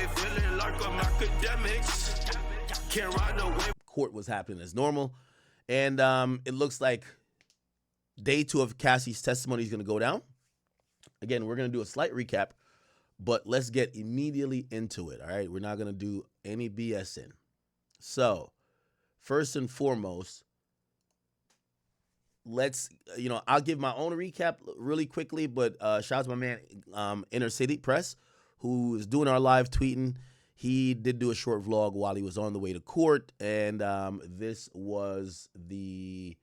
feeling like I'm academics. Can't ride away. Court was happening as normal. And it looks like day 2 of Cassie's testimony is going to go down. Again, we're going to do a slight recap, but let's get immediately into it, all right? We're not going to do any BSing. So, first and foremost, let's, I'll give my own recap really quickly, but shout out to my man, Inner City Press, who is doing our live tweeting. He did do a short vlog while he was on the way to court, and this was the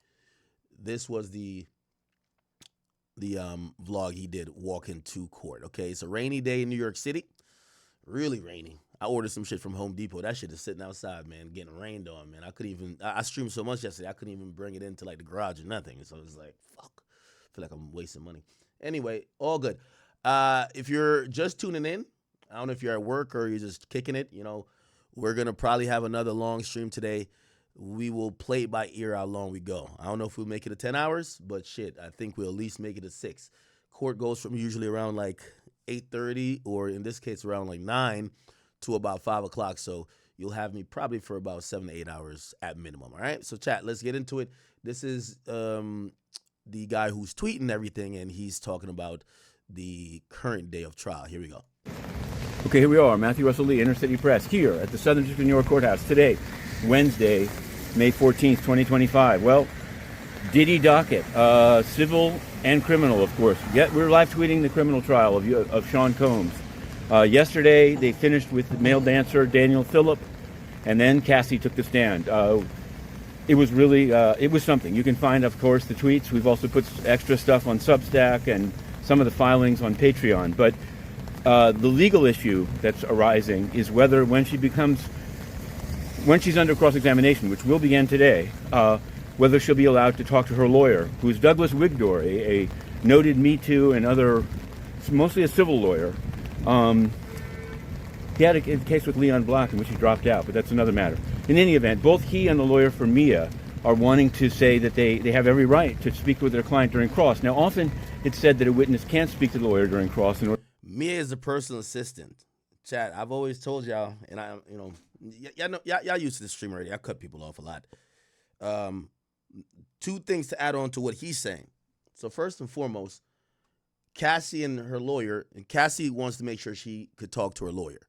vlog he did walking to court. Okay, it's a rainy day in New York City, really rainy. I ordered some shit from Home Depot. That shit is sitting outside, man, getting rained on, man. I streamed so much yesterday, I couldn't even bring it into like the garage or nothing. So it was like, fuck, I feel like I'm wasting money. Anyway, all good. If you're just tuning in, I don't know if you're at work or you're just kicking it, we're going to probably have another long stream today. We will play it by ear how long we go. I don't know if we'll make it to 10 hours, but shit, I think we'll at least make it to 6. Court goes from usually around like 8:30, or in this case around like 9 to about 5 o'clock. So you'll have me probably for about 7 to 8 hours at minimum. All right. So chat, let's get into it. This is the guy who's tweeting everything, and he's talking about the current day of trial. Here we go. Okay, here we are, Matthew Russell Lee, Inner City Press, here at the Southern District of New York Courthouse today, Wednesday, May 14th, 2025. Well, Diddy docket, civil and criminal, of course. Yet we're live tweeting the criminal trial of Sean Combs. Yesterday, they finished with the male dancer Daniel Phillip, and then Cassie took the stand. It was really, it was something. You can find, of course, the tweets. We've also put extra stuff on Substack and some of the filings on Patreon. But the legal issue that's arising is whether when she's under cross-examination, which will begin today, whether she'll be allowed to talk to her lawyer, who is Douglas Wigdor, a noted Me Too and other, mostly a civil lawyer. He had a case with Leon Block in which he dropped out, but that's another matter. In any event, both he and the lawyer for Mia are wanting to say that they have every right to speak with their client during cross. Now, often it's said that a witness can't speak to the lawyer during cross. Mia is a personal assistant. Chat, I've always told y'all, and y'all used to this stream already. I cut people off a lot. 2 things to add on to what he's saying. So first and foremost, Cassie and her lawyer, and Cassie wants to make sure she could talk to her lawyer.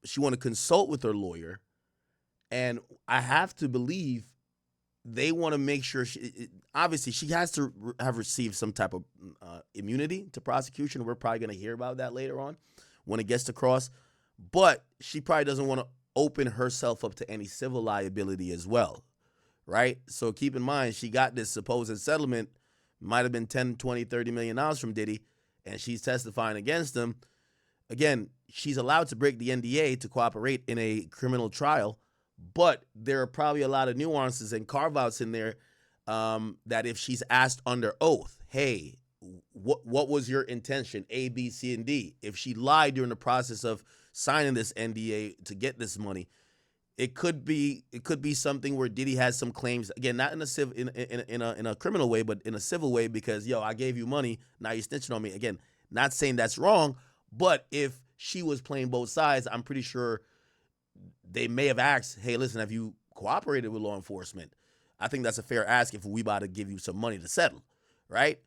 She want to consult with her lawyer, and I have to believe they want to make sure obviously she has to have received some type of immunity to prosecution. We're probably going to hear about that later on when it gets to cross, but she probably doesn't want to open herself up to any civil liability as well, right? So keep in mind, she got this supposed settlement, might have been 10, 20, $30 million from Diddy, and she's testifying against him. Again, she's allowed to break the NDA to cooperate in a criminal trial, but there are probably a lot of nuances and carve-outs in there that if she's asked under oath, hey, what was your intention, A, B, C, and D? If she lied during the process of signing this NDA to get this money, it could be something where Diddy has some claims, again, not in a civil in a criminal way, but in a civil way, because I gave you money, now you're snitching on me. Again, not saying that's wrong, but if she was playing both sides, I'm pretty sure they may have asked, hey, listen, have you cooperated with law enforcement? I think that's a fair ask if we about to give you some money to settle, right?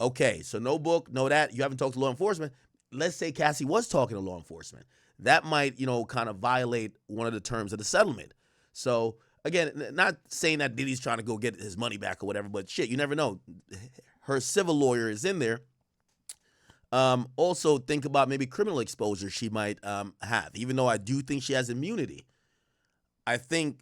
Okay, so no book, no that. You haven't talked to law enforcement. Let's say Cassie was talking to law enforcement. That might, kind of violate one of the terms of the settlement. So, again, not saying that Diddy's trying to go get his money back or whatever, but shit, you never know. Her civil lawyer is in there. Also, think about maybe criminal exposure she might have. Even though I do think she has immunity, I think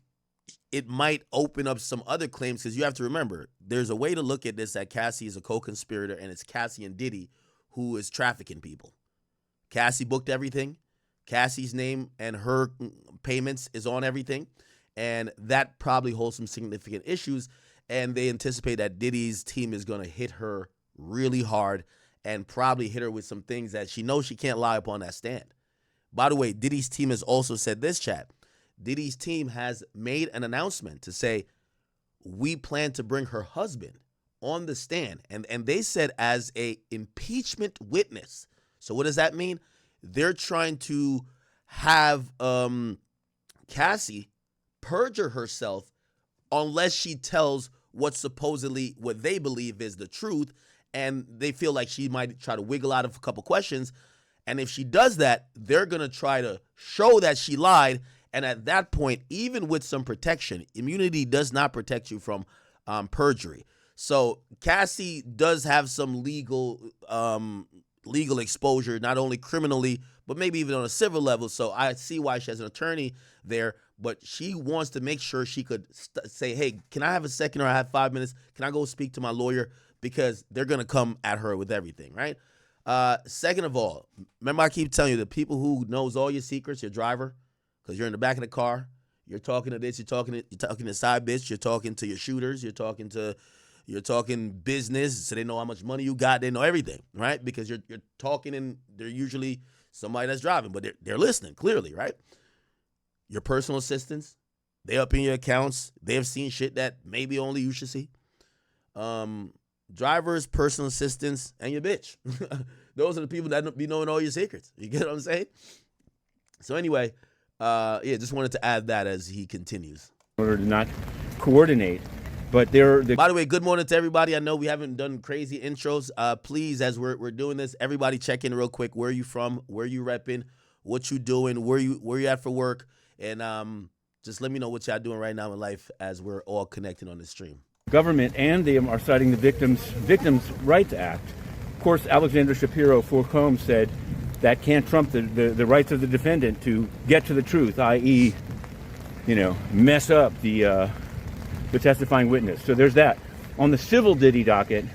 it might open up some other claims, because you have to remember, there's a way to look at this that Cassie is a co-conspirator, and it's Cassie and Diddy who is trafficking people. Cassie booked everything. Cassie's name and her payments is on everything, and that probably holds some significant issues, and they anticipate that Diddy's team is going to hit her really hard and probably hit her with some things that she knows she can't lie upon that stand. By the way, Diddy's team has also said this, chat. Diddy's team has made an announcement to say, we plan to bring her husband on the stand. And they said as a impeachment witness. So what does that mean? they're trying to have Cassie perjure herself unless she tells what they believe is the truth, and they feel like she might try to wiggle out of a couple questions. And if she does that, they're going to try to show that she lied. And at that point, even with some protection, immunity does not protect you from perjury. So Cassie does have some legal exposure, not only criminally, but maybe even on a civil level. So I see why she has an attorney there, but she wants to make sure she could say, hey, can I have a second, or I have 5 minutes? Can I go speak to my lawyer? Because they're going to come at her with everything, right? Second of all, remember I keep telling you, the people who knows all your secrets, your driver, because you're in the back of the car, you're talking to this, you're talking to side bitch, you're talking to your shooters, you're talking business, so they know how much money you got, they know everything, right? Because you're talking, and they're usually somebody that's driving, but they're listening clearly, right? Your personal assistants, they up in your accounts, they have seen shit that maybe only you should see. Drivers, personal assistants, and your bitch. Those are the people that be knowing all your secrets. You get what I'm saying? So anyway, just wanted to add that as he continues. In order to not coordinate, but By the way, good morning to everybody. I know we haven't done crazy intros. Please, as we're doing this, everybody check in real quick. Where are you from? Where are you repping? What you doing? Where you at for work? And just let me know what y'all doing right now in life as we're all connecting on this stream. Government and them are citing the Victims' Rights Act. Of course, Alexander Shapiro for Combs said that can't trump the rights of the defendant to get to the truth, i.e., mess up the testifying witness. So there's that. On the civil Diddy docket,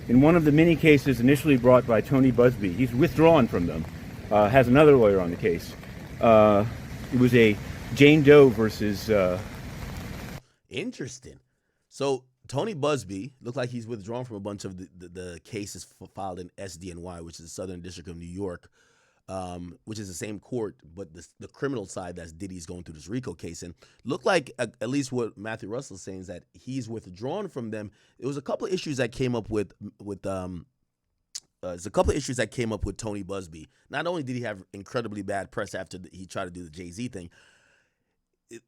in one of the many cases initially brought by Tony Busby, he's withdrawn from them, has another lawyer on the case. It was a Jane Doe versus... Interesting. So Tony Busby looked like he's withdrawn from a bunch of the cases filed in SDNY, which is the Southern District of New York, which is the same court, but the criminal side, that's Diddy's going through this RICO case. And looked like, at least what Matthew Russell is saying, is that he's withdrawn from them. There was a couple of issues that came up with Tony Busby. Not only did he have incredibly bad press after he tried to do the Jay-Z thing,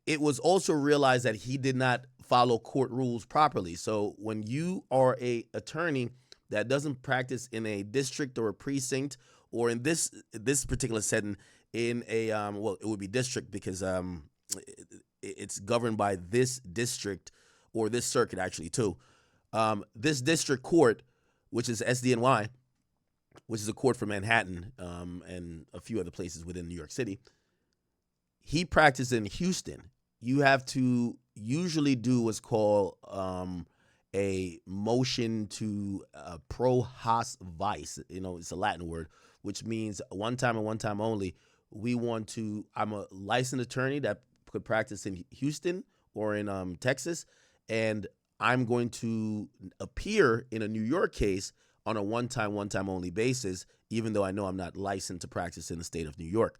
it was also realized that he did not follow court rules properly. So when you are a attorney that doesn't practice in a district or a precinct, or in this particular setting in a it would be district, because it's governed by this district, or this circuit actually too. This district court, which is SDNY, which is a court for Manhattan and a few other places within New York City. He practiced in Houston. You have to usually do what's called a motion to pro hac vice. It's a Latin word, which means one time and one time only. I'm a licensed attorney that could practice in Houston or in Texas, and I'm going to appear in a New York case on a one time only basis, even though I know I'm not licensed to practice in the state of New York.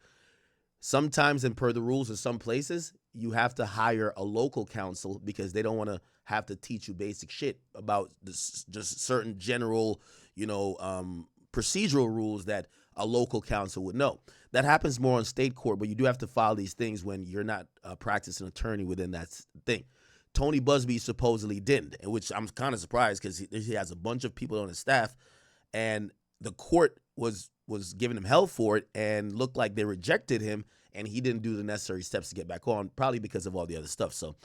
Sometimes, and per the rules of some places, you have to hire a local counsel because they don't want to have to teach you basic shit about just certain general, procedural rules that a local counsel would know. That happens more on state court, but you do have to file these things when you're not a practicing attorney within that thing. Tony Busby supposedly didn't, which I'm kind of surprised because he has a bunch of people on his staff, and the court was giving him hell for it and looked like they rejected him, and he didn't do the necessary steps to get back on, probably because of all the other stuff. So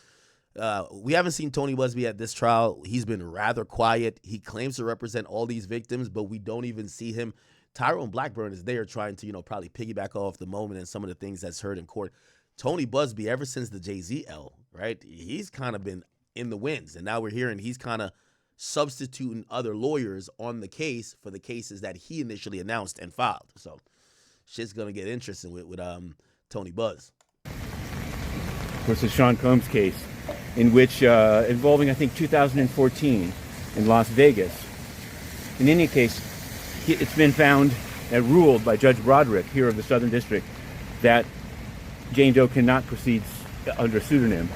we haven't seen Tony Busby at this trial. He's been rather quiet. He claims to represent all these victims, but we don't even see him. Tyrone Blackburn is there trying to, probably piggyback off the moment and some of the things that's heard in court. Tony Busby, ever since the Jay-Z L, right, he's kind of been in the winds, and now we're hearing he's kind of substituting other lawyers on the case for the cases that he initially announced and filed. So shit's going to get interesting with Tony Buzz. Of course, the Sean Combs case, in which, involving, I think, 2014 in Las Vegas. In any case, it's been found and ruled by Judge Broderick here of the Southern District that Jane Doe cannot proceed under pseudonym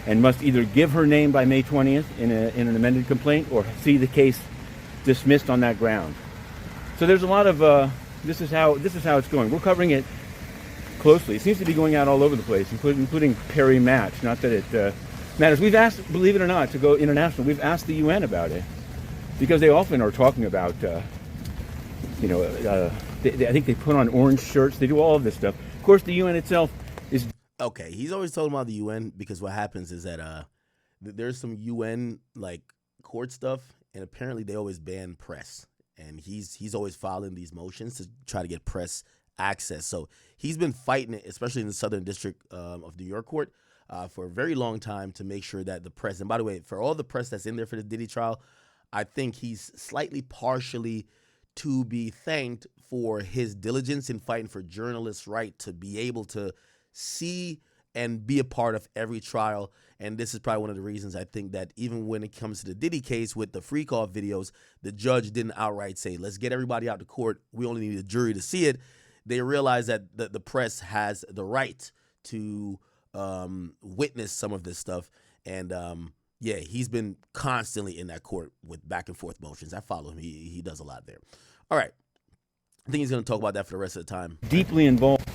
and must either give her name by May 20th in an amended complaint or see the case dismissed on that ground. So there's a lot of This is how it's going. We're covering it closely. It seems to be going out all over the place, including Perry Match. Not that it matters. We've asked, believe it or not, to go international. We've asked the UN about it because they often are talking about, I think they put on orange shirts. They do all of this stuff. Of course, the UN itself is Okay, he's always talking about the UN because what happens is that there's some UN like court stuff, and apparently they always ban press, and he's always filing these motions to try to get press access. So he's been fighting it, especially in the Southern District of New York Court, for a very long time to make sure that the press. And by the way, for all the press that's in there for the Diddy trial, I think he's slightly partially to be thanked for his diligence in fighting for journalists' right to be able to see and be a part of every trial. And this is probably one of the reasons I think that even when it comes to the Diddy case with the free call videos, the judge didn't outright say, let's get everybody out to court. We only need a jury to see it. They realize that the press has the right to witness some of this stuff. And yeah, he's been constantly in that court with back and forth motions. I follow him. He does a lot there. All right. I think he's going to talk about that for the rest of the time. deeply involved,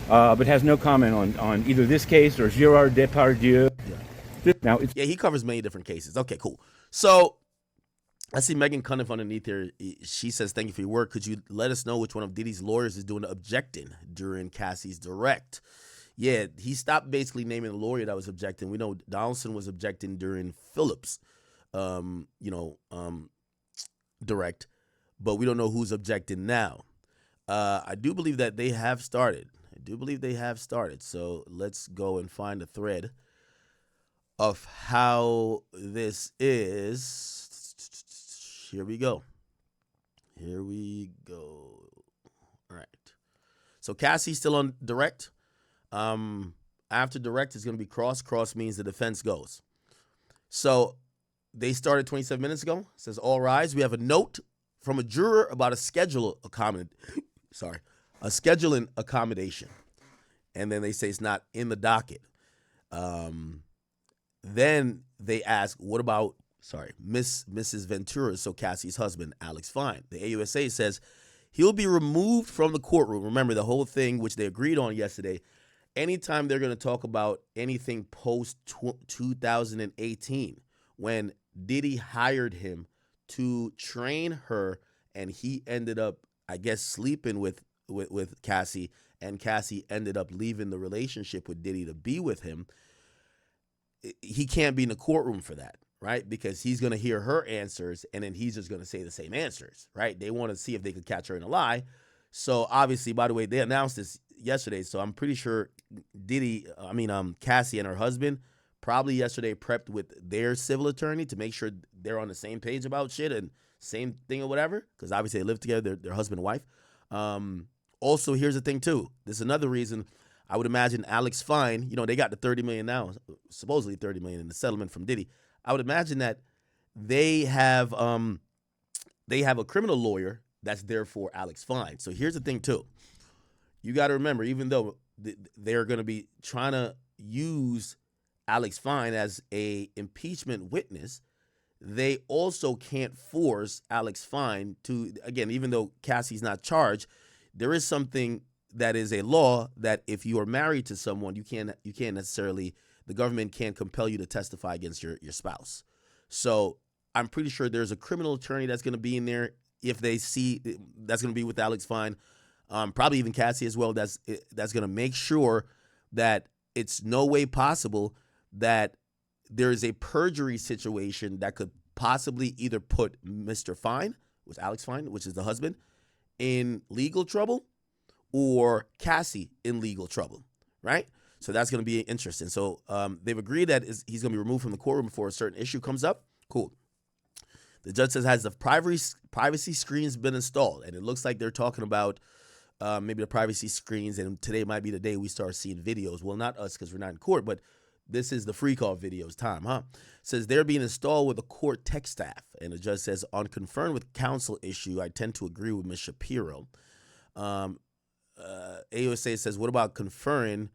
but has no comment on either this case or Gérard Depardieu. Yeah. Now, he covers many different cases. Okay, cool. So I see Megan Cunniff underneath here. She says, thank you for your work. Could you let us know which one of Diddy's lawyers is doing the objecting during Cassie's direct? Yeah, he stopped basically naming the lawyer that was objecting. We know Donaldson was objecting during Phillips, direct, but we don't know who's objecting now. I do believe that they have started. So let's go and find a thread of how this is. Here we go. All right. So Cassie's still on direct. After direct is going to be cross. Cross means the defense goes. So they started 27 minutes ago. It says, all rise. We have a note from a juror about a scheduling accommodation. And then they say it's not in the docket. Then they ask, what about, Mrs. Ventura, so Cassie's husband, Alex Fine. The AUSA says he'll be removed from the courtroom. Remember the whole thing, which they agreed on yesterday. Anytime they're going to talk about anything post 2018, when Diddy hired him to train her, and he ended up, I guess, sleeping with Cassie, and Cassie ended up leaving the relationship with Diddy to be with him, he can't be in the courtroom for that, right? Because he's going to hear her answers, and then he's just going to say the same answers, right? They want to see if they could catch her in a lie. So obviously, by the way, they announced this yesterday, so I'm pretty sure Cassie and her husband probably yesterday prepped with their civil attorney to make sure they're on the same page about shit and same thing or whatever, because obviously they live together, they're husband and wife. Also, here's the thing too. This is another reason I would imagine Alex Fine, they got the $30 million now, supposedly $30 million in the settlement from Diddy. I would imagine that they have a criminal lawyer that's there for Alex Fine. So here's the thing too. You got to remember, even though they're going to be trying to use Alex Fine as a impeachment witness, they also can't force Alex Fine to, again, even though Cassie's not charged, there is something that is a law that if you are married to someone, you can't necessarily, the government can't compel you to testify against your spouse. So I'm pretty sure there's a criminal attorney that's going to be in there if they see that's going to be with Alex Fine, probably even Cassie as well. That's going to make sure that it's no way possible that there is a perjury situation that could possibly either put Mr. Fine, which is Alex Fine, which is the husband, in legal trouble, or Cassie in legal trouble, right? So that's going to be interesting. So they've agreed that he's going to be removed from the courtroom before a certain issue comes up. Cool. The judge says, has the privacy screens been installed? And it looks like they're talking about maybe the privacy screens, and today might be the day we start seeing videos. Well, not us because we're not in court, but this is the free call videos time, huh? Says they're being installed with the court tech staff. And the judge says, on confirmed with counsel issue, I tend to agree with Ms. Shapiro. AUSA says, what about conferring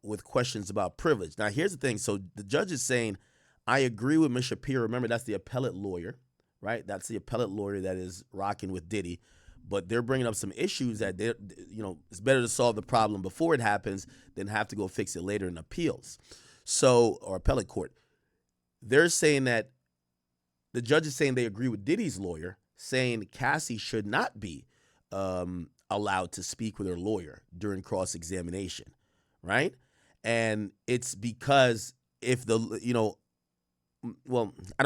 with questions about privilege? Now, here's the thing. So the judge is saying, I agree with Ms. Shapiro. Remember, that's the appellate lawyer, right? That's the appellate lawyer that is rocking with Diddy. but they're bringing up some issues that it's better to solve the problem before it happens than have to go fix it later in appeals. So, or appellate court. They're saying that the judge is saying they agree with Diddy's lawyer, saying Cassie should not be allowed to speak with her lawyer during cross-examination, right? And it's because if I don't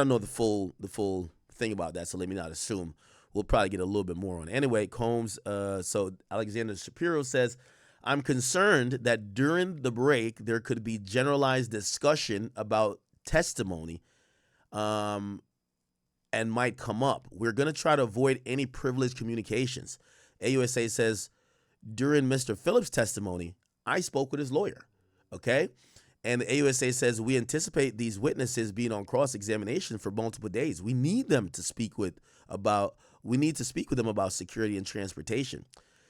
know the full thing about that, so let me not assume. We'll probably get a little bit more on it. Anyway, Combs, so Alexander Shapiro says, I'm concerned that during the break, there could be generalized discussion about testimony and might come up. We're going to try to avoid any privileged communications. AUSA says, during Mr. Phillips' testimony, I spoke with his lawyer, okay? And the AUSA says, we anticipate these witnesses being on cross-examination for multiple days. We need to speak with them about security and transportation.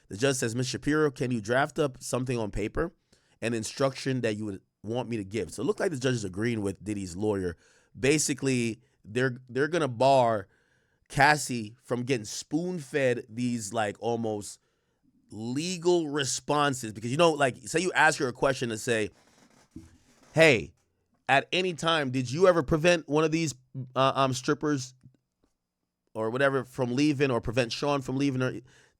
The judge says, Ms. Shapiro, can you draft up something on paper, an instruction that you would want me to give? So it looked like the judge is agreeing with Diddy's lawyer. Basically, they're going to bar Cassie from getting spoon-fed these like almost legal responses. Because, say you ask her a question and say, hey, at any time, did you ever prevent one of these strippers or whatever from leaving, or prevent Sean from leaving her?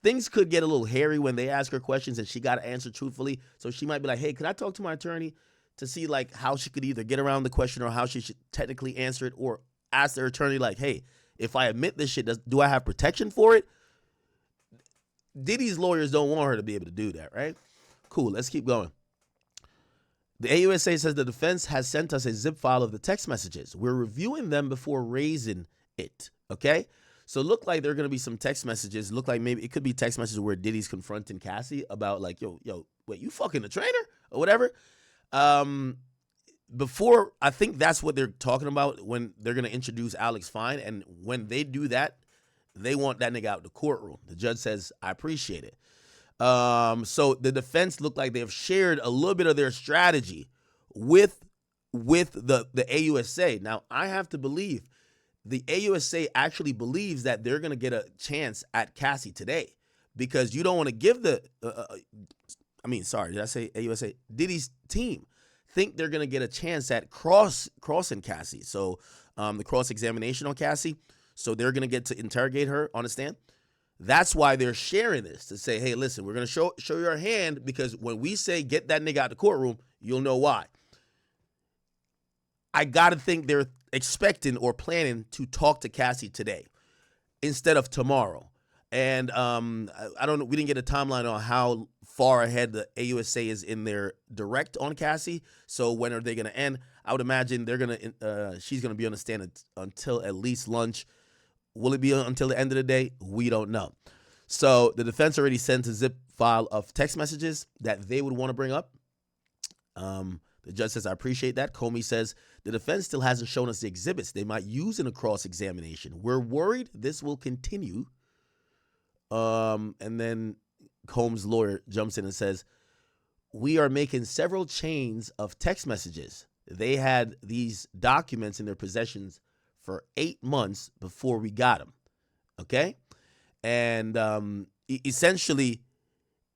Things could get a little hairy when they ask her questions and she got to answer truthfully. So she might be like, hey, can I talk to my attorney to see like how she could either get around the question or how she should technically answer it, or ask their attorney like, hey, if I admit this shit, do I have protection for it? Diddy's lawyers don't want her to be able to do that, right? Cool, let's keep going. The AUSA says the defense has sent us a zip file of the text messages. We're reviewing them before raising it, okay? So it looked like there are going to be some text messages. Look like maybe it could be text messages where Diddy's confronting Cassie about like, yo, wait, you fucking the trainer or whatever. Before, I think that's what they're talking about when they're going to introduce Alex Fine. And when they do that, they want that nigga out of the courtroom. The judge says, I appreciate it. So the defense looked like they have shared a little bit of their strategy with the AUSA. Now, I have to believe the AUSA actually believes that they're going to get a chance at Cassie today, because you don't want to give did I say AUSA? Diddy's team think they're going to get a chance at crossing Cassie. So the cross-examination on Cassie. So they're going to get to interrogate her on the stand. That's why they're sharing this, to say, hey, listen, we're going to show you our hand, because when we say get that nigga out the courtroom, you'll know why. I got to think they're expecting or planning to talk to Cassie today instead of tomorrow. And I don't know, we didn't get a timeline on how far ahead the AUSA is in their direct on Cassie. So when are they going to end? I would imagine she's going to be on the stand until at least lunch. Will it be until the end of the day? We don't know. So the defense already sent a zip file of text messages that they would want to bring up. The judge says, I appreciate that. Comey says, the defense still hasn't shown us the exhibits they might use in a cross-examination. We're worried this will continue. And then Combs' lawyer jumps in and says, we are making several chains of text messages. They had these documents in their possessions for 8 months before we got them. Okay? And essentially,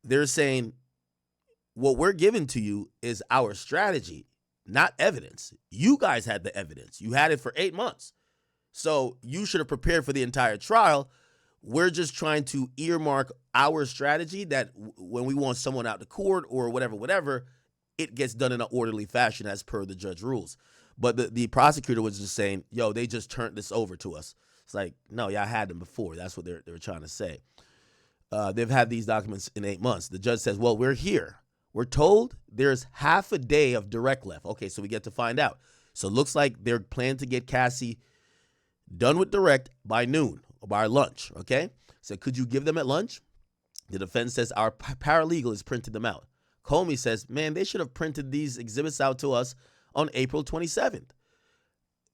they're saying, what we're giving to you is our strategy, not evidence. You guys had the evidence. You had it for 8 months. So you should have prepared for the entire trial. We're just trying to earmark our strategy that when we want someone out to court or whatever, it gets done in an orderly fashion as per the judge rules. But the prosecutor was just saying, yo, they just turned this over to us. It's like, no, y'all had them before. That's what they're trying to say. They've had these documents in 8 months. The judge says, well, we're here. We're told there's half a day of direct left. Okay, so we get to find out. So it looks like they're planning to get Cassie done with direct by noon or by lunch, okay? So could you give them at lunch? The defense says our paralegal has printed them out. Comey says, man, they should have printed these exhibits out to us on April 27th.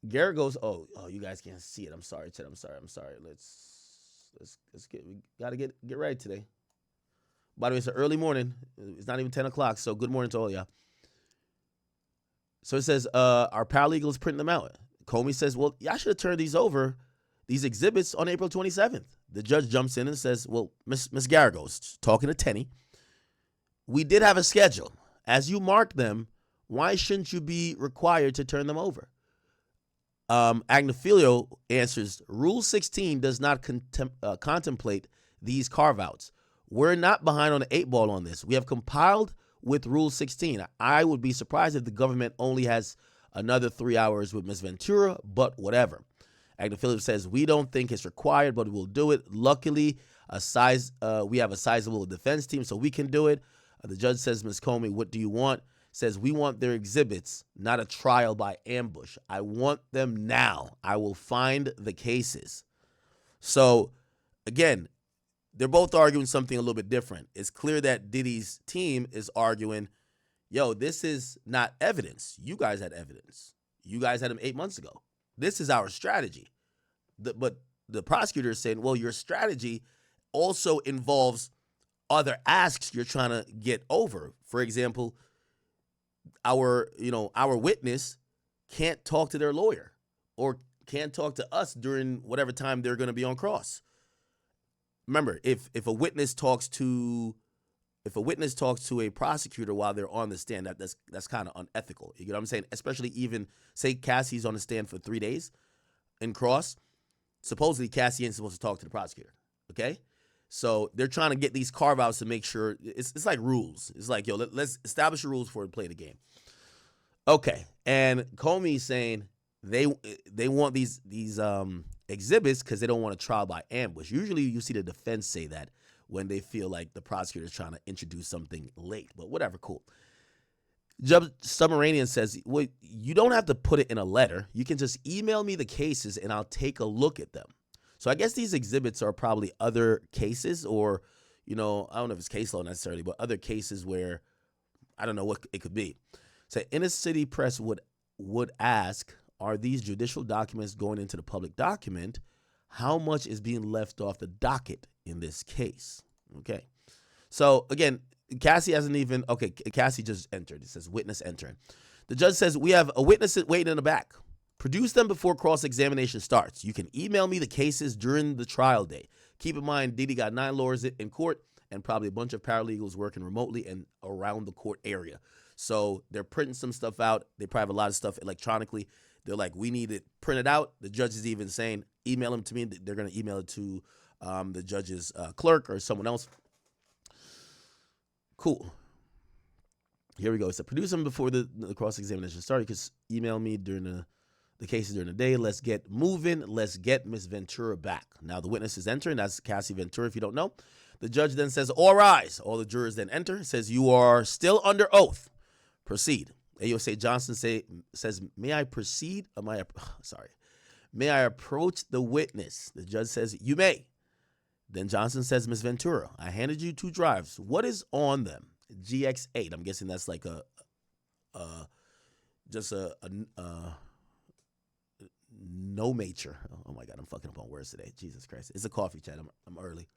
Garrett goes, oh, you guys can't see it. I'm sorry, Ted. I'm sorry. Let's get, we got to get ready today. By the way, it's an early morning. It's not even 10 o'clock, so good morning to all y'all. So it says, our paralegal is printing them out. Comey says, well, y'all should have turned these these exhibits on April 27th. The judge jumps in and says, well, Miss Garagos, talking to Tenny, we did have a schedule. As you marked them, why shouldn't you be required to turn them over? Agnifilio answers, Rule 16 does not contemplate these carve-outs. We're not behind on the 8 ball on this. We have compiled with Rule 16. I would be surprised if the government only has another 3 hours with Ms. Ventura, but whatever. Agnifilio says, we don't think it's required, but we'll do it. Luckily, we have a sizable defense team, so we can do it. The judge says, Ms. Comey, what do you want? Says, we want their exhibits, not a trial by ambush. I want them now. I will find the cases. So, again, they're both arguing something a little bit different. It's clear that Diddy's team is arguing, yo, this is not evidence. You guys had evidence. You guys had them 8 months ago. This is our strategy. But the prosecutor is saying, well, your strategy also involves other asks you're trying to get over. For example, our witness can't talk to their lawyer or can't talk to us during whatever time they're going to be on cross. Remember, if a witness talks to a prosecutor while they're on the stand, that's kind of unethical. You know what I'm saying? Especially even say Cassie's on the stand for 3 days in cross. Supposedly Cassie ain't supposed to talk to the prosecutor. Okay? So they're trying to get these carve-outs to make sure it's like rules. It's like, yo, let's establish the rules before we play the game. Okay, and Comey's saying they want these exhibits because they don't want a trial by ambush. Usually you see the defense say that when they feel like the prosecutor is trying to introduce something late, but whatever, cool. Judge Submaranian says, well, you don't have to put it in a letter. You can just email me the cases and I'll take a look at them. So I guess these exhibits are probably other cases or, I don't know if it's case law necessarily, but other cases where I don't know what it could be. So Inner City Press would ask, are these judicial documents going into the public document? How much is being left off the docket in this case? Okay. So again, Cassie just entered. It says witness entering. The judge says, we have a witness waiting in the back. Produce them before cross-examination starts. You can email me the cases during the trial day. Keep in mind, Diddy got 9 lawyers in court and probably a bunch of paralegals working remotely and around the court area. So they're printing some stuff out. They probably have a lot of stuff electronically. They're like, we need it printed out. The judge is even saying, email them to me. They're going to email it to the judge's clerk or someone else. Cool. Here we go. So produce them before the cross-examination started. You can email me during the cases during the day. Let's get moving. Let's get Miss Ventura back. Now the witness is entering. That's Cassie Ventura, if you don't know. The judge then says, all rise. All the jurors then enter. Says, you are still under oath. Proceed. AUSA Johnson says, may I proceed? May I approach the witness? The judge says, you may. Then Johnson says, Ms. Ventura, I handed you 2 drives. What is on them? GX8. I'm guessing that's like just a no mature. Oh my God, I'm fucking up on words today. Jesus Christ. It's a coffee chat. I'm early.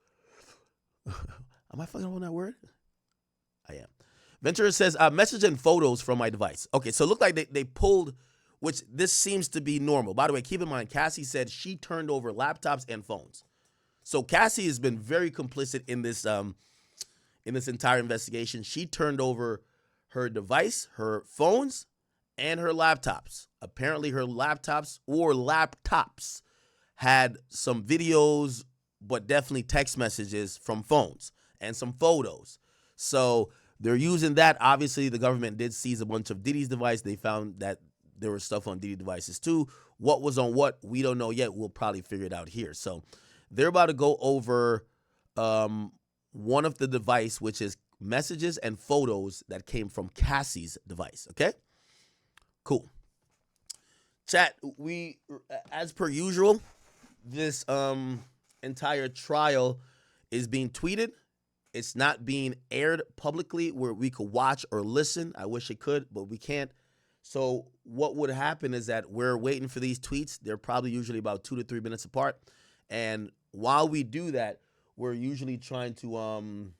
Am I fucking up on that word? I am. Ventura says, message and photos from my device. Okay, so it looked like they pulled, which this seems to be normal. By the way, keep in mind, Cassie said she turned over laptops and phones. So Cassie has been very complicit in this entire investigation. She turned over her device, her phones, and her laptops. Apparently her laptops had some videos, but definitely text messages from phones and some photos. So they're using that. Obviously, the government did seize a bunch of Diddy's device. They found that there was stuff on Diddy devices too. What was on what, we don't know yet. We'll probably figure it out here. So they're about to go over one of the device, which is messages and photos that came from Cassie's device. Okay? Cool. Chat, we, as per usual, this entire trial is being tweeted. It's not being aired publicly where we could watch or listen. I wish it could, but we can't. So what would happen is that we're waiting for these tweets. They're probably usually about 2 to 3 minutes apart. And while we do that, we're usually trying to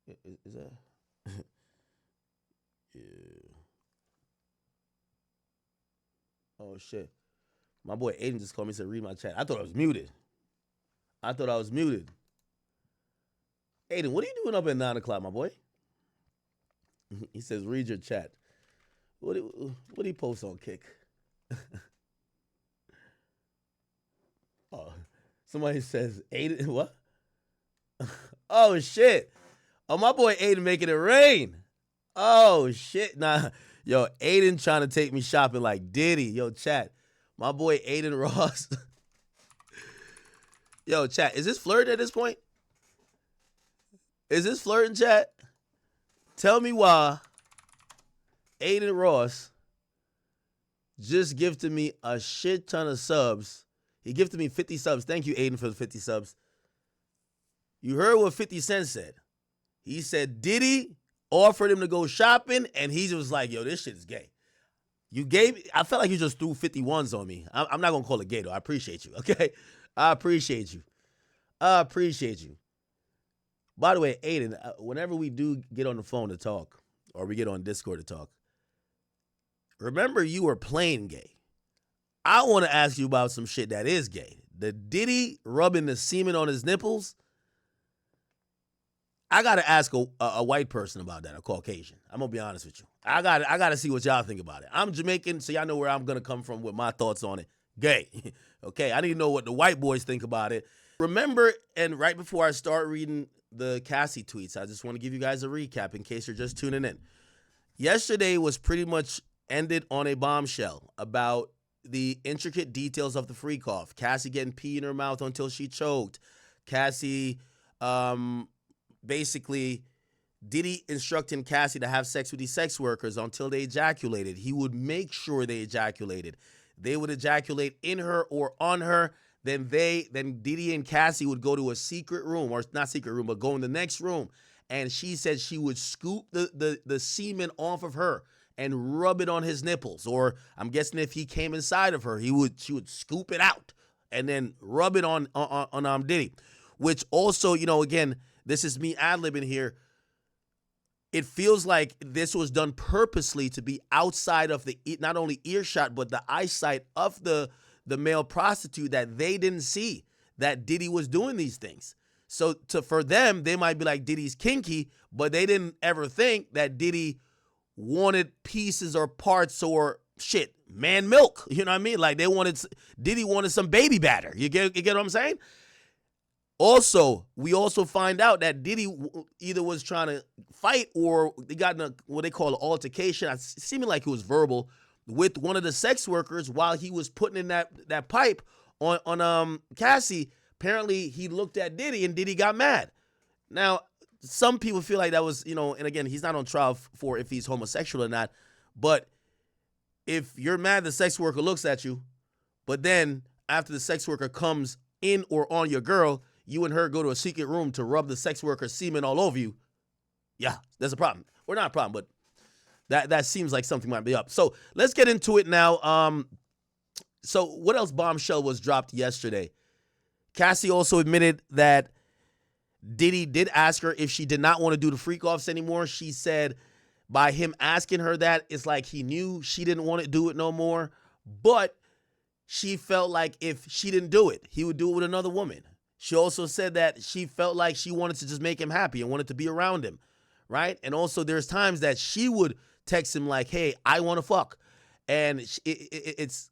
is that yeah. Oh shit. My boy Aiden just called me and said, read my chat. I thought I was muted. Aiden, what are you doing up at 9 o'clock, my boy? He says, read your chat. What do he post on Kick? Oh, somebody says, Aiden, what? Oh, shit. Oh, my boy Aiden making it rain. Oh, shit. Nah, yo, Aiden trying to take me shopping like Diddy. Yo, chat. My boy Aiden Ross. Yo, chat, is this flirting at this point? Is this flirting, chat? Tell me why Aiden Ross just gifted me a shit ton of subs. He gifted me 50 subs. Thank you, Aiden, for the 50 subs. You heard what 50 Cent said. He said Diddy offered him to go shopping, and he was like, yo, this shit is gay. I felt like you just threw 51s on me. I'm not going to call it gay, though. I appreciate you, okay? I appreciate you. By the way, Aiden, whenever we do get on the phone to talk, or we get on Discord to talk, remember you were playing gay. I want to ask you about some shit that is gay. The Diddy rubbing the semen on his nipples. I got to ask a white person about that, a Caucasian. I'm going to be honest with you. I got to see what y'all think about it. I'm Jamaican, so y'all know where I'm going to come from with my thoughts on it. Gay. Okay, I need to know what the white boys think about it. Remember, and right before I start reading the Cassie tweets, I just want to give you guys a recap in case you're just tuning in. Yesterday was pretty much ended on a bombshell about the intricate details of the freak off. Cassie getting pee in her mouth until she choked. Cassie, basically, Diddy instructing Cassie to have sex with these sex workers until they ejaculated. He would make sure they ejaculated. They would ejaculate in her or on her. Then Diddy and Cassie would go to a secret room, or not secret room, but go in the next room. And she said she would scoop the semen off of her and rub it on his nipples. Or I'm guessing if he came inside of her, she would scoop it out and then rub it on Diddy. Which also, again, this is me ad-libbing here. It feels like this was done purposely to be outside of the not only earshot, but the eyesight of the male prostitute, that they didn't see that Diddy was doing these things. So for them, they might be like, Diddy's kinky, but they didn't ever think that Diddy wanted pieces or parts or shit, man milk. You know what I mean? Like Diddy wanted some baby batter. You get what I'm saying? Also, we also find out that Diddy either was trying to fight or they got in what they call an altercation. It seemed like it was verbal with one of the sex workers while he was putting in that pipe on Cassie. Apparently, he looked at Diddy and Diddy got mad. Now, some people feel like that was, and again, he's not on trial for if he's homosexual or not. But if you're mad, the sex worker looks at you, but then after the sex worker comes in or on your girl, you and her go to a secret room to rub the sex worker's semen all over you. Yeah, there's a problem. Or not a problem, but that seems like something might be up. So let's get into it now. So what else bombshell was dropped yesterday? Cassie also admitted that Diddy did ask her if she did not want to do the freak offs anymore. She said by him asking her that, it's like he knew she didn't want to do it no more. But she felt like if she didn't do it, he would do it with another woman. She also said that she felt like she wanted to just make him happy and wanted to be around him, right? And also there's times that she would text him like, hey, I want to fuck. And it's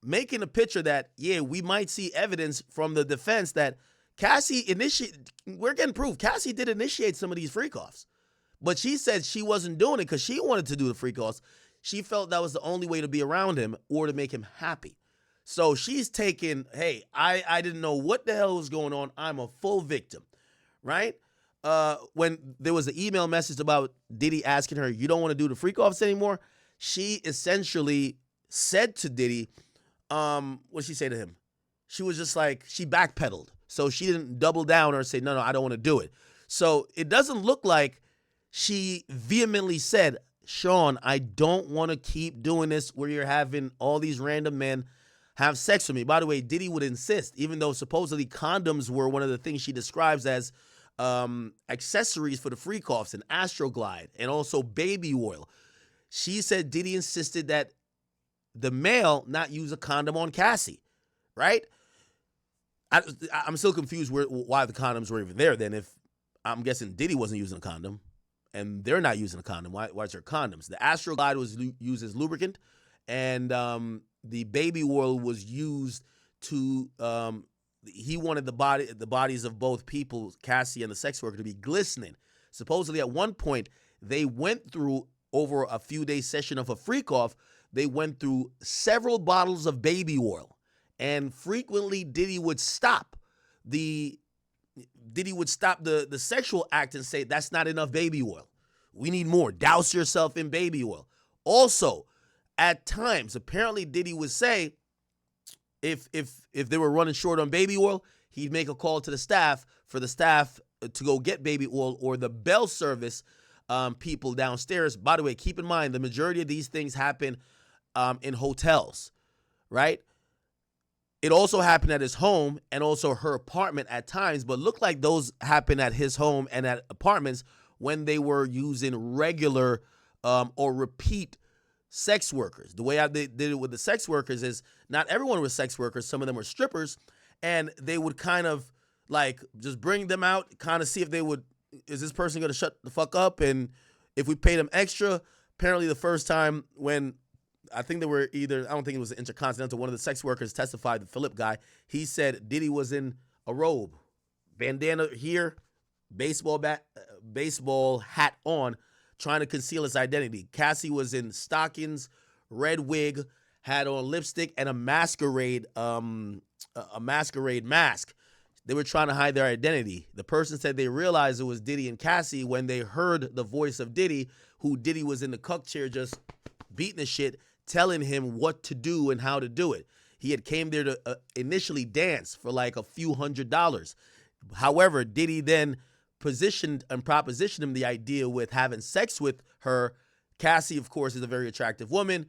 making a picture that, yeah, we might see evidence from the defense that Cassie we're getting proof. Cassie did initiate some of these freak offs. But she said she wasn't doing it because she wanted to do the freak offs. She felt that was the only way to be around him or to make him happy. So she's taking, hey, I didn't know what the hell was going on. I'm a full victim, right? When there was an email message about Diddy asking her, you don't want to do the freak offs anymore, she essentially said to Diddy, what did she say to him? She was just like, she backpedaled. So she didn't double down or say, no, I don't want to do it. So it doesn't look like she vehemently said, Sean, I don't want to keep doing this where you're having all these random men have sex with me. By the way, Diddy would insist, even though supposedly condoms were one of the things she describes as accessories for the freak offs and Astroglide and also baby oil. She said Diddy insisted that the male not use a condom on Cassie, right? I'm still confused why the condoms were even there then. If I'm guessing Diddy wasn't using a condom and they're not using a condom, why is there condoms? The Astro Glide was used as lubricant, and the baby oil was used to he wanted the bodies of both people, Cassie and the sex worker, to be glistening. Supposedly at one point they went through, over a few day session of a freak off, they went through several bottles of baby oil, and frequently Diddy would stop the sexual act and say, that's not enough baby oil. We need more. Douse yourself in baby oil. Also, at times, apparently Diddy would say, if they were running short on baby oil, he'd make a call to the staff for the staff to go get baby oil, or the bell service people downstairs. By the way, keep in mind, the majority of these things happen in hotels, right? It also happened at his home and also her apartment at times, but looked like those happened at his home and at apartments when they were using regular or repeat sex workers. The way they did it with the sex workers is not everyone was sex workers. Some of them were strippers, and they would kind of like just bring them out, kind of see if they would, is this person going to shut the fuck up? And if we paid them extra, apparently the first time when I think they were either, I don't think it was Intercontinental, one of the sex workers testified, the Philip guy, he said Diddy was in a robe, bandana here, baseball hat on, trying to conceal his identity. Cassie was in stockings, red wig, had on lipstick, and a masquerade mask. They were trying to hide their identity. The person said they realized it was Diddy and Cassie when they heard the voice of Diddy, who Diddy was in the cuck chair just beating the shit, telling him what to do and how to do it. He had came there to initially dance for like a few $100s. However, Diddy then propositioned him the idea with having sex with her. Cassie, of course, is a very attractive woman.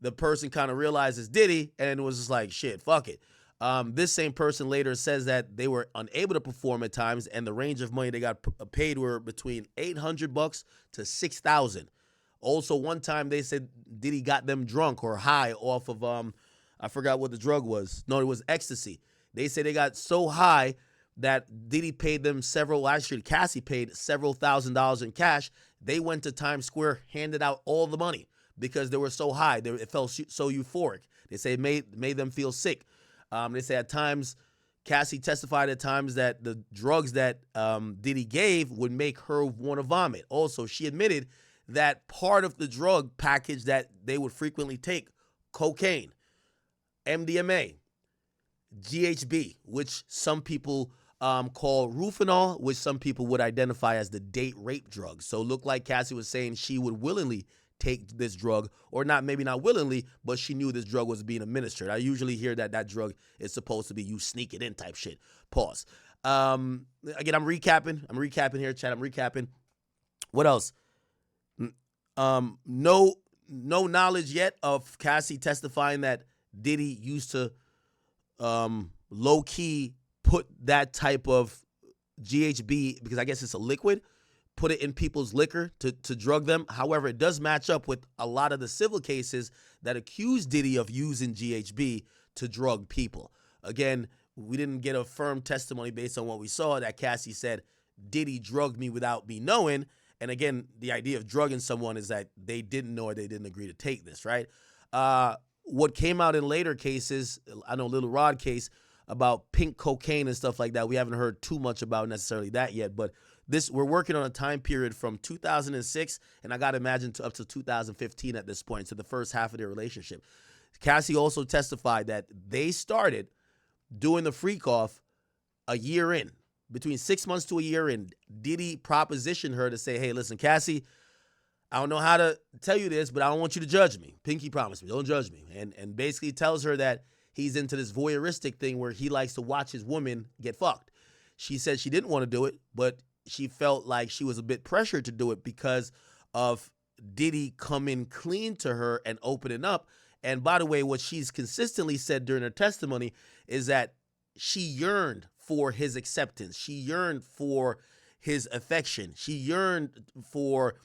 The person kind of realizes Diddy and was just like, shit, fuck it. This same person later says that they were unable to perform at times, and the range of money they got paid were between $800 to $6,000. Also, one time they said Diddy got them drunk or high off of I forgot what the drug was. No, it was ecstasy. They say they got so high that Diddy paid them Cassie paid several $1,000s in cash. They went to Times Square, handed out all the money because they were so high. It felt so euphoric. They say it made them feel sick. They say at times, Cassie testified at times that the drugs that Diddy gave would make her want to vomit. Also, she admitted that part of the drug package that they would frequently take, cocaine, MDMA, GHB, which some people call Rufinol, which some people would identify as the date rape drug. So it looked like Cassie was saying she would willingly take this drug, or maybe not willingly, but she knew this drug was being administered. I usually hear that drug is supposed to be you sneak it in type shit. Pause. Again, I'm recapping here, chat. I'm recapping. What else? No knowledge yet of Cassie testifying that Diddy used to low key put that type of GHB, because I guess it's a liquid, put it in people's liquor to drug them. However, it does match up with a lot of the civil cases that accuse Diddy of using GHB to drug people. Again, we didn't get a firm testimony based on what we saw that Cassie said Diddy drugged me without me knowing. And again, the idea of drugging someone is that they didn't know or they didn't agree to take this, right? What came out in later cases, I know Little Rod case about pink cocaine and stuff like that, we haven't heard too much about necessarily that yet, but we're working on a time period from 2006, and I got to imagine up to 2015 at this point, to the first half of their relationship. Cassie also testified that they started doing the freak off a year in, between 6 months to a year in. Diddy propositioned her to say, hey, listen, Cassie, I don't know how to tell you this, but I don't want you to judge me. Pinky promised me, don't judge me. And basically tells her that he's into this voyeuristic thing where he likes to watch his woman get fucked. She said she didn't want to do it, but she felt like she was a bit pressured to do it because of Diddy coming clean to her and opening up. And by the way, what she's consistently said during her testimony is that she yearned for his acceptance. She yearned for his affection. She yearned for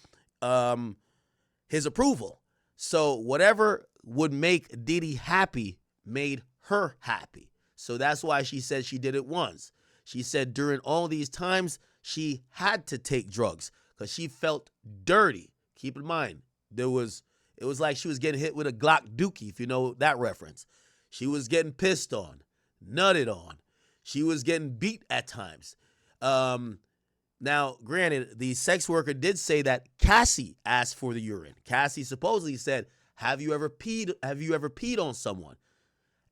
his approval. So whatever would make Diddy happy made her happy. So that's why she said she did it once. She said during all these times, she had to take drugs because she felt dirty. Keep in mind, it was like she was getting hit with a Glock dookie, if you know that reference. She was getting pissed on, nutted on. She was getting beat at times. Now, granted, the sex worker did say that Cassie asked for the urine. Cassie supposedly said, "Have you ever peed on someone?"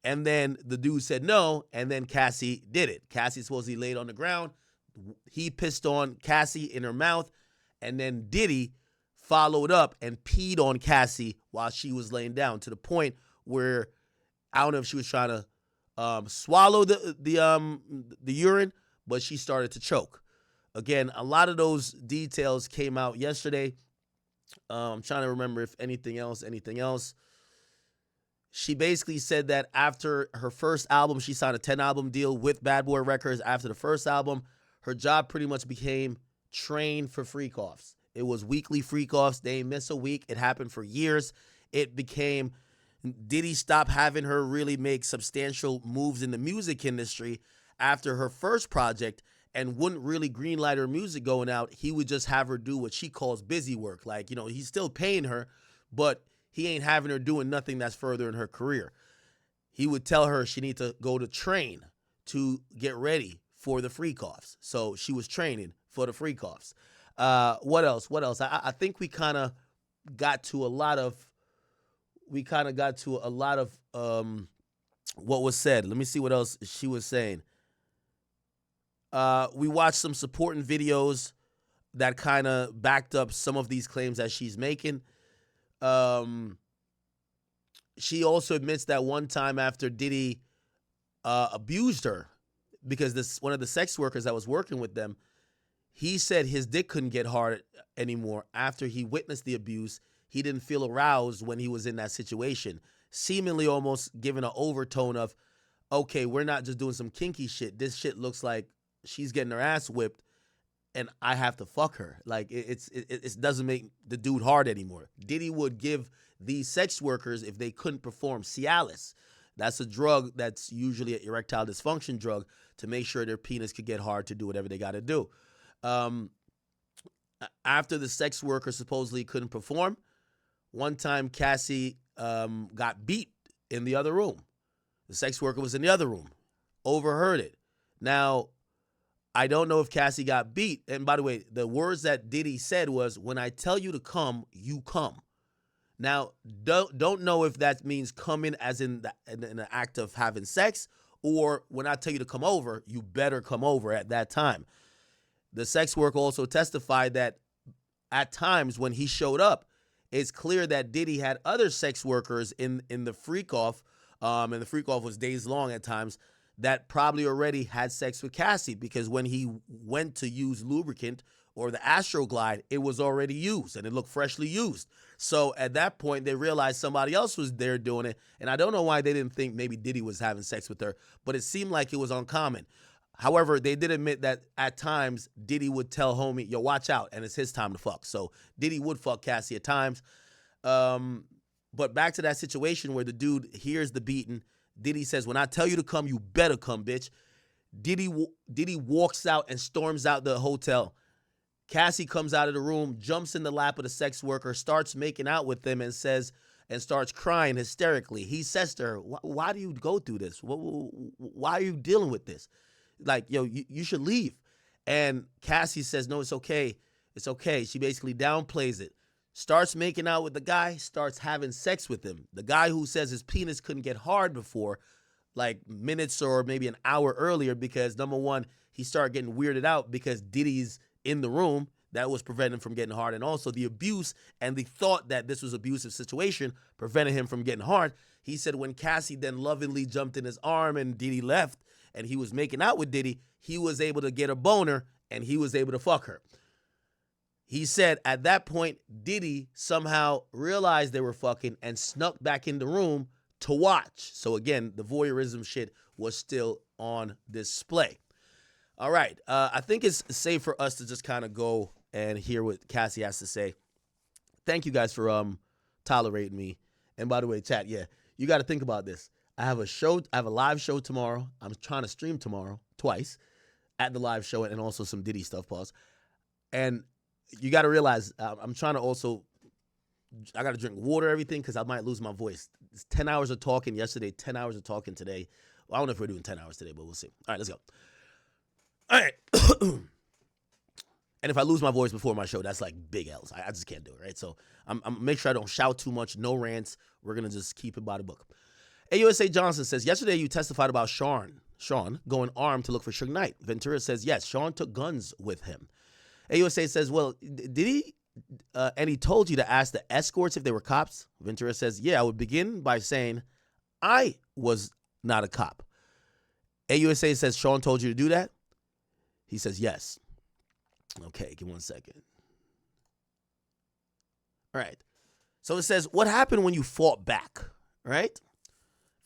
And then the dude said no, and then Cassie did it. Cassie supposedly laid on the ground. He pissed on Cassie in her mouth, and then Diddy followed up and peed on Cassie while she was laying down, to the point where I don't know if she was trying to swallow the urine, but she started to choke. Again, a lot of those details came out yesterday. I'm trying to remember if anything else. She basically said that after her first album, she signed a 10-album deal with Bad Boy Records. After the first album, her job pretty much became train for freak-offs. It was weekly freak-offs. They didn't miss a week. It happened for years. It became, Diddy stopped having her really make substantial moves in the music industry after her first project, and wouldn't really greenlight her music going out. He would just have her do what she calls busy work. Like, you know, he's still paying her, but he ain't having her doing nothing that's further in her career. He would tell her she need to go to train to get ready for the freak-offs. So she was training for the freak-offs. What else? I think we kind of got to a lot of what was said. Let me see what else she was saying. We watched some supporting videos that kind of backed up some of these claims that she's making. She also admits that one time after Diddy abused her, because one of the sex workers that was working with them, he said his dick couldn't get hard anymore after he witnessed the abuse. He didn't feel aroused when he was in that situation, seemingly almost giving an overtone of, okay, we're not just doing some kinky shit. This shit looks like she's getting her ass whipped and I have to fuck her. Like, it doesn't make the dude hard anymore. Diddy would give these sex workers, if they couldn't perform, Cialis. That's a drug that's usually an erectile dysfunction drug to make sure their penis could get hard to do whatever they got to do. After the sex worker supposedly couldn't perform, one time Cassie got beat in the other room. The sex worker was in the other room, overheard it. Now, I don't know if Cassie got beat. And by the way, the words that Diddy said was, "When I tell you to come, you come." Now, don't know if that means coming as in the act of having sex, or when I tell you to come over, you better come over at that time. The sex worker also testified that at times when he showed up, it's clear that Diddy had other sex workers in the freak-off, and the freak-off was days long at times, that probably already had sex with Cassie, because when he went to use lubricant or the Astroglide, it was already used and it looked freshly used. So at that point, they realized somebody else was there doing it. And I don't know why they didn't think maybe Diddy was having sex with her, but it seemed like it was uncommon. However, they did admit that at times Diddy would tell homie, "Yo, watch out," and it's his time to fuck. So Diddy would fuck Cassie at times. But back to that situation where the dude hears the beating. Diddy says, "When I tell you to come, you better come, bitch." Diddy walks out and storms out the hotel. Cassie comes out of the room, jumps in the lap of the sex worker, starts making out with them, and starts crying hysterically. He says to her, "Why do you go through this? Why are you dealing with this? Like, yo, you should leave." And Cassie says, "No, it's okay. It's okay." She basically downplays it. Starts making out with the guy, starts having sex with him. The guy who says his penis couldn't get hard before, like minutes or maybe an hour earlier, because number one, he started getting weirded out because Diddy's in the room. That was preventing him from getting hard. And also the abuse and the thought that this was an abusive situation prevented him from getting hard. He said when Cassie then lovingly jumped in his arm and Diddy left and he was making out with Diddy, he was able to get a boner and he was able to fuck her. He said at that point, Diddy somehow realized they were fucking and snuck back in the room to watch. So again, the voyeurism shit was still on display. All right. I think it's safe for us to just kind of go and hear what Cassie has to say. Thank you guys for tolerating me. And by the way, chat, yeah, you got to think about this. I have a live show tomorrow. I'm trying to stream tomorrow twice at the live show and also some Diddy stuff, pause. And you got to realize I'm trying to also, I got to drink water, everything, because I might lose my voice. It's 10 hours of talking yesterday, 10 hours of talking today. Well, I don't know if we're doing 10 hours today, but we'll see. All right, let's go. All right. And if I lose my voice before my show, that's like big L's. I just can't do it, right? So I'm make sure I don't shout too much, no rants. We're going to just keep it by the book. AUSA Johnson says, yesterday you testified about Sean going armed to look for Suge Knight. Ventura says, yes, Sean took guns with him. AUSA says, well, did he, and he told you to ask the escorts if they were cops? Ventura says, yeah, I would begin by saying I was not a cop. AUSA says, Sean told you to do that? He says, yes. Okay, give 1 second. All right. So it says, what happened when you fought back, right?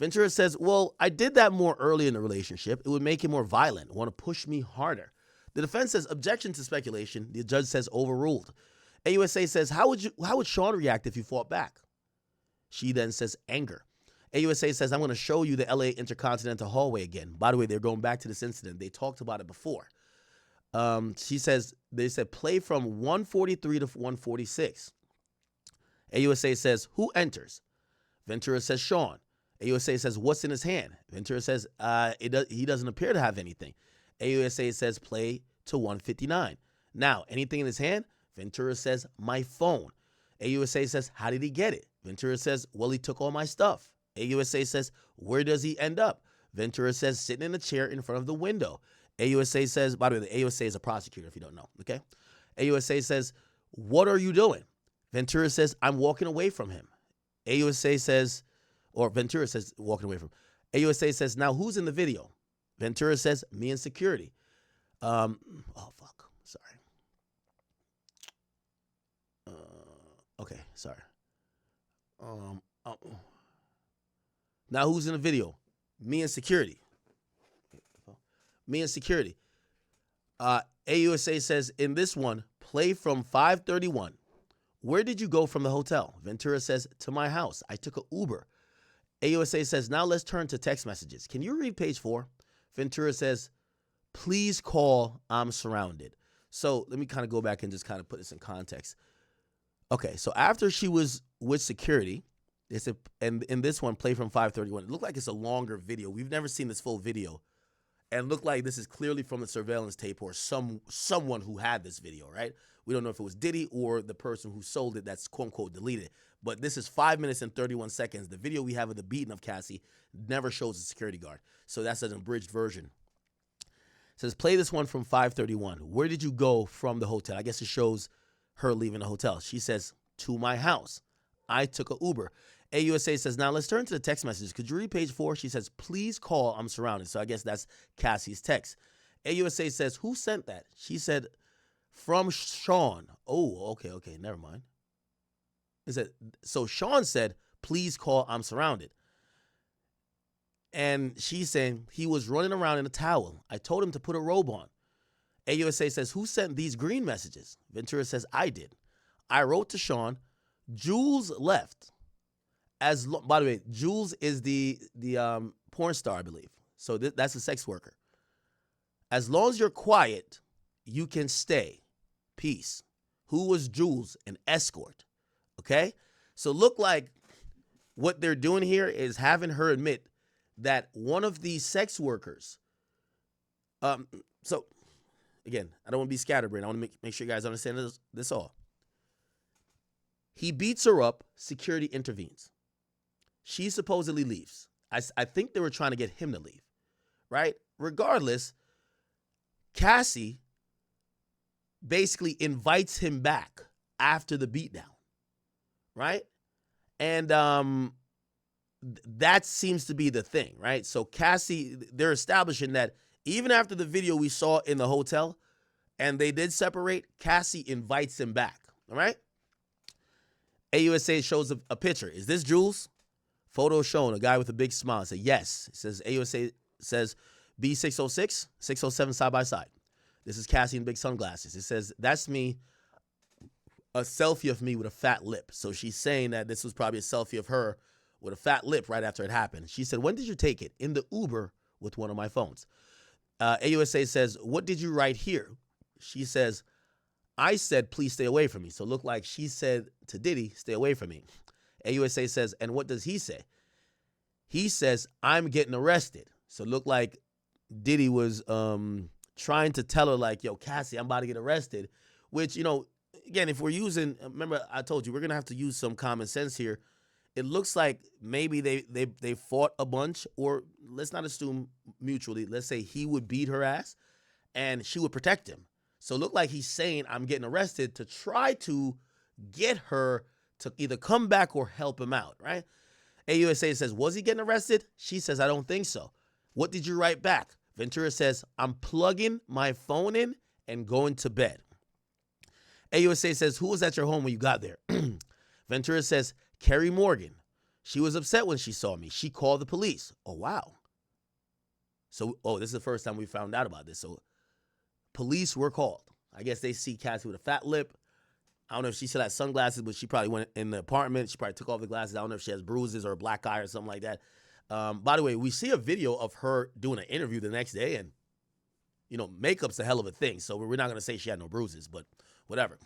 Ventura says, well, I did that more early in the relationship. It would make him more violent, want to push me harder. The defense says, objection to speculation. The judge says, overruled. AUSA says, how would Sean react if you fought back? She then says, anger. AUSA says, I'm going to show you the LA Intercontinental hallway again. By the way, they're going back to this incident. They talked about it before. She says, they said, play from 143 to 146. AUSA says, who enters? Ventura says, Sean. AUSA says, what's in his hand? Ventura says, he doesn't appear to have anything. AUSA says, play to 159. Now, anything in his hand? Ventura says, my phone. AUSA says, how did he get it? Ventura says, well, he took all my stuff. AUSA says, where does he end up? Ventura says, sitting in a chair in front of the window. AUSA says, by the way, the AUSA is a prosecutor if you don't know, okay? AUSA says, what are you doing? Ventura says, I'm walking away from him. AUSA says, or Ventura says, walking away from him. AUSA says, now who's in the video? Ventura says, me and security. Oh, fuck, sorry. Okay, sorry. Now who's in the video? Me and security. Me and security. AUSA says, in this one, play from 531. Where did you go from the hotel? Ventura says, to my house. I took an Uber. AUSA says, now let's turn to text messages. Can you read page 4? Ventura says, please call, I'm surrounded. So let me kind of go back and just kind of put this in context. Okay, so after she was with security, they said, and in this one, play from 531. It looked like it's a longer video. We've never seen this full video. And looked like this is clearly from the surveillance tape or someone who had this video, right? We don't know if it was Diddy or the person who sold it that's quote-unquote deleted. But this is 5 minutes and 31 seconds. The video we have of the beating of Cassie never shows a security guard. So that's an abridged version. It says, play this one from 531. Where did you go from the hotel? I guess it shows her leaving the hotel. She says, to my house. I took an Uber. AUSA says, now let's turn to the text messages. Could you read page 4? She says, please call, I'm surrounded. So I guess that's Cassie's text. AUSA says, who sent that? She said, from Sean. Oh, okay, never mind. So Sean said, please call, I'm surrounded. And she's saying, he was running around in a towel. I told him to put a robe on. AUSA says, who sent these green messages? Ventura says, I did. I wrote to Sean. Jules left. By the way, Jules is the porn star, I believe. So that's a sex worker. As long as you're quiet, you can stay. Peace. Who was Jules? An escort. Okay? So look like what they're doing here is having her admit that one of these sex workers, so again, I don't want to be scatterbrained. I want to make sure you guys understand this all. He beats her up. Security intervenes. She supposedly leaves. I think they were trying to get him to leave, right? Regardless, Cassie basically invites him back after the beatdown, right? And that seems to be the thing, right? So Cassie, they're establishing that even after the video we saw in the hotel and they did separate, Cassie invites him back, all right? AUSA shows a picture. Is this Jules? Photo shown, a guy with a big smile. I say, yes. It says, AUSA says B606, 607 side by side. This is Cassie in big sunglasses. It says, that's me. a selfie of me with a fat lip. So she's saying that this was probably a selfie of her with a fat lip right after it happened. She said, when did you take it? In the Uber with one of my phones. AUSA says, what did you write here? She says, I said, please stay away from me. So it looked like she said to Diddy, stay away from me. AUSA says, and what does he say? He says, I'm getting arrested. So it looked like Diddy was trying to tell her, like, yo, Cassie, I'm about to get arrested. Which, you know, again, if we're using, remember I told you, we're going to have to use some common sense here. It looks like maybe they fought a bunch, or let's not assume mutually. Let's say he would beat her ass and she would protect him. So it looked like he's saying, I'm getting arrested, to try to get her to either come back or help him out, right? AUSA says, was he getting arrested? She says, I don't think so. What did you write back? Ventura says, I'm plugging my phone in and going to bed. AUSA says, who was at your home when you got there? Ventura says, Carrie Morgan. She was upset when she saw me. She called the police. Oh, wow. So, this is the first time we found out about this. So police were called. I guess they see Cassie with a fat lip. I don't know if she still had sunglasses, but she probably went in the apartment. She probably took off the glasses. I don't know if she has bruises or a black eye or something like that. By the way, we see a video of her doing an interview the next day, and, you know, makeup's a hell of a thing. So we're not going to say she had no bruises, but whatever.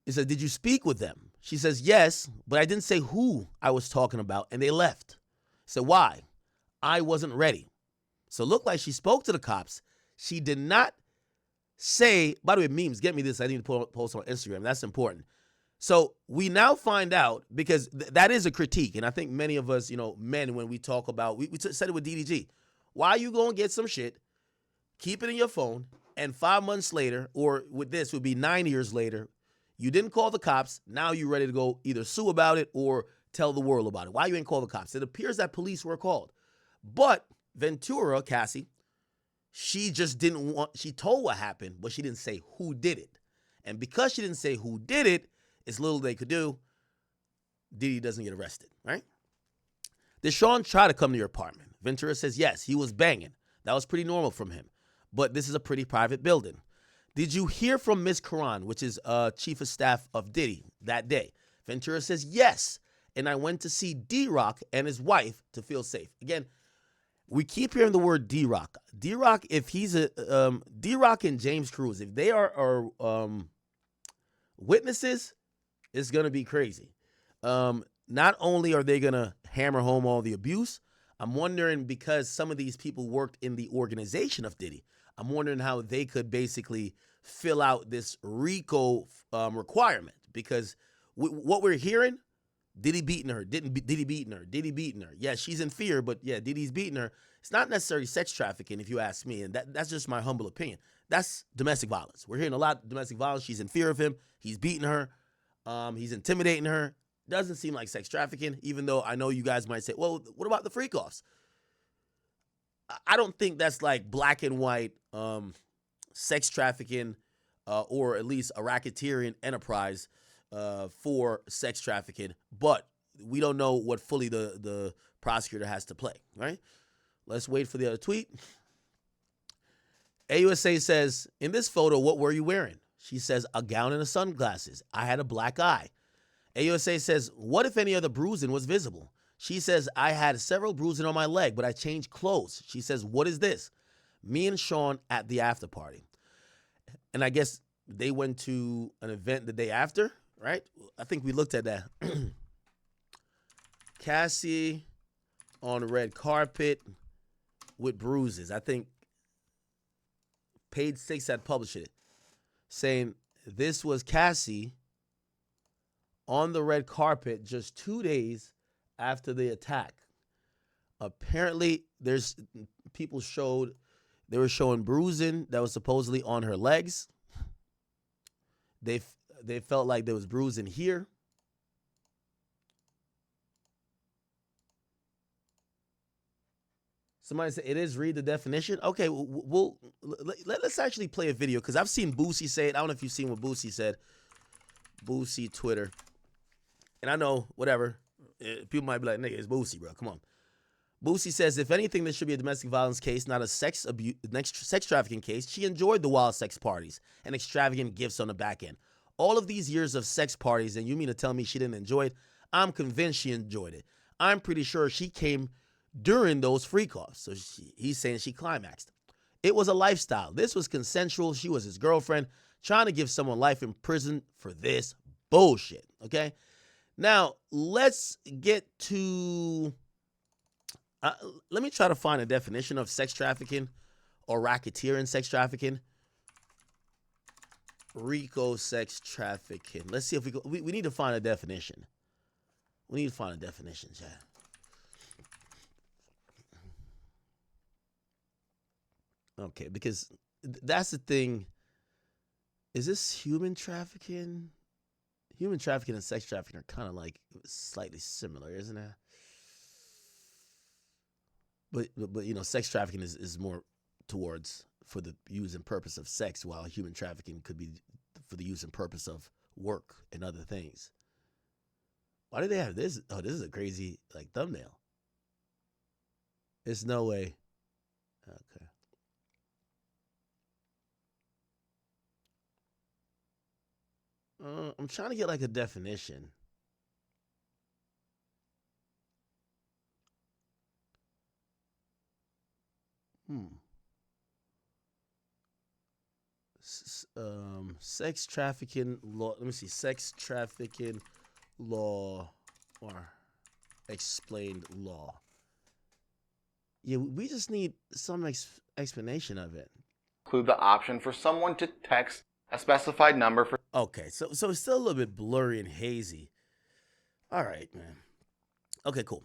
He said, did you speak with them? She says, yes, but I didn't say who I was talking about, and they left. So why? I wasn't ready. So it looked like she spoke to the cops. She did not say, by the way, memes, get me this. I need to post on Instagram. That's important. So we now find out, because that is a critique, and I think many of us, you know, men, when we talk about, we said it with DDG. Why are you going to get some shit, keep it in your phone, and 5 months later, or with this would be 9 years later, you didn't call the cops. Now you're ready to go either sue about it or tell the world about it. Why you ain't call the cops? It appears that police were called. But Ventura, Cassie, she just didn't want, she told what happened, but she didn't say who did it. And because she didn't say who did it, it's little they could do. Diddy doesn't get arrested, right? Did Sean try to come to your apartment? Ventura says yes, he was banging. That was pretty normal from him. But this is a pretty private building. Did you hear from Miss Karan, which is chief of staff of Diddy, that day? Ventura says yes, and I went to see D-Rock and his wife to feel safe. Again, we keep hearing the word D-Rock. D-Rock, if he's a D-Rock and James Cruz, if they are witnesses, it's gonna be crazy. Not only are they gonna hammer home all the abuse, I'm wondering, because some of these people worked in the organization of Diddy, I'm wondering how they could basically fill out this RICO requirement. Because what we're hearing, Diddy beating her, Diddy beating her, Diddy beating her. Yeah, she's in fear, but yeah, Diddy's beating her. It's not necessarily sex trafficking, if you ask me, and that's just my humble opinion. That's domestic violence. We're hearing a lot of domestic violence. She's in fear of him. He's beating her. He's intimidating her. Doesn't seem like sex trafficking, even though I know you guys might say, well, what about the freak-offs? I don't think that's like black and white sex trafficking or at least a racketeering enterprise for sex trafficking. But we don't know what fully the prosecutor has to play, right? Let's wait for the other tweet. AUSA says, in this photo, what were you wearing? She says, a gown and sunglasses. I had a black eye. AUSA says, what if any other bruising was visible? She says, I had several bruising on my leg, but I changed clothes. She says, what is this? Me and Sean at the after party. And I guess they went to an event the day after, right? I think we looked at that. Cassie on red carpet with bruises. I think Page 6 had published it, saying this was Cassie on the red carpet just 2 days after the attack. Apparently, there's people they were showing bruising that was supposedly on her legs. They felt like there was bruising here. Somebody said, it is, read the definition. Okay, let's actually play a video, because I've seen Boosie say it. I don't know if you've seen what Boosie said. Boosie Twitter. And I know, whatever, people might be like, nigga, it's Boosie, bro. Come on. Boosie says, if anything, this should be a domestic violence case, not a sex trafficking case. She enjoyed the wild sex parties and extravagant gifts on the back end. All of these years of sex parties, and you mean to tell me she didn't enjoy it? I'm convinced she enjoyed it. I'm pretty sure she came during those freak-offs. So he's saying she climaxed. It was a lifestyle. This was consensual. She was his girlfriend, trying to give someone life in prison for this bullshit, okay? Now, let's get to... let me try to find a definition of sex trafficking or racketeering sex trafficking. RICO sex trafficking. Let's see if we need to find a definition. We need to find a definition, chat. Okay, because that's the thing. Is this human trafficking? Human trafficking and sex trafficking are kind of like slightly similar, isn't it? But you know, sex trafficking is more towards for the use and purpose of sex, while human trafficking could be for the use and purpose of work and other things. Why do they have this? Oh, this is a crazy like thumbnail. There's no way. Okay. I'm trying to get like a definition. Sex trafficking law. Let me see. Sex trafficking law or explained law. Yeah, we just need some explanation of it. Include the option for someone to text a specified number for... Okay, so it's still a little bit blurry and hazy. All right, man. Okay, cool.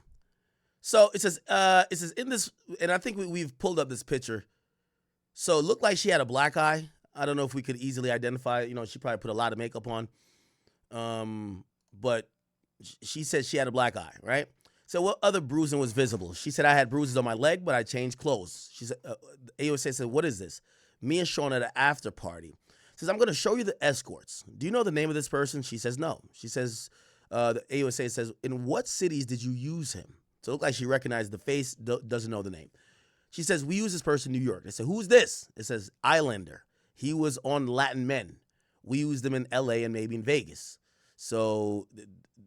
So it says in this, and I think we've pulled up this picture. So it looked like she had a black eye. I don't know if we could easily identify. You know, she probably put a lot of makeup on. But she said she had a black eye, right? So what other bruising was visible? She said, I had bruises on my leg, but I changed clothes. She said, AOSA said, what is this? Me and Sean at an after party. Says, I'm going to show you the escorts. Do you know the name of this person? She says, no. She says, the AOSA says, in what cities did you use him? So it looked like she recognized the face, doesn't know the name. She says, we use this person in New York. They said, who's this? It says, Islander. He was on Latin Men. We used him in LA and maybe in Vegas. So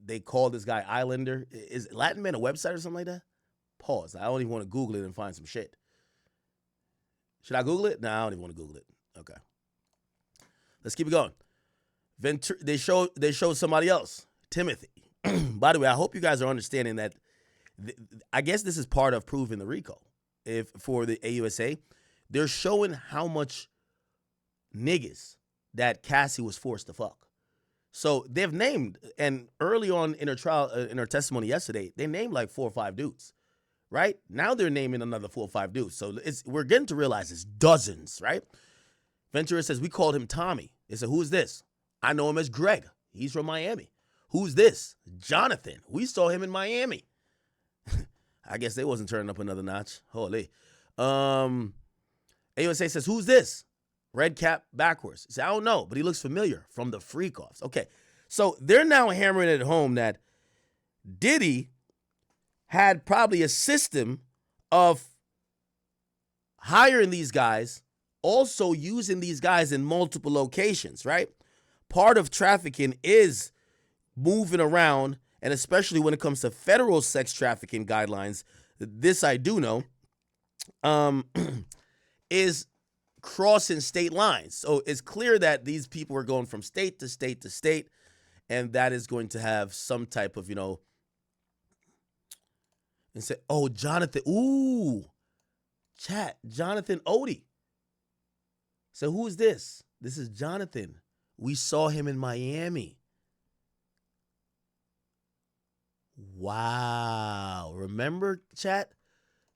they call this guy Islander. Is Latin Men a website or something like that? Pause. I don't even want to Google it and find some shit. Should I Google it? No, I don't even want to Google it. Okay. Let's keep it going. They showed somebody else, Timothy. By the way, I hope you guys are understanding that. I guess this is part of proving the RICO. If for the AUSA, they're showing how much niggas that Cassie was forced to fuck. So they've named, and early on in her trial, in her testimony yesterday, they named like 4 or 5 dudes. Right now, they're naming another 4 or 5 dudes. So we're getting to realize it's dozens. Right. Ventura says, we called him Tommy. They said, who's this? I know him as Greg. He's from Miami. Who's this? Jonathan. We saw him in Miami. I guess they wasn't turning up another notch. Holy. AUSA says, who's this? Red cap backwards. He said, I don't know, but he looks familiar from the freak-offs. Okay, so they're now hammering it home that Diddy had probably a system of hiring these guys, also using these guys in multiple locations, right? Part of trafficking is moving around, and especially when it comes to federal sex trafficking guidelines, this I do know, is crossing state lines. So it's clear that these people are going from state to state to state, and that is going to have some type of, and say, oh, Jonathan, ooh, chat, Jonathan Odie. So who is this? This is Jonathan. We saw him in Miami. Wow. Remember, chat?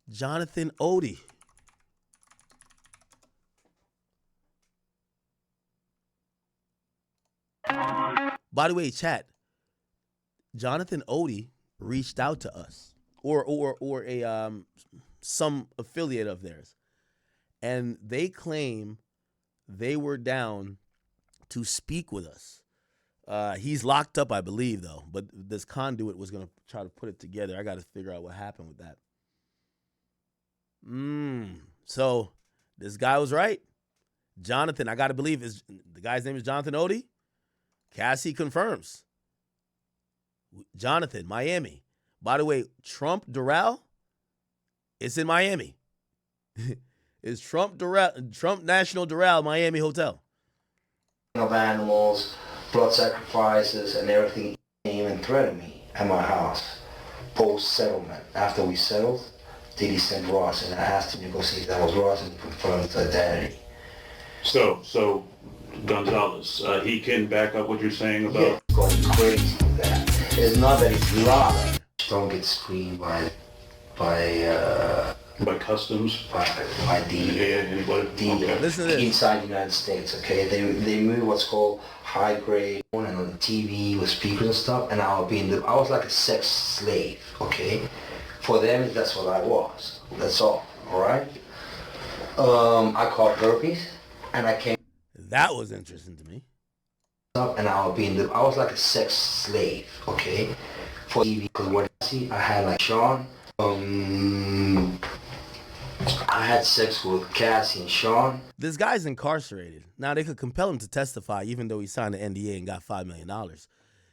Jonathan Odie. By the way, chat, Jonathan Odie reached out to us or a some affiliate of theirs, and they claim they were down to speak with us. He's locked up, I believe, though. But this conduit was going to try to put it together. I got to figure out what happened with that. So this guy was right. Jonathan, I got to believe the guy's name is Jonathan Odie. Cassie confirms. Jonathan, Miami. By the way, Trump Doral, it's in Miami. It's Trump National Doral Miami Hotel. Of animals, blood sacrifices, and everything came and threatened me at my house. Post-settlement, after we settled, Diddy sent Ross, and I asked him to go see if that was Ross and confirm his identity. So Gonzalez, he can back up what you're saying about... Yeah, going crazy with that. It's not that he's lying. Don't get screened by customs? By Okay. Listen to this. Inside the United States, okay? They move what's called high grade and on the TV with speakers and stuff, and I was like a sex slave, okay? For them, that's what I was. That's all right? I caught herpes, and I came That was interesting to me. up, and I was like a sex slave, okay? For TV, because what I had like Sean, I had sex with Cassie and Sean. This guy's incarcerated. Now, they could compel him to testify, even though he signed an NDA and got $5 million.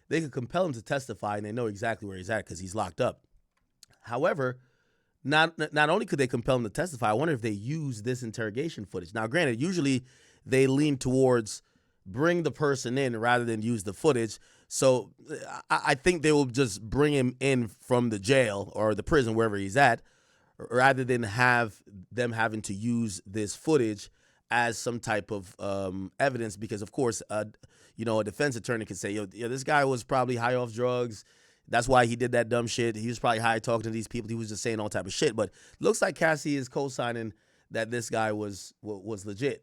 They could compel him to testify, and they know exactly where he's at because he's locked up. However, not only could they compel him to testify, I wonder if they use this interrogation footage. Now, granted, usually they lean towards bring the person in rather than use the footage. So I think they will just bring him in from the jail or the prison, wherever he's at, rather than have them having to use this footage as some type of evidence. Because, of course, a defense attorney could say, yo, this guy was probably high off drugs. That's why he did that dumb shit. He was probably high talking to these people. He was just saying all type of shit. But looks like Cassie is co-signing that this guy was legit.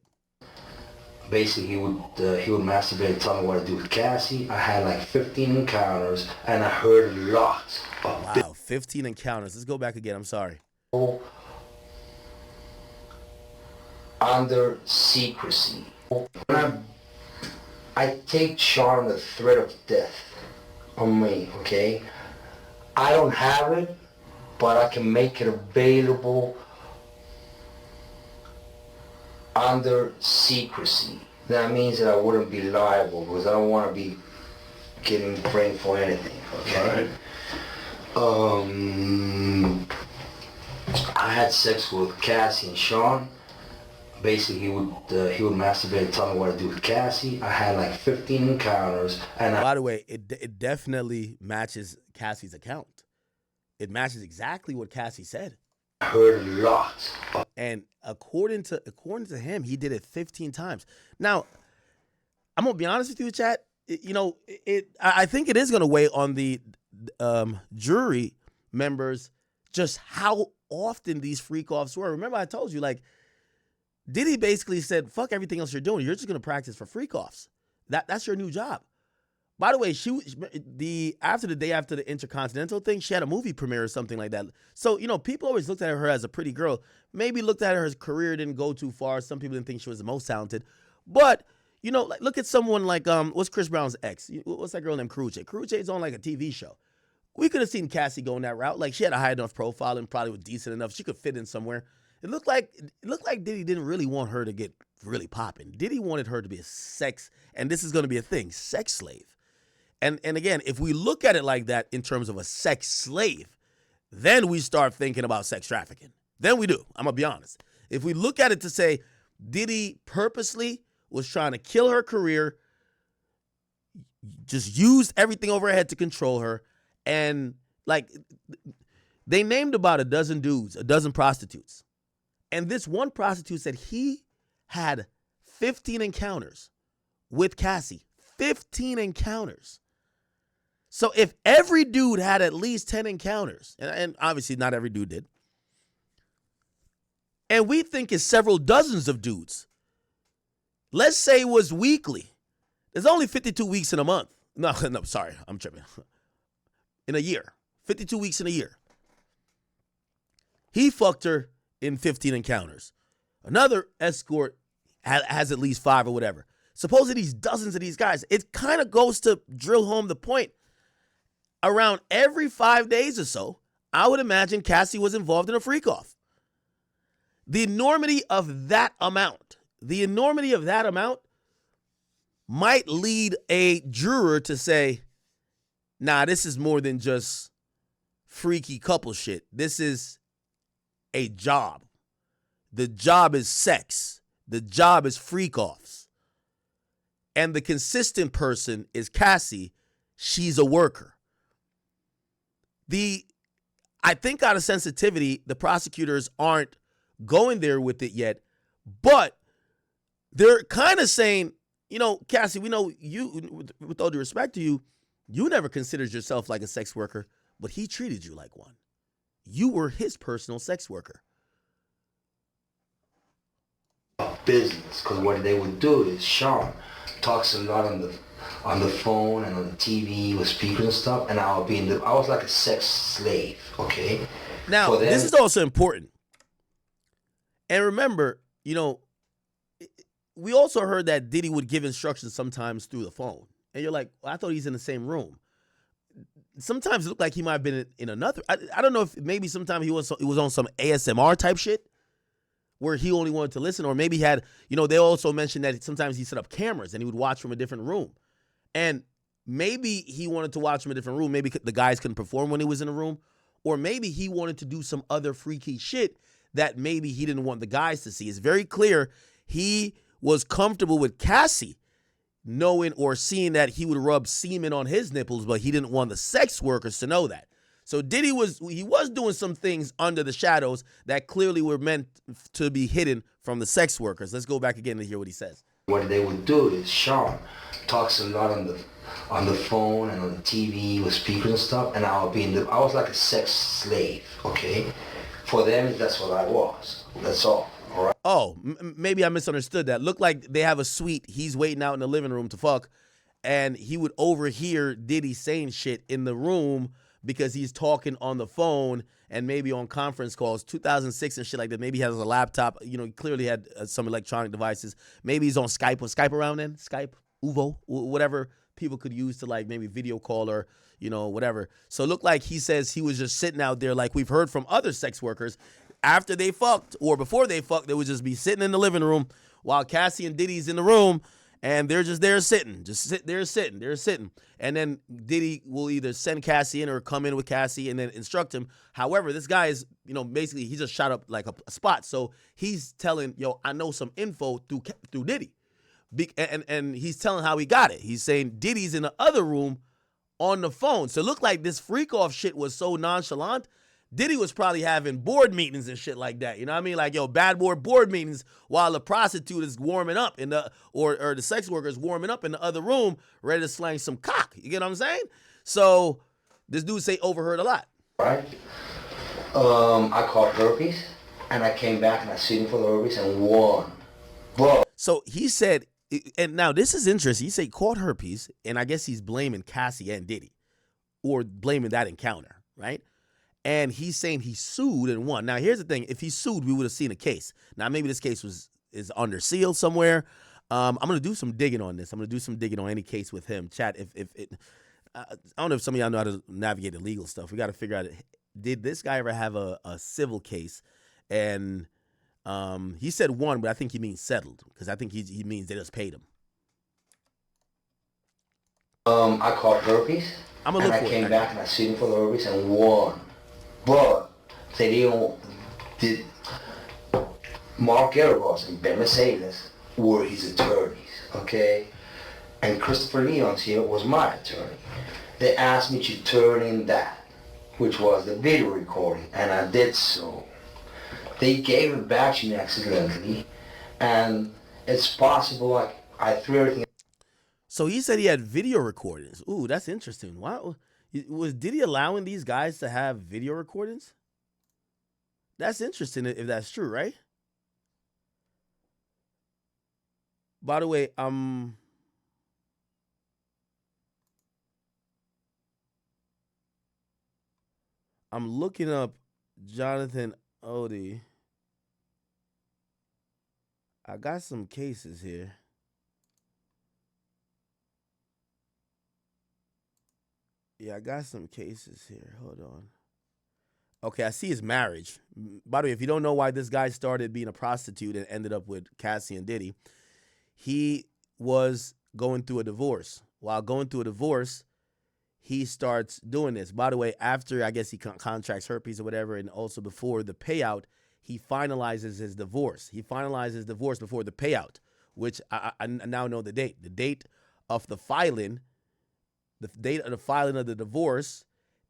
Basically, he would masturbate and tell me what to do with Cassie. I had like 15 encounters, and I heard a lot of Wow, 15 encounters. Let's go back again. I'm sorry. Under secrecy. I take Sean the threat of death on me, okay? I don't have it, but I can make it available under secrecy. That means that I wouldn't be liable because I don't want to be getting framed for anything, okay? Right. I had sex with Cassie and Sean. Basically, he would masturbate and tell me what to do with Cassie. I had like 15 encounters, and By the way, it definitely matches Cassie's account. It matches exactly what Cassie said. I heard a lot. And according to him, he did it 15 times. Now, I'm gonna be honest with you, chat. I think it is gonna weigh on the jury members just how often these freak offs were. Remember, I told you, like, Diddy basically said, "Fuck everything else you're doing. You're just gonna practice for freak offs. That's your new job." By the way, after the day after the Intercontinental thing, she had a movie premiere or something like that. So, people always looked at her as a pretty girl. Maybe looked at her career didn't go too far. Some people didn't think she was the most talented. But, like, look at someone like, what's Chris Brown's ex? What's that girl named Karuche? Karuche's on like a TV show. We could have seen Cassie going that route. Like, she had a high enough profile and probably was decent enough. She could fit in somewhere. It looked like Diddy didn't really want her to get really popping. Diddy wanted her to be a sex, and this is going to be a thing, sex slave. And again, if we look at it like that in terms of a sex slave, then we start thinking about sex trafficking. Then we do. I'm going to be honest. If we look at it to say Diddy purposely was trying to kill her career, just used everything over her head to control her, and like they named about a dozen dudes, a dozen prostitutes. And this one prostitute said he had 15 encounters with Cassie. 15 encounters. So if every dude had at least 10 encounters, and obviously not every dude did, and we think it's several dozens of dudes, let's say it was weekly. There's only 52 weeks in a month. No, sorry, I'm tripping. In a year. 52 weeks in a year. He fucked her in 15 encounters. Another escort has at least 5 or whatever. Supposedly these dozens of these guys. It kind of goes to drill home the point. Around every 5 days or so, I would imagine Cassie was involved in a freak-off. The enormity of that amount, might lead a juror to say, nah, this is more than just freaky couple shit. This is a job. The job is sex. The job is freak-offs. And the consistent person is Cassie. She's a worker. I think out of sensitivity, the prosecutors aren't going there with it yet, but they're kind of saying, you know, Cassie, we know you, with all due respect to you, you never considered yourself like a sex worker, but he treated you like one. You were his personal sex worker. Business, because what they would do is Sean talks a lot on the phone and on the TV with speakers and stuff, and I was like a sex slave, okay? Now, this is also important. And remember, you know, we also heard that Diddy would give instructions sometimes through the phone. And you're like, well, I thought he's in the same room. Sometimes it looked like he might have been in another. I don't know if maybe sometimes it was on some ASMR type shit where he only wanted to listen, or maybe he had, you know, they also mentioned that sometimes he set up cameras and he would watch from a different room. And maybe he wanted to watch from a different room. Maybe the guys couldn't perform when he was in a room, or maybe he wanted to do some other freaky shit that maybe he didn't want the guys to see. It's very clear he was comfortable with Cassie knowing or seeing that he would rub semen on his nipples, but he didn't want the sex workers to know that. So Diddy was doing some things under the shadows that clearly were meant to be hidden from the sex workers. Let's go back again and hear what he says. What they would do is Sean talks a lot on the phone and on the TV with speakers and stuff, and I was like a sex slave, okay? For them, that's what I was. That's all. All right. Oh, maybe I misunderstood that. Looked like they have a suite. He's waiting out in the living room to fuck, and he would overhear Diddy saying shit in the room because he's talking on the phone and maybe on conference calls, 2006 and shit like that. Maybe he has a laptop. You know, he clearly had some electronic devices. Maybe he's on Skype. Was Skype around then? Skype, Uvo, whatever people could use to like maybe video call or, you know, whatever. So it looked like he says he was just sitting out there like we've heard from other sex workers. After they fucked or before they fucked, they would just be sitting in the living room while Cassie and Diddy's in the room, and they're just there sitting. They're sitting. And then Diddy will either send Cassie in or come in with Cassie and then instruct him. However, this guy is, you know, basically he just shot up like a spot. So he's telling, yo, I know some info through Diddy. And he's telling how he got it. He's saying Diddy's in the other room on the phone. So it looked like this freak off shit was so nonchalant. Diddy was probably having board meetings and shit like that. You know what I mean? Like, yo, bad board meetings while the prostitute is warming up in the, or the sex worker is warming up in the other room, ready to slang some cock. You get what I'm saying? So this dude say overheard a lot. Right? I caught herpes, and I came back and I sued him for the herpes and won. But so he said, and now this is interesting. He said caught herpes, and I guess he's blaming Cassie and Diddy, or blaming that encounter, right? And he's saying he sued and won. Now, here's the thing. If he sued, we would have seen a case. Now, maybe this case is under seal somewhere. I'm going to do some digging on this. I'm going to do some digging on any case with him. Chat, I don't know if some of y'all know how to navigate the legal stuff. We got to figure out, did this guy ever have a civil case? And he said won, but I think he means settled, because I think he means they just paid him. I caught herpes, and I came back and I sued him for the herpes and won. But Mark Garagos and Ben Mercedes were his attorneys, okay? And Christopher Leons here was my attorney. They asked me to turn in that, which was the video recording, and I did so. They gave it back to me accidentally, and it's possible I threw everything. So he said he had video recordings. Ooh, that's interesting. Why was Diddy allowing these guys to have video recordings? That's interesting if that's true, right? By the way, I'm looking up Jonathan Odie. I got some cases here. Yeah, I got some cases here. Hold on. Okay, I see his marriage. By the way, if you don't know why this guy started being a prostitute and ended up with Cassie and Diddy, he was going through a divorce. While going through a divorce, he starts doing this. By the way, after I guess he contracts herpes or whatever, and also before the payout, he finalizes his divorce. He finalizes divorce before the payout, which I now know the date. The date of the filing, of the divorce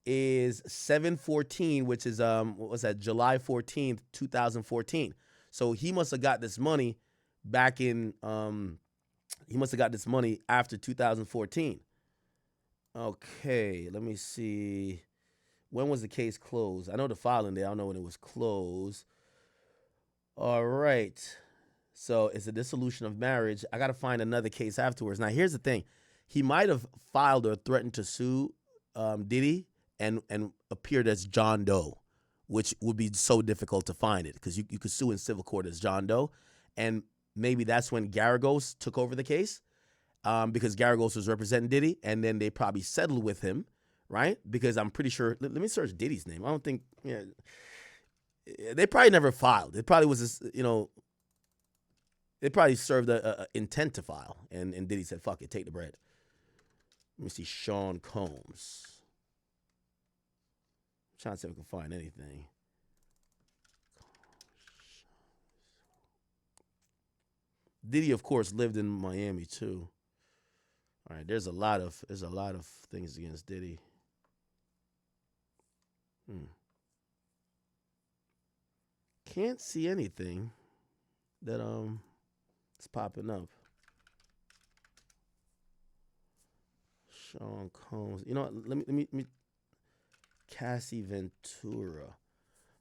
is 7/14, which is what was that, July 14th, 2014. So he must have got this money back in he must have got this money after 2014. Okay, let me see. When was the case closed? I know the filing day. I don't know when it was closed. All right. So it's a dissolution of marriage. I got to find another case afterwards. Now, here's the thing. He might have filed or threatened to sue Diddy and appeared as John Doe, which would be so difficult to find it because you could sue in civil court as John Doe. And maybe that's when Garagos took over the case because Garagos was representing Diddy, and then they probably settled with him, right? Because I'm pretty sure, let me search Diddy's name. I don't think, they probably never filed. It probably was, they probably served a intent to file, and Diddy said, fuck it, take the bread. Let me see, Sean Combs. I'm trying to see if I can find anything. Diddy, of course, lived in Miami too. All right, there's a lot of things against Diddy. Can't see anything that is popping up. Sean Combs. You know what? Let me Cassie Ventura.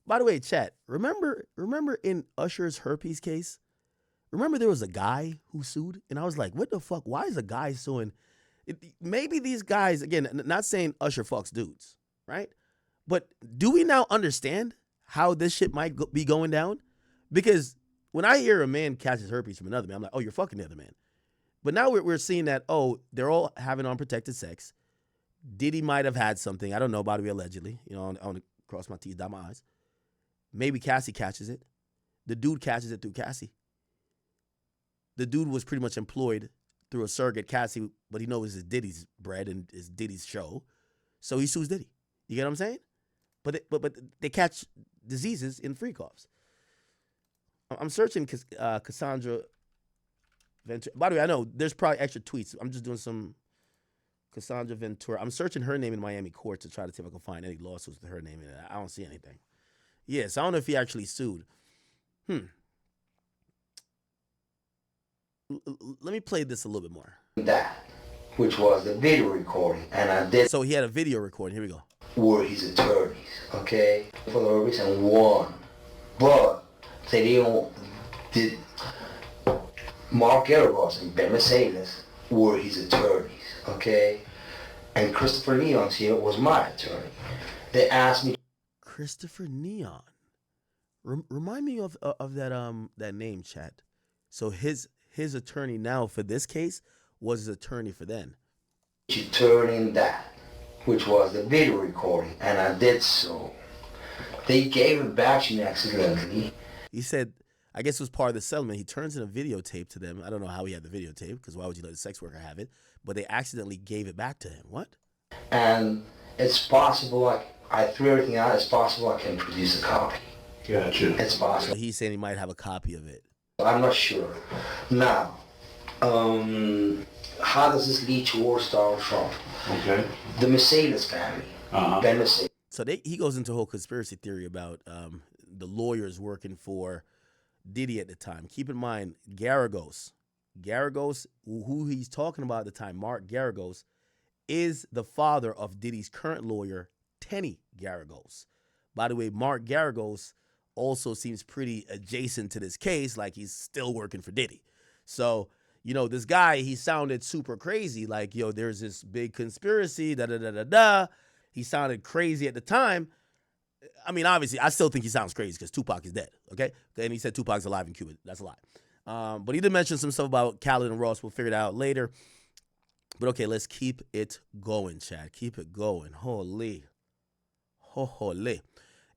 By the way, chat, remember in Usher's herpes case? Remember there was a guy who sued? And I was like, what the fuck? Why is a guy suing? Maybe these guys, again, not saying Usher fucks dudes, right? But do we now understand how this shit might be going down? Because when I hear a man catches herpes from another man, I'm like, oh, you're fucking the other man. But now we're seeing that, oh, they're all having unprotected sex. Diddy might have had something. I don't know, by the way, allegedly. You know, I want to cross my T's, dot my I's. Maybe Cassie catches it. The dude catches it through Cassie. The dude was pretty much employed through a surrogate Cassie, but he knows it's Diddy's bread and it's Diddy's show. So he sues Diddy. You get what I'm saying? But they catch diseases in free coughs. I'm searching Cassandra Ventura. By the way, I know there's probably extra tweets. I'm just doing some Cassandra Ventura. I'm searching her name in Miami court to try to see if I can find any lawsuits with her name in it. I don't see anything. Yes, I don't know if he actually sued. Let me play this a little bit more. That, which was the video recording, and I did. So he had a video recording. Here we go. Were his attorneys, okay, for the reason won, but they did. Mark Garagos and Ben Mercedes were his attorneys, okay, and Christopher Neon here was my attorney. They asked me. Christopher Neon. Remind me of that name, chat. So his attorney now for this case was his attorney for then. To turn in that, which was the video recording, and I did so. They gave it back to me accidentally. He said, I guess it was part of the settlement. He turns in a videotape to them. I don't know how he had the videotape, because why would you let a sex worker have it? But they accidentally gave it back to him. What? And it's possible, I threw everything out, it's possible I can produce a copy. Gotcha. It's possible. So he's saying he might have a copy of it. I'm not sure. Now, how does this lead towards Donald Trump? Okay. The Mercedes family. Ben Mercedes. So he goes into a whole conspiracy theory about the lawyers working for Diddy at the time. Keep in mind, Garagos, who he's talking about at the time, Mark Garagos, is the father of Diddy's current lawyer, Tenny Garagos. By the way, Mark Garagos also seems pretty adjacent to this case, like he's still working for Diddy. So, you know, this guy, he sounded super crazy, like, yo, there's this big conspiracy, da-da-da-da-da. He sounded crazy at the time. I mean, obviously, I still think he sounds crazy because Tupac is dead, okay? And he said Tupac's alive in Cuba. That's a lie. But he did mention some stuff about Khaled and Ross. We'll figure it out later. But, okay, let's keep it going, Chad. Keep it going. Holy.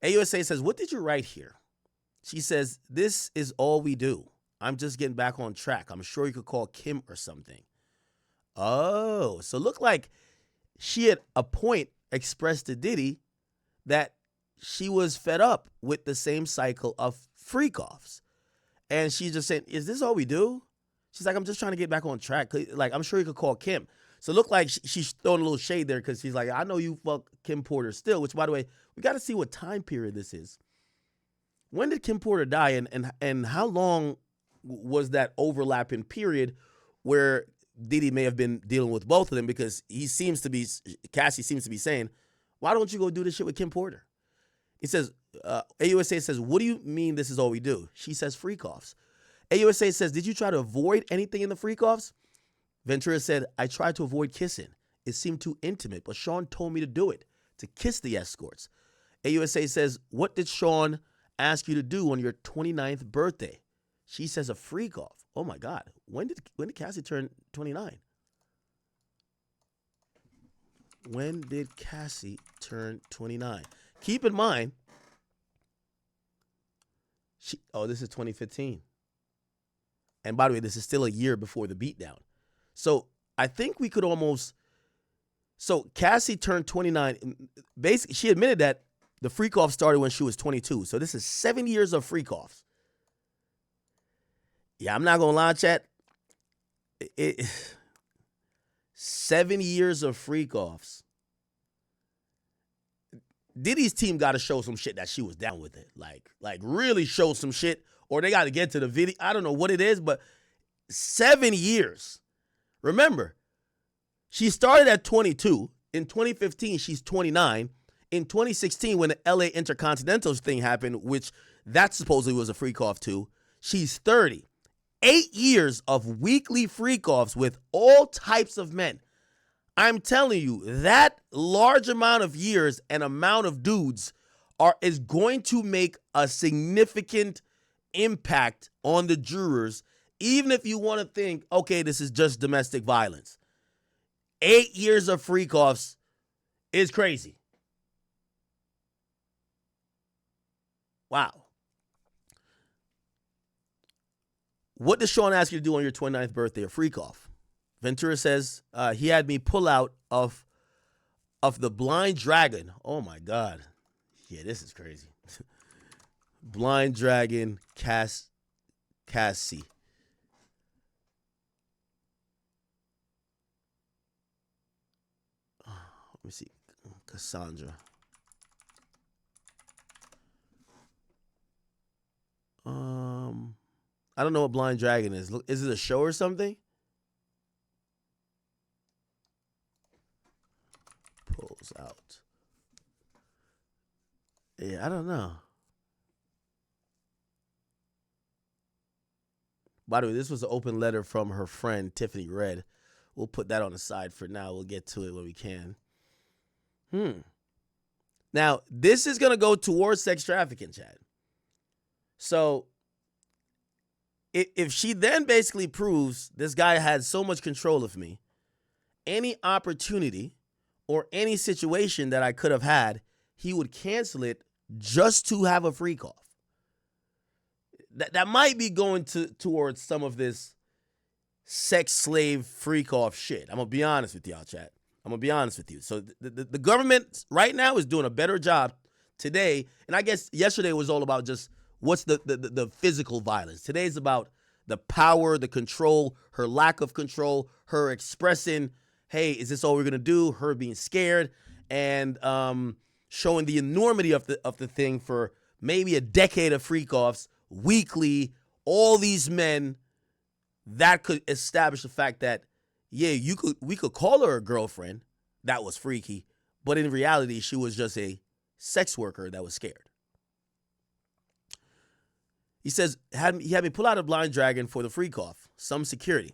AUSA says, what did you write here? She says, this is all we do. I'm just getting back on track. I'm sure you could call Kim or something. Oh, so look like she at a point expressed to Diddy that she was fed up with the same cycle of freak-offs. And she's just saying, is this all we do? She's like, I'm just trying to get back on track. Like, I'm sure you could call Kim. So it looked like she's throwing a little shade there because she's like, I know you fuck Kim Porter still, which, by the way, we got to see what time period this is. When did Kim Porter die, and how long was that overlapping period where Diddy may have been dealing with both of them? Because Cassie seems to be saying, why don't you go do this shit with Kim Porter? He says, AUSA says, what do you mean this is all we do? She says freak-offs. AUSA says, did you try to avoid anything in the freak-offs? Ventura said, I tried to avoid kissing. It seemed too intimate, but Sean told me to do it, to kiss the escorts. AUSA says, what did Sean ask you to do on your 29th birthday? She says a freak-off. Oh, my God. When did Cassie turn 29? When did Cassie turn 29? Keep in mind, this is 2015. And by the way, this is still a year before the beatdown. So I think we could almost. So Cassie turned 29. Basically, she admitted that the freak off started when she was 22. So this is 7 years of freak offs. Yeah, I'm not gonna lie, chat. 7 years of freak offs. Diddy's team got to show some shit that she was down with it. Like really show some shit, or they got to get to the video. I don't know what it is, but 7 years. Remember, she started at 22. In 2015, she's 29. In 2016, when the LA Intercontinental thing happened, which that supposedly was a freak off too, she's 30. 8 years of weekly freak offs with all types of men. I'm telling you, that large amount of years and amount of dudes is going to make a significant impact on the jurors, even if you want to think, okay, this is just domestic violence. 8 years of freak offs is crazy. Wow. What does Sean ask you to do on your 29th birthday? A freak off. Ventura says he had me pull out of the Blind Dragon. Oh, my God. Yeah, this is crazy. Blind Dragon Cassie. Let me see. Cassandra. I don't know what Blind Dragon is. Look, is it a show or something? Pulls out. Yeah, I don't know. By the way, this was an open letter from her friend, Tiffany Red. We'll put that on the side for now. We'll get to it when we can. Now, this is going to go towards sex trafficking, Chad. So, if she then basically proves this guy had so much control of me, any opportunity or any situation that I could have had, he would cancel it just to have a freak off. That might be going towards some of this sex slave freak off shit. I'm going to be honest with y'all, chat. I'm going to be honest with you. So the government right now is doing a better job today. And I guess yesterday was all about just what's the physical violence. Today's about the power, the control, her lack of control, her expressing, hey, is this all we're going to do? Her being scared and showing the enormity of the thing for maybe a decade of freak offs, weekly, all these men. That could establish the fact that, yeah, we could call her a girlfriend that was freaky, but in reality, she was just a sex worker that was scared. He says, he had me pull out a Blind Dragon for the freak off, some security.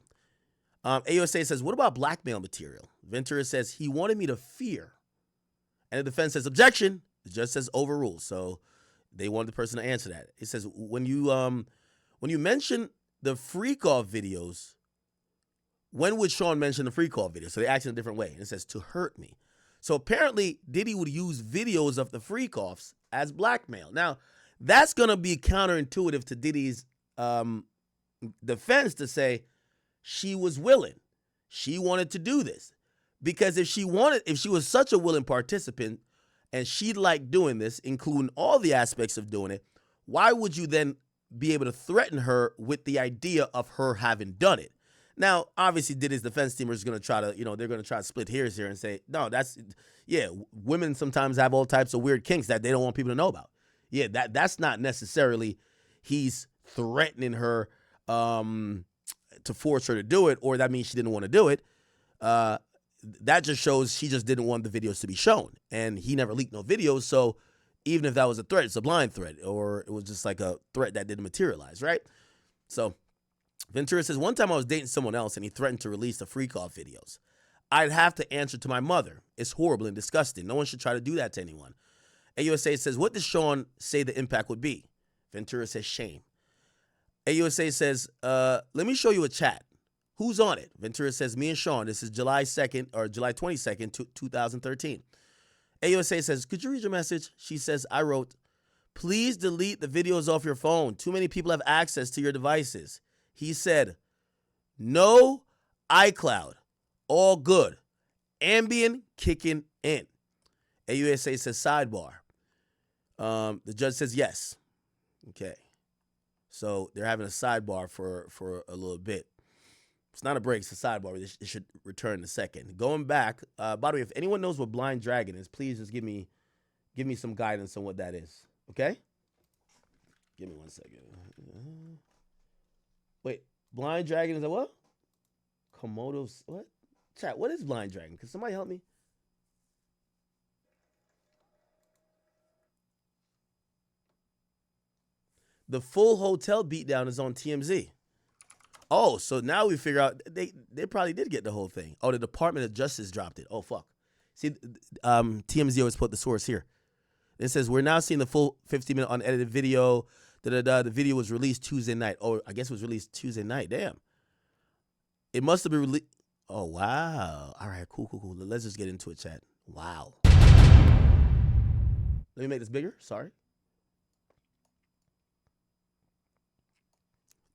AUSA says, what about blackmail material? Ventura says, he wanted me to fear. And the defense says, objection. The judge says, overruled. So they wanted the person to answer that. It says, when you mention the freak off videos, when would Sean mention the freak off video? So they asked in a different way. And it says, to hurt me. So apparently, Diddy would use videos of the freak-offs as blackmail. Now, that's going to be counterintuitive to Diddy's defense to say she was willing. She wanted to do this. Because if she was such a willing participant and she liked doing this, including all the aspects of doing it, why would you then be able to threaten her with the idea of her having done it? Now, obviously, Diddy's defense team is going to try to, they're going to try to split hairs here and say, no, women sometimes have all types of weird kinks that they don't want people to know about. Yeah, that's not necessarily he's threatening her to force her to do it, or that means she didn't want to do it. That just shows she just didn't want the videos to be shown, and he never leaked no videos, so even if that was a threat, it's a blind threat, or it was just like a threat that didn't materialize, right? So Ventura says, one time I was dating someone else and he threatened to release the freak-off videos. I'd have to answer to my mother. It's horrible and disgusting. No one should try to do that to anyone. AUSA says, what does Sean say the impact would be? Ventura says, shame. AUSA says, let me show you a chat. Who's on it? Ventura says, me and Sean. This is July 2nd or July 22nd, 2013. AUSA says, could you read your message? She says, I wrote, please delete the videos off your phone. Too many people have access to your devices. He said, no iCloud. All good. Ambien kicking in. AUSA says, sidebar. The judge says yes. Okay. So they're having a sidebar for a little bit. It's not a break, it's a sidebar. It should return in a second. Going back, by the way, if anyone knows what Blind Dragon is, please just give me some guidance on what that is. Okay? Give me 1 second. Wait, Blind Dragon is a what? Komodo's what? Chat, what is Blind Dragon? Can somebody help me? The full hotel beatdown is on TMZ. Oh, so now we figure out they probably did get the whole thing. Oh, the Department of Justice dropped it. Oh, fuck. See, TMZ always put the source here. It says, we're now seeing the full 50-minute unedited video. The video was released Tuesday night. Oh, I guess it was released Tuesday night. Damn. It must have been released. Oh, wow. All right, cool. Let's just get into it, chat. Wow. Let me make this bigger. Sorry.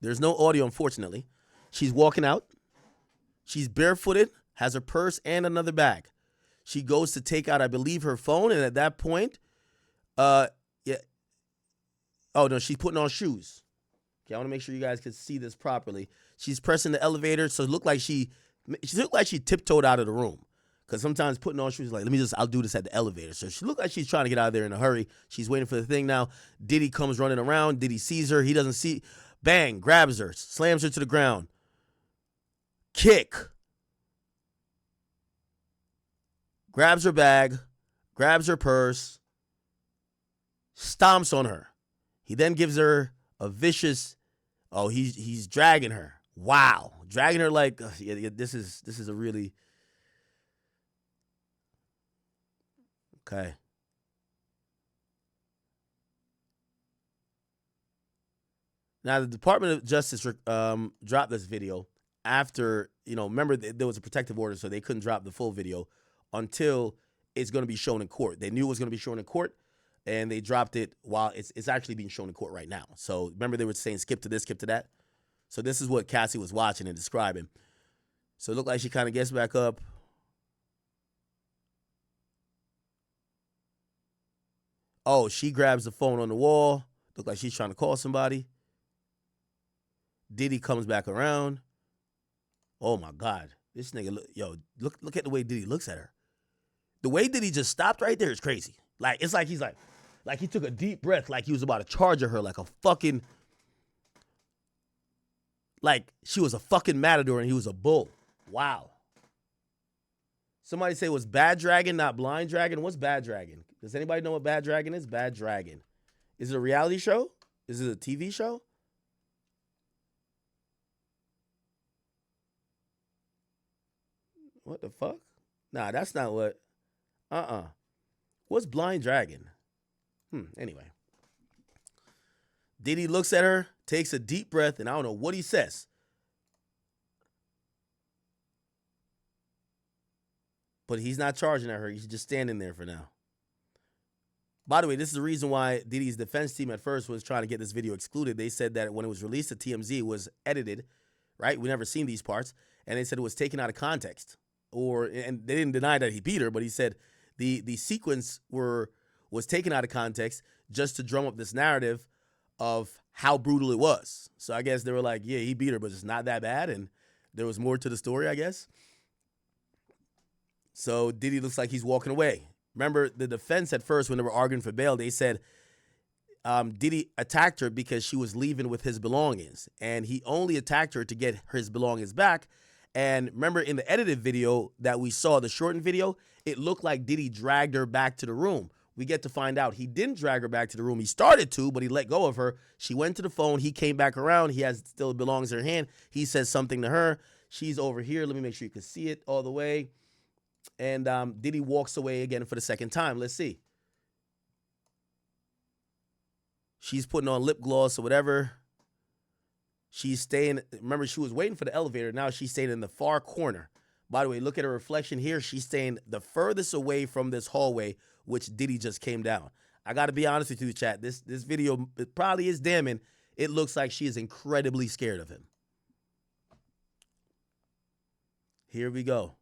There's no audio, unfortunately. She's walking out. She's barefooted, has her purse and another bag. She goes to take out, I believe, her phone, and at that point, yeah. Oh, no, she's putting on shoes. Okay, I want to make sure you guys can see this properly. She's pressing the elevator, so it looked like she tiptoed out of the room. Because sometimes putting on shoes is like, I'll do this at the elevator. So she looked like she's trying to get out of there in a hurry. She's waiting for the thing now. Diddy comes running around. Diddy sees her. He doesn't see. Bang, grabs her, slams her to the ground. Kick. Grabs her bag, grabs her purse, stomps on her. He then gives her a vicious, he's dragging her. Wow. Dragging her like, this is a really, okay. Now, the Department of Justice dropped this video after, remember, there was a protective order, so they couldn't drop the full video until it's going to be shown in court. They knew it was going to be shown in court, and they dropped it while it's actually being shown in court right now. So remember, they were saying skip to this, skip to that? So this is what Cassie was watching and describing. So it looked like she kind of gets back up. Oh, she grabs the phone on the wall. Looked like she's trying to call somebody. Diddy comes back around. Oh my God. This nigga, look at the way Diddy looks at her. The way Diddy just stopped right there is crazy. Like, it's like he's like he took a deep breath, like he was about to charge at her like a fucking, like she was a fucking matador and he was a bull. Wow. Somebody say it was Bad Dragon, not Blind Dragon. What's Bad Dragon? Does anybody know what Bad Dragon is? Bad Dragon. Is it a reality show? Is it a TV show? What the fuck? Nah, that's not what. What's Blind Dragon? Anyway. Diddy looks at her, takes a deep breath, and I don't know what he says. But he's not charging at her. He's just standing there for now. By the way, this is the reason why Diddy's defense team at first was trying to get this video excluded. They said that when it was released to TMZ, it was edited, right? We never seen these parts. And they said it was taken out of context. And they didn't deny that he beat her, but he said the sequence was taken out of context just to drum up this narrative of how brutal it was. So I guess they were like, yeah, he beat her, but it's not that bad. And there was more to the story, I guess. So Diddy looks like he's walking away. Remember, the defense at first, when they were arguing for bail, they said Diddy attacked her because she was leaving with his belongings. And he only attacked her to get his belongings back. And remember, in the edited video that we saw, the shortened video, it looked like Diddy dragged her back to the room. We get to find out he didn't drag her back to the room. He started to, but he let go of her. She went to the phone. He came back around. He has still belongs in her hand. He says something to her. She's over here. Let me make sure you can see it all the way. And Diddy walks away again for the second time. Let's see. She's putting on lip gloss or whatever. She's staying. Remember, she was waiting for the elevator. Now she's staying in the far corner. By the way, look at her reflection here. She's staying the furthest away from this hallway, which Diddy just came down. I got to be honest with you, chat. This video, it probably is damning. It looks like she is incredibly scared of him. Here we go.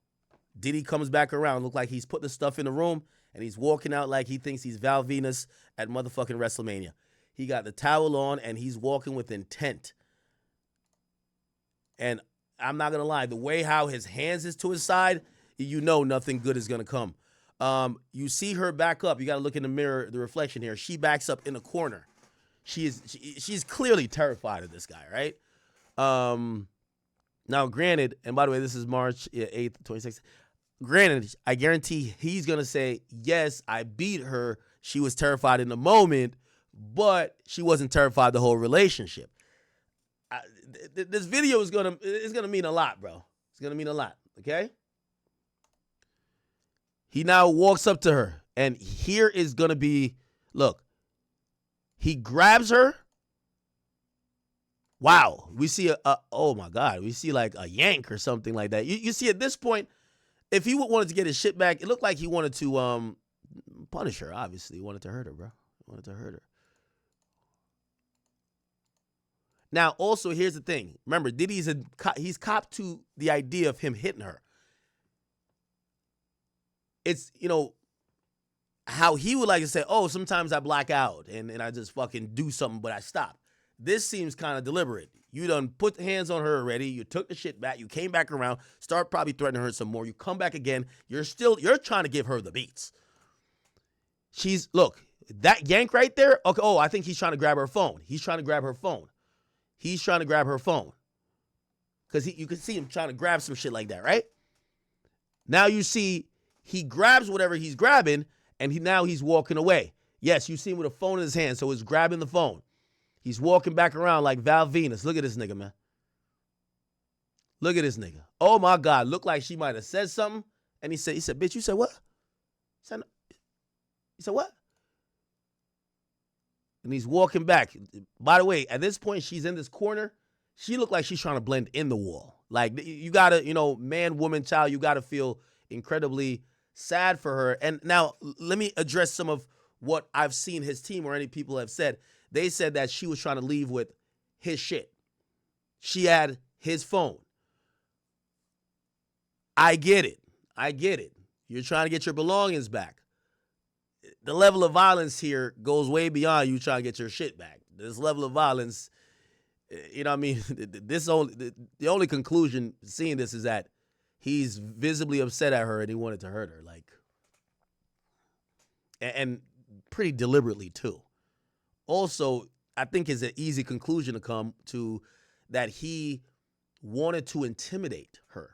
Diddy comes back around. Look like he's putting the stuff in the room, and he's walking out like he thinks he's Val Venus at motherfucking WrestleMania. He got the towel on, and he's walking with intent. And I'm not going to lie, the way how his hands is to his side, you know nothing good is going to come. You see her back up. You got to look in the mirror, the reflection here. She backs up in the corner. She's clearly terrified of this guy, right? Now, granted, and by the way, this is March 8th, 26th. Granted, I guarantee he's going to say, yes, I beat her. She was terrified in the moment, but she wasn't terrified the whole relationship. This video is gonna mean a lot, bro. It's gonna mean a lot, okay? He now walks up to her, and here is gonna be, look, he grabs her. Wow, we see oh my God, we see like a yank or something like that. You see at this point, if he wanted to get his shit back, it looked like he wanted to punish her, obviously. He wanted to hurt her, bro. He wanted to hurt her. Now, also, here's the thing. Remember, Diddy's he's copped to the idea of him hitting her. It's, you know, how he would like to say, oh, sometimes I black out and I just fucking do something, but I stop. This seems kind of deliberate. You done put hands on her already. You took the shit back. You came back around. Start probably threatening her some more. You come back again. You're trying to give her the beats. Look, that yank right there. Okay, oh, I think he's trying to grab her phone. He's trying to grab her phone. He's trying to grab her phone. Because you can see him trying to grab some shit like that, right? Now you see he grabs whatever he's grabbing, and now he's walking away. Yes, you see him with a phone in his hand, so he's grabbing the phone. He's walking back around like Val Venus. Look at this nigga, man. Look at this nigga. Oh, my God. Looked like she might have said something. And he said, bitch, you said what? He said what? And he's walking back. By the way, at this point, she's in this corner. She looked like she's trying to blend in the wall. Like, you got to, you know, man, woman, child, you got to feel incredibly sad for her. And now, let me address some of what I've seen his team or any people have said. They said that she was trying to leave with his shit. She had his phone. I get it. You're trying to get your belongings back. The level of violence here goes way beyond you trying to get your shit back. This level of violence, you know what I mean? The only conclusion seeing this is that he's visibly upset at her and he wanted to hurt her. Like, and pretty deliberately too. Also, I think is an easy conclusion to come to that he wanted to intimidate her.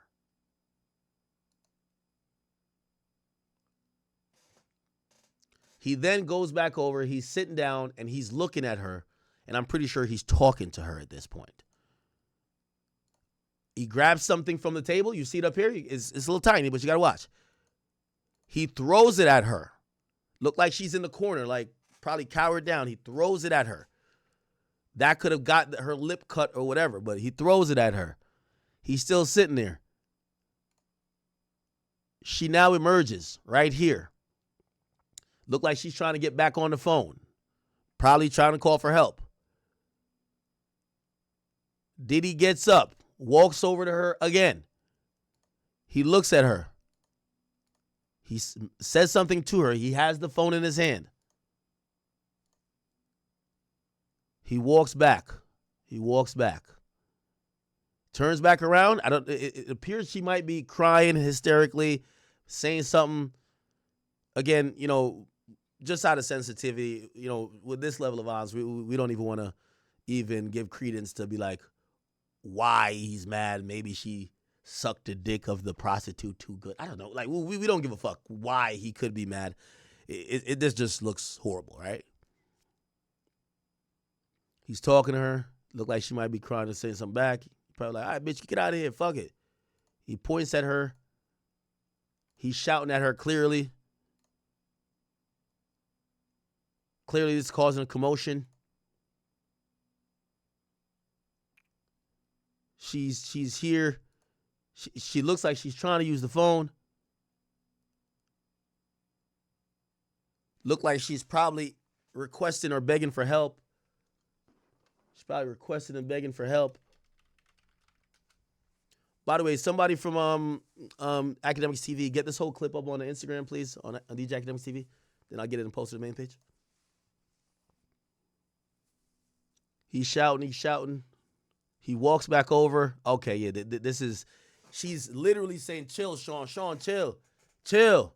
He then goes back over, he's sitting down, and he's looking at her, and I'm pretty sure he's talking to her at this point. He grabs something from the table. You see it up here? It's a little tiny, but you got to watch. He throws it at her. Looked like she's in the corner, like probably cowered down. He throws it at her. That could have got her lip cut or whatever, but he throws it at her. He's still sitting there. She now emerges right here. Look like she's trying to get back on the phone. Probably trying to call for help. Diddy gets up, walks over to her again. He looks at her. He says something to her. He has the phone in his hand. He walks back. He walks back. Turns back around. It appears she might be crying hysterically, saying something. Again, you know, just out of sensitivity, you know, with this level of violence, we don't even want to even give credence to be like why he's mad. Maybe she sucked the dick of the prostitute too good. I don't know. Like, we don't give a fuck why he could be mad. This just looks horrible, right? He's talking to her. Look like she might be crying and saying something back. Probably like, all right, bitch, get out of here. Fuck it. He points at her. He's shouting at her clearly. Clearly, this is causing a commotion. She's here. She looks like she's trying to use the phone. Look like she's probably requesting or begging for help. She's probably requesting and begging for help. By the way, somebody from Akademiks TV, get this whole clip up on the Instagram, please, on DJ Akademiks TV. Then I'll get it and post it to the main page. He's shouting. He walks back over. Okay, yeah, this is, she's literally saying, chill, Sean. Sean, chill.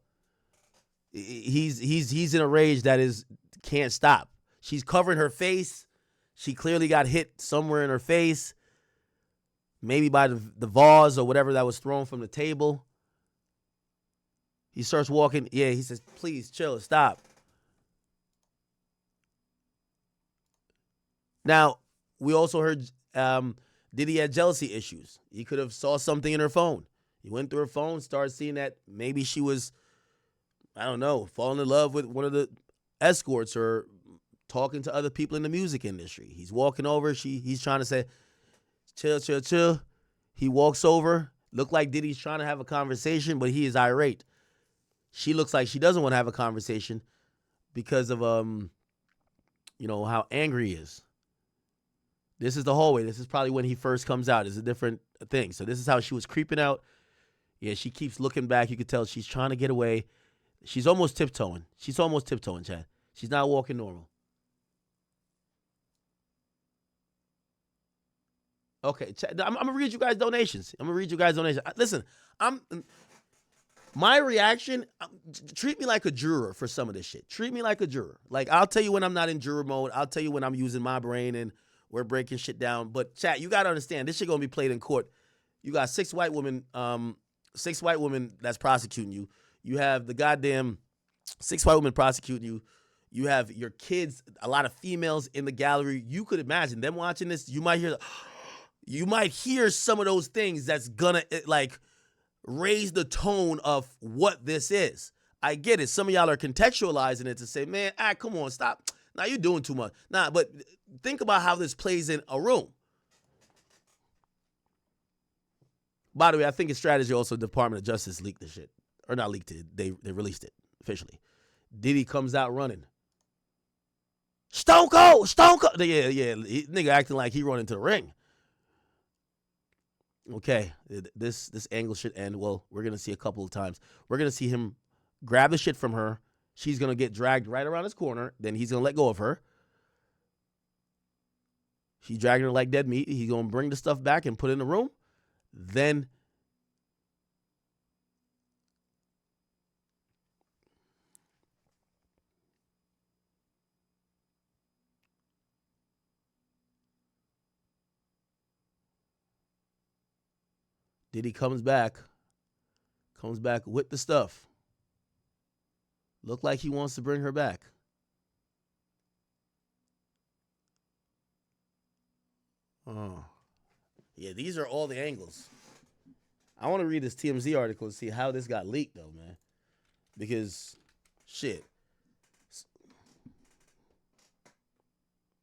He's in a rage that can't stop. She's covering her face. She clearly got hit somewhere in her face. Maybe by the vase or whatever that was thrown from the table. He starts walking. Yeah, he says, please, chill, stop. Now, we also heard Diddy had jealousy issues. He could have saw something in her phone. He went through her phone, started seeing that maybe she was, I don't know, falling in love with one of the escorts or talking to other people in the music industry. He's walking over. He's trying to say, chill. He walks over. Look like Diddy's trying to have a conversation, but he is irate. She looks like she doesn't want to have a conversation because of how angry he is. This is the hallway. This is probably when he first comes out. It's a different thing. So this is how she was creeping out. Yeah, she keeps looking back. You could tell she's trying to get away. She's almost tiptoeing. Chad. She's not walking normal. Okay, I'm going to read you guys donations. Listen, my reaction, treat me like a juror for some of this shit. Treat me like a juror. Like, I'll tell you when I'm not in juror mode. I'll tell you when I'm using my brain and we're breaking shit down. But, chat, you got to understand, this shit going to be played in court. You got six white women that's prosecuting you. You have the goddamn 6 white women prosecuting you. You have your kids, a lot of females in the gallery. You could imagine them watching this. You might hear some of those things that's gonna like raise the tone of what this is. I get it. Some of y'all are contextualizing it to say, man, come on, stop. Now you're doing too much. Nah, but think about how this plays in a room. By the way, I think it's strategy also the Department of Justice leaked the shit. Or not leaked it. They released it officially. Diddy comes out running. Stone Cold. Yeah. Nigga acting like he run into the ring. Okay, this angle should end. Well, we're going to see a couple of times. We're going to see him grab the shit from her. She's going to get dragged right around his corner. Then he's going to let go of her. He's dragging her like dead meat. He's going to bring the stuff back and put it in the room. Then Diddy comes back with the stuff. Look like he wants to bring her back. Oh. Yeah, these are all the angles. I want to read this TMZ article and see how this got leaked, though, man. Because, shit.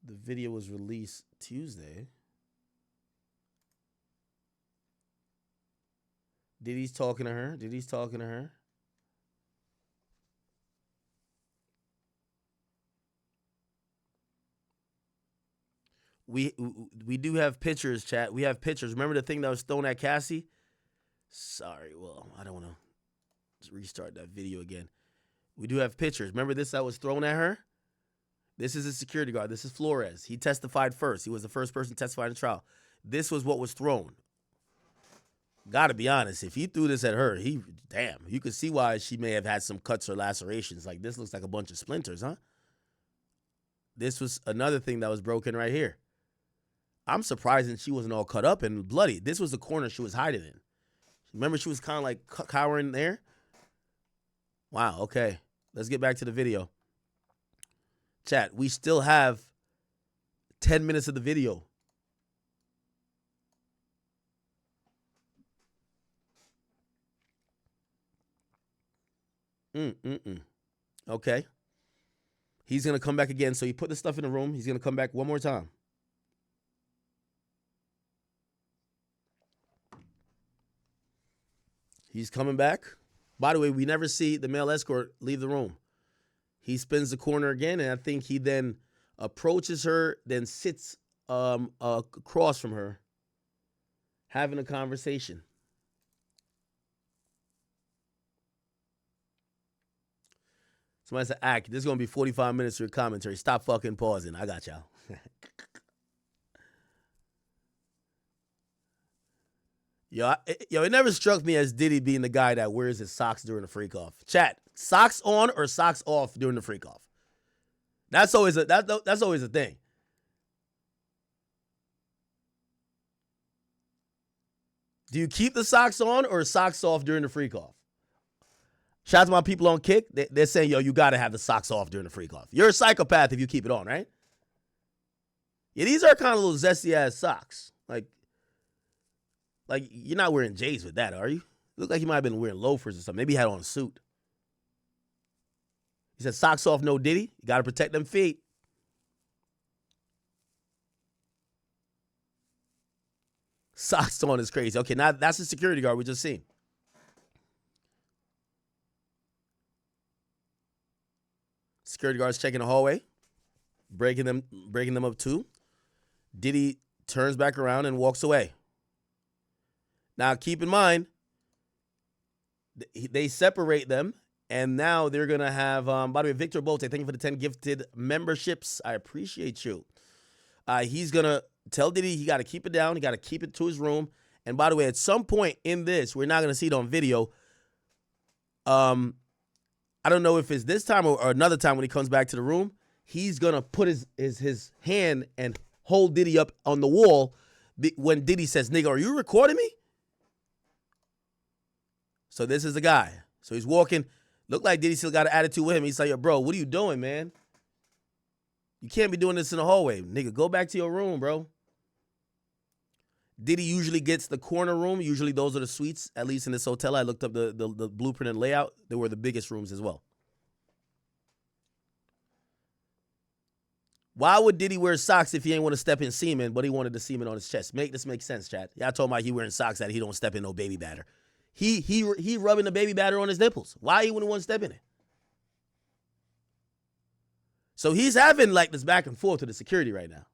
The video was released Tuesday. Diddy's talking to her. Diddy's talking to her. We do have pictures, chat. We have pictures. Remember the thing that was thrown at Cassie? Sorry, well, I don't want to restart that video again. We do have pictures. Remember this that was thrown at her? This is a security guard. This is Flores. He testified first. He was the first person testified in the trial. This was what was thrown. Gotta be honest, if he threw this at her, damn, you could see why she may have had some cuts or lacerations. Like, this looks like a bunch of splinters, huh? This was another thing that was broken right here. I'm surprised that she wasn't all cut up and bloody. This was the corner she was hiding in. Remember, she was kind of like cowering there? Wow, okay. Let's get back to the video. Chat, we still have 10 minutes of the video. Okay. He's going to come back again. So he put the stuff in the room. He's going to come back one more time. He's coming back. By the way, we never see the male escort leave the room. He spins the corner again, and I think he then approaches her, then sits across from her, having a conversation. Somebody said, Ak, this is going to be 45 minutes of your commentary. Stop fucking pausing. I got y'all. Yo, it never struck me as Diddy being the guy that wears his socks during the freak off. Chat, socks on or socks off during the freak off? That's always a thing. Do you keep the socks on or socks off during the freak off? Shout out to my people on Kick. They're saying, yo, you got to have the socks off during the freak off. You're a psychopath if you keep it on, right? Yeah, these are kind of little zesty-ass socks. Like, you're not wearing J's with that, are you? Look like he might have been wearing loafers or something. Maybe he had on a suit. He said, socks off, no Diddy. You got to protect them feet. Socks on is crazy. Okay, now that's the security guard we just seen. Security guards checking the hallway, breaking them up too. Diddy turns back around and walks away. Now, keep in mind, they separate them, and now they're going to have, by the way, Victor Bolte, thank you for the 10 gifted memberships. I appreciate you. He's going to tell Diddy he got to keep it down. He got to keep it to his room. And by the way, at some point in this, we're not going to see it on video. I don't know if it's this time or another time when he comes back to the room. He's going to put his hand and hold Diddy up on the wall when Diddy says, nigga, are you recording me? So this is the guy. So he's walking. Look like Diddy still got an attitude with him. He's like, yo, bro, what are you doing, man? You can't be doing this in the hallway. Nigga, go back to your room, bro. Diddy usually gets the corner room. Usually those are the suites, at least in this hotel. I looked up the blueprint and layout. They were the biggest rooms as well. Why would Diddy wear socks if he ain't want to step in semen, but he wanted the semen on his chest? This makes sense, chat. Y'all talking about he wearing socks that he don't step in no baby batter. He rubbing the baby batter on his nipples. Why he wouldn't want to step in it? So he's having like this back and forth to the security right now.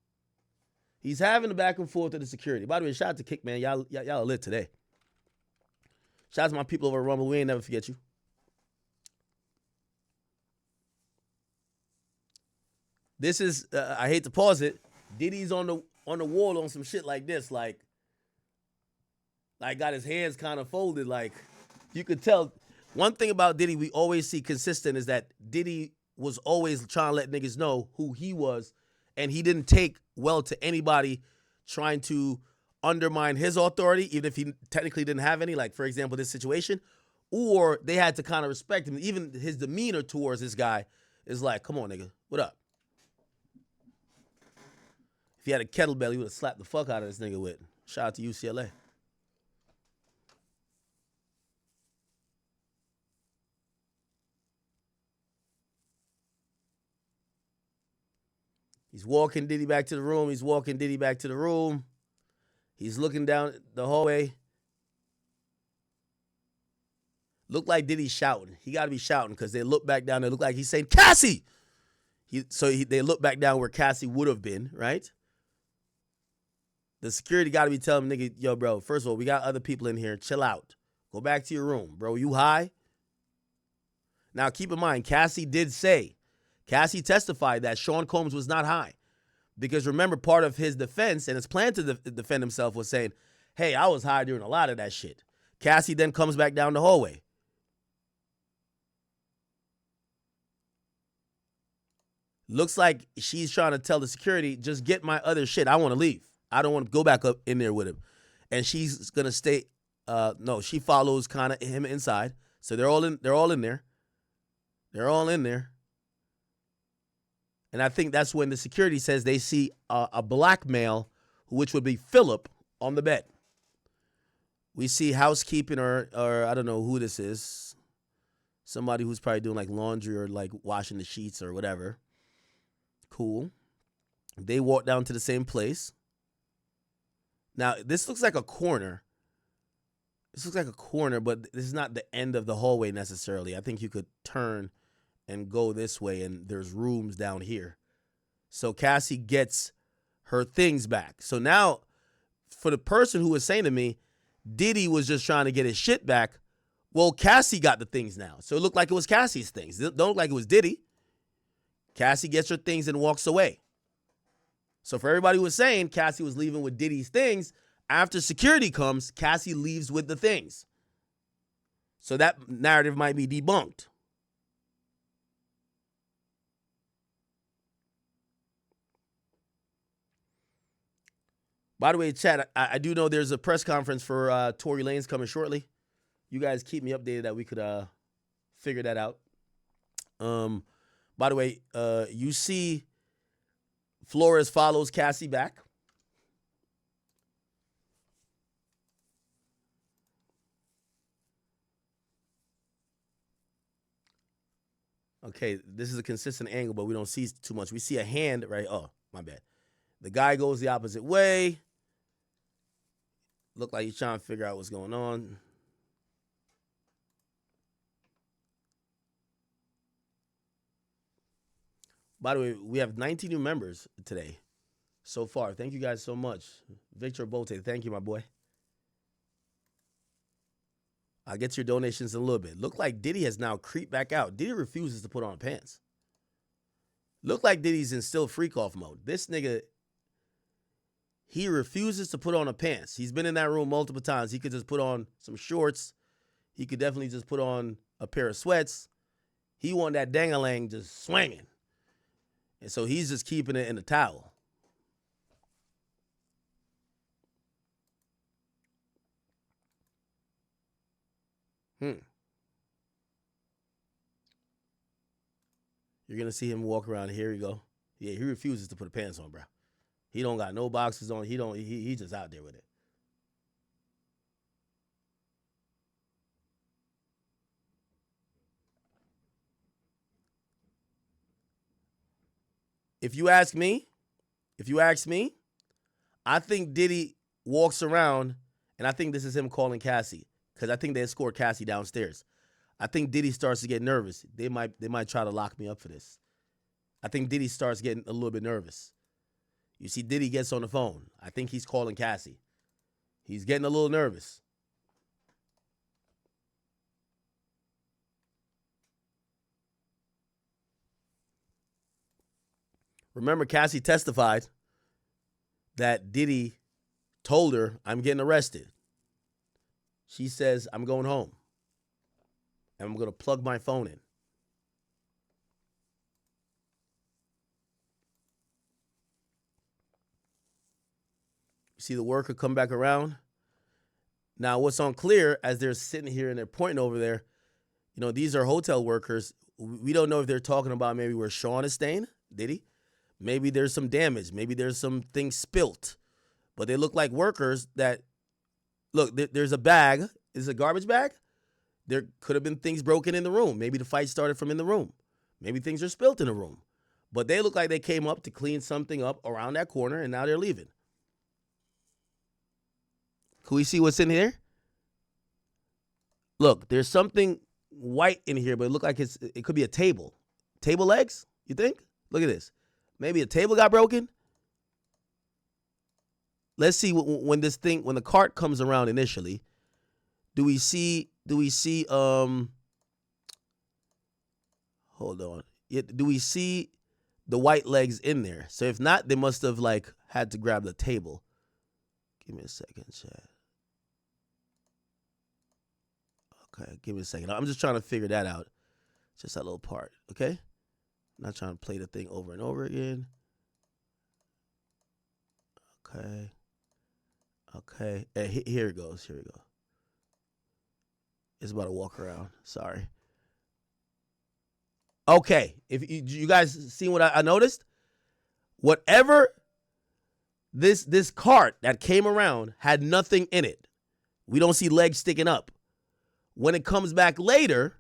He's having the back and forth to the security. By the way, shout out to Kick, man. Y'all are lit today. Shout out to my people over at Rumble. We ain't never forget you. This is, I hate to pause it. Diddy's on the wall on some shit like this, like got his hands kind of folded. Like, you could tell. One thing about Diddy we always see consistent is that Diddy was always trying to let niggas know who he was, and he didn't take well to anybody trying to undermine his authority, even if he technically didn't have any, like, for example, this situation, or they had to kind of respect him. Even his demeanor towards this guy is like, come on, nigga, what up? If he had a kettlebell, he would have slapped the fuck out of this nigga with. Shout out to UCLA. He's walking Diddy back to the room. He's walking Diddy back to the room. He's looking down the hallway. Look like Diddy shouting. He got to be shouting because they look back down. They look like he's saying, Cassie! They look back down where Cassie would have been, right? The security got to be telling him, nigga, yo, bro, first of all, we got other people in here. Chill out. Go back to your room. Bro, you high? Now, keep in mind, Cassie testified that Sean Combs was not high. Because remember, part of his defense and his plan to defend himself was saying, hey, I was high during a lot of that shit. Cassie then comes back down the hallway. Looks like she's trying to tell the security, just get my other shit. I want to leave. I don't want to go back up in there with him. And she's going to stay. No, she follows kind of him inside. So they're all in there. They're all in there. And I think that's when the security says they see a black male, which would be Philip, on the bed. We see housekeeping or I don't know who this is. Somebody who's probably doing like laundry or like washing the sheets or whatever. Cool. They walk down to the same place. Now, this looks like a corner. But this is not the end of the hallway necessarily. I think you could turn and go this way, and there's rooms down here. So Cassie gets her things back. So now, for the person who was saying to me, Diddy was just trying to get his shit back, well, Cassie got the things now. So it looked like it was Cassie's things. It don't look like it was Diddy. Cassie gets her things and walks away. So for everybody who was saying Cassie was leaving with Diddy's things, after security comes, Cassie leaves with the things. So that narrative might be debunked. By the way, chat, I do know there's a press conference for Tory Lanez coming shortly. You guys keep me updated that we could figure that out. By the way, you see Flores follows Cassie back. Okay, this is a consistent angle, but we don't see too much. We see a hand, right? Oh, my bad. The guy goes the opposite way. Look like he's trying to figure out what's going on. By the way, we have 19 new members today so far. Thank you guys so much. Victor Bolte, thank you, my boy. I'll get to your donations in a little bit. Look like Diddy has now creeped back out. Diddy refuses to put on pants. Look like Diddy's in still freak-off mode. This nigga, he refuses to put on a pants. He's been in that room multiple times. He could just put on some shorts. He could definitely just put on a pair of sweats. He want that dang-a-lang just swinging. And so he's just keeping it in the towel. You're going to see him walk around. Here we go. Yeah, he refuses to put the pants on, bro. He don't got no boxes on. He just out there with it. If you ask me, I think Diddy walks around, and I think this is him calling Cassie, because I think they escort Cassie downstairs. I think Diddy starts to get nervous. They might try to lock me up for this. I think Diddy starts getting a little bit nervous. You see, Diddy gets on the phone. I think he's calling Cassie. He's getting a little nervous. Remember, Cassie testified that Diddy told her, I'm getting arrested. She says, I'm going home. And I'm going to plug my phone in. You see the worker come back around. Now, what's unclear, as they're sitting here and they're pointing over there, you know, these are hotel workers. We don't know if they're talking about maybe where Sean is staying, Diddy. Maybe there's some damage. Maybe there's some things spilt. But they look like workers that, look, there's a bag. Is it a garbage bag? There could have been things broken in the room. Maybe the fight started from in the room. Maybe things are spilt in the room. But they look like they came up to clean something up around that corner, and now they're leaving. Can we see what's in here? Look, there's something white in here, but it looked like it could be a table. Table legs, you think? Look at this. Maybe a table got broken. Let's see when the cart comes around initially. Do we see hold on. Do we see the white legs in there? So if not, they must have like had to grab the table. Give me a second, chat. Okay, give me a second. I'm just trying to figure that out. Just that little part, okay? I'm not trying to play the thing over and over again. Okay. Okay. Here it goes. Here we go. It's about to walk around. Sorry. Okay. If you guys seen what I noticed? Whatever this cart that came around had nothing in it. We don't see legs sticking up. When it comes back later,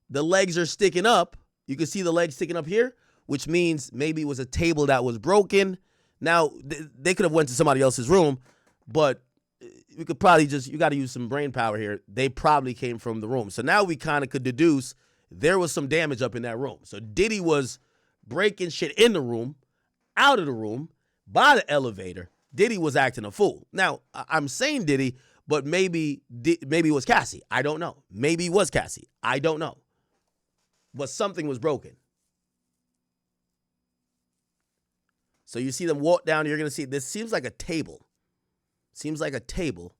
the legs are sticking up. You can see the legs sticking up here, which means maybe it was a table that was broken. Now, they could have went to somebody else's room, but we could probably you got to use some brain power here. They probably came from the room. So now we kind of could deduce there was some damage up in that room. So Diddy was breaking shit in the room, out of the room, by the elevator. Diddy was acting a fool. Now, I'm saying Diddy, but maybe it was Cassie. I don't know. Maybe it was Cassie. I don't know. But something was broken. So you see them walk down. You're going to see this seems like a table. Seems like a table.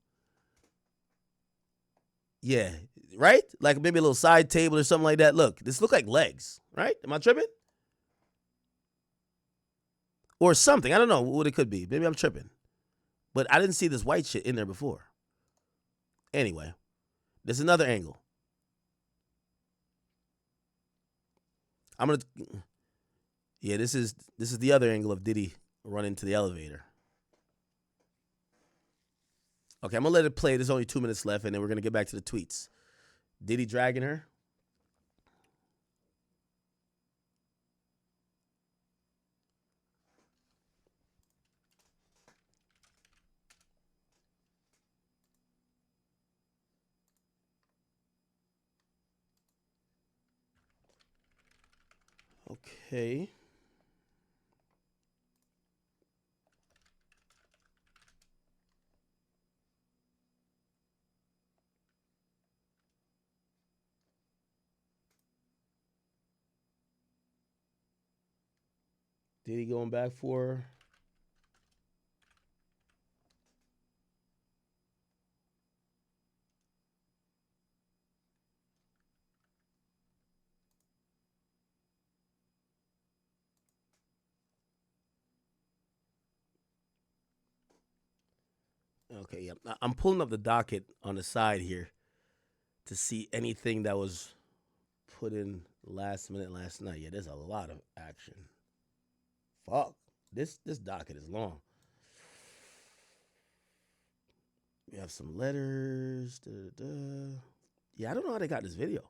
Yeah, right? Like maybe a little side table or something like that. Look, this look like legs, right? Am I tripping? Or something. I don't know what it could be. Maybe I'm tripping. But I didn't see this white shit in there before. Anyway, there's another angle. Yeah, this is the other angle of Diddy running to the elevator. Okay, I'm going to let it play. There's only 2 minutes left, and then we're going to get back to the tweets. Diddy dragging her. Okay. Diddy going back for her. Okay, yeah. I'm pulling up the docket on the side here to see anything that was put in last minute last night. Yeah, there's a lot of action. Fuck. This docket is long. We have some letters. Yeah, I don't know how they got this video.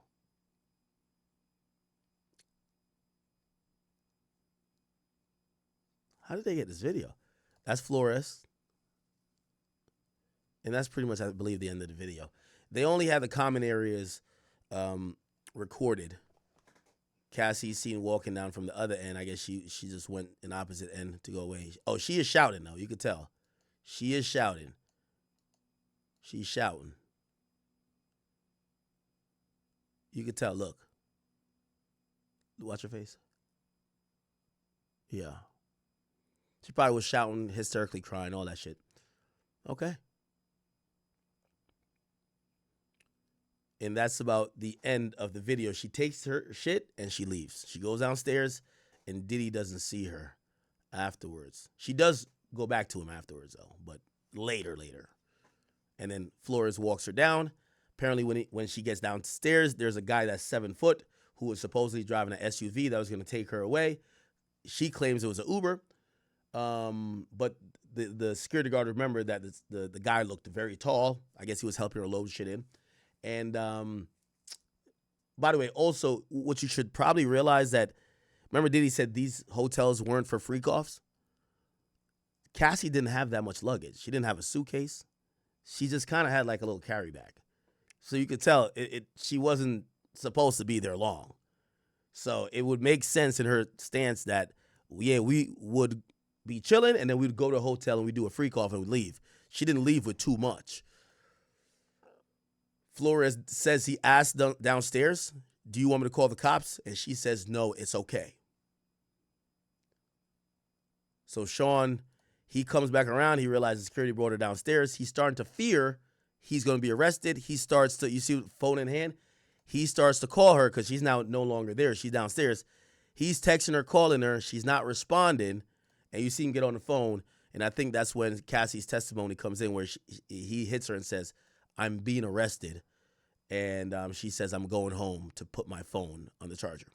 How did they get this video? That's Flores. And that's pretty much, I believe, the end of the video. They only have the common areas recorded. Cassie's seen walking down from the other end. I guess she just went an opposite end to go away. Oh, she is shouting, though. You could tell. She is shouting. She's shouting. You could tell. Look. Watch her face. Yeah. She probably was shouting, hysterically crying, all that shit. Okay. And that's about the end of the video. She takes her shit and she leaves. She goes downstairs and Diddy doesn't see her afterwards. She does go back to him afterwards, though, but later. And then Flores walks her down. Apparently, when she gets downstairs, there's a guy that's 7 foot who was supposedly driving an SUV that was going to take her away. She claims it was an Uber. But the security guard remembered that the guy looked very tall. I guess he was helping her load shit in. And by the way, also, what you should probably realize that, remember Diddy said these hotels weren't for freak-offs? Cassie didn't have that much luggage. She didn't have a suitcase. She just kind of had like a little carry bag. So you could tell she wasn't supposed to be there long. So it would make sense in her stance that, yeah, we would be chilling and then we'd go to a hotel and we'd do a freak off and we'd leave. She didn't leave with too much. Flores says he asked downstairs, do you want me to call the cops? And she says, no, it's okay. So Sean, he comes back around. He realizes security brought her downstairs. He's starting to fear he's going to be arrested. He starts to, you see, phone in hand. He starts to call her because she's now no longer there. She's downstairs. He's texting her, calling her. She's not responding. And you see him get on the phone. And I think that's when Cassie's testimony comes in where he hits her and says, I'm being arrested. And she says, I'm going home to put my phone on the charger.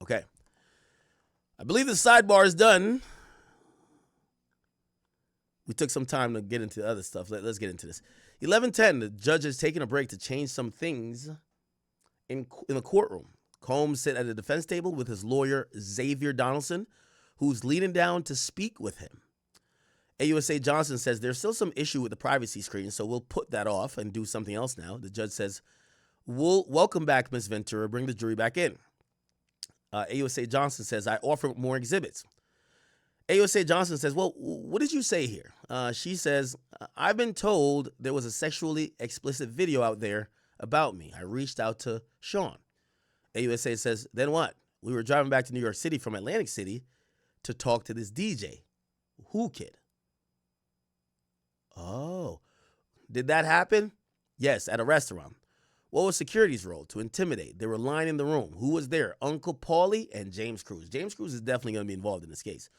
Okay. I believe the sidebar is done. We took some time to get into the other stuff. Let's get into this. 11:10, the judge is taking a break to change some things in the courtroom. Combs sat at the defense table with his lawyer, Xavier Donaldson, who's leaning down to speak with him. AUSA Johnson says there's still some issue with the privacy screen, so we'll put that off and do something else now. The judge says, we'll welcome back Ms. Ventura, bring the jury back in. AUSA Johnson says, I offer more exhibits. AUSA Johnson says, well, what did you say here? She says, I've been told there was a sexually explicit video out there about me. I reached out to Sean. AUSA says, then what? We were driving back to New York City from Atlantic City to talk to this DJ. Who kid? Oh, did that happen? Yes, at a restaurant. What was security's role? To intimidate. They were lying in the room. Who was there? Uncle Paulie and James Cruz. James Cruz is definitely going to be involved in this case.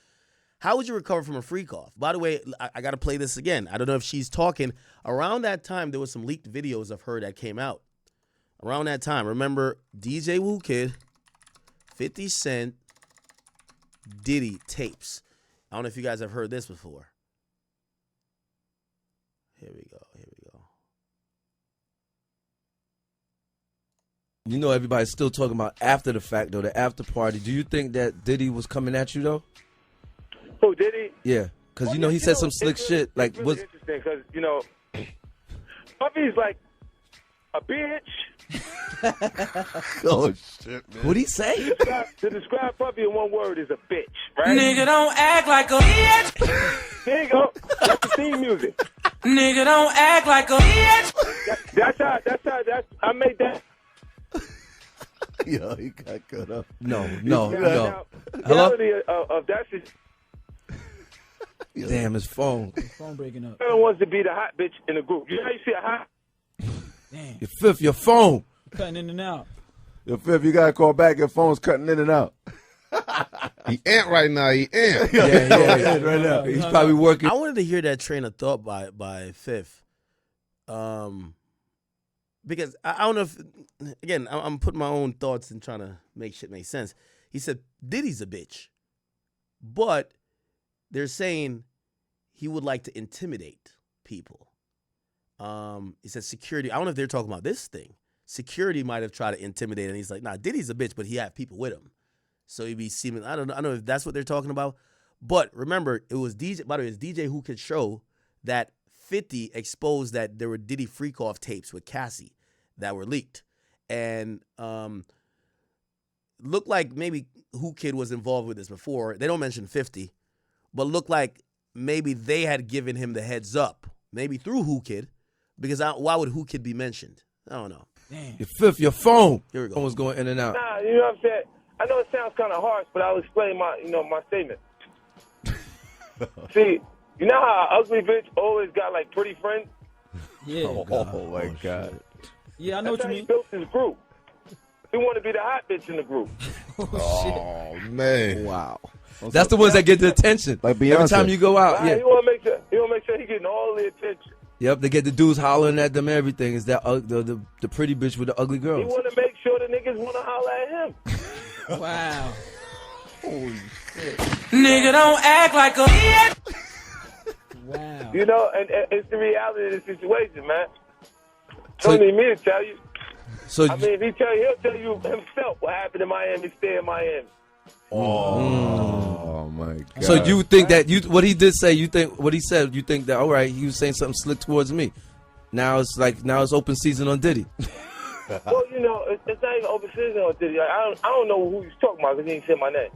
How would you recover from a freak off? By the way, I got to play this again. I don't know if she's talking. Around that time, there was some leaked videos of her that came out. Around that time, remember DJ Woo Kid, 50 Cent, Diddy tapes. I don't know if you guys have heard this before. Here we go. You know, everybody's still talking about after the fact, though, the after party. Do you think that Diddy was coming at you, though? Who, Diddy? Yeah, because, you know, he said some slick shit. Like, it's really what's interesting because, you know, Puffy's like a bitch. oh, shit, man. What'd he say? To describe Puffy in one word is a bitch, right? Nigga, don't act like a bitch. There you go. That's the theme music. Nigga, don't act like a bitch. That's how, I made that. Yo, he got cut up. No. Now, Hello? the reality of that is, Damn, his phone. His phone breaking up. no one wants to be the hot bitch in the group. You know how you see a hot? Damn. Your fifth, your phone. Cutting in and out. Your fifth, you gotta call back. Your phone's cutting in and out. He ain't right now. He ain't. Yeah, right now. He's probably working. I wanted to hear that train of thought by Fifth. Because I don't know if, again, I'm putting my own thoughts and trying to make shit make sense. He said, Diddy's a bitch. But they're saying he would like to intimidate people. He said security. I don't know if they're talking about this thing. Security might have tried to intimidate him. He's like, nah, Diddy's a bitch, but he had people with him. So he'd be seeming, I don't know if that's what they're talking about. But remember, it was DJ, by the way, it's DJ who could show that 50 exposed that there were Diddy freak off tapes with Cassie that were leaked. And looked like maybe Who Kid was involved with this before. They don't mention 50, but looked like maybe they had given him the heads up, maybe through Who Kid, because why would Who Kid be mentioned? I don't know. Damn. Your fifth, your phone. Here we go. Phone was going in and out. Nah, you know what I'm saying? I know it sounds kind of harsh, but I'll explain my statement. See, you know how an ugly bitch always got like pretty friends? Yeah. Oh my God. Yeah, I know That's what how you he mean. built his group. He wanted to be the hot bitch in the group. Oh man. Wow. That's the ones that get the attention. Like Beyonce. Every time you go out, Right? yeah. He want to make sure he getting all the attention. Yep, they get the dudes hollering at them. Everything is that the pretty bitch with the ugly He girls. want to make sure the niggas want to holler at him. Wow. Nigga, don't act like a bitch. Wow. You know, and it's the reality of the situation, man. So- Don't need me to tell you. So I mean, if he he'll tell you himself what happened in Miami, stay in Miami. Oh my God. So you think that what he did say? You think what he said? You think that all right? He was saying something slick towards me. now it's open season on Diddy. Well, you know, it's not even open season on Diddy. Like, I don't know who he's talking about because he didn't say my name.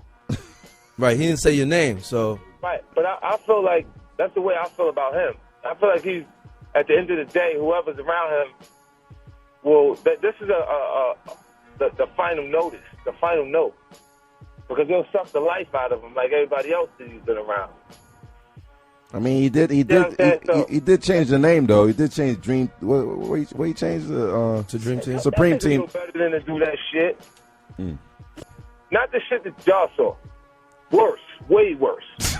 Right, he didn't say your name, so. Right, but I feel like that's the way I feel about him. I feel like he's, at the end of the day, whoever's around him this is the final notice, the final note. Because he'll suck the life out of him like everybody else that he's been around. I mean, he did change the name though. He did change Dream. What he changed to Dream Team, Supreme Team. No better than to do that shit. Not the shit that y'all saw. Worse, way worse.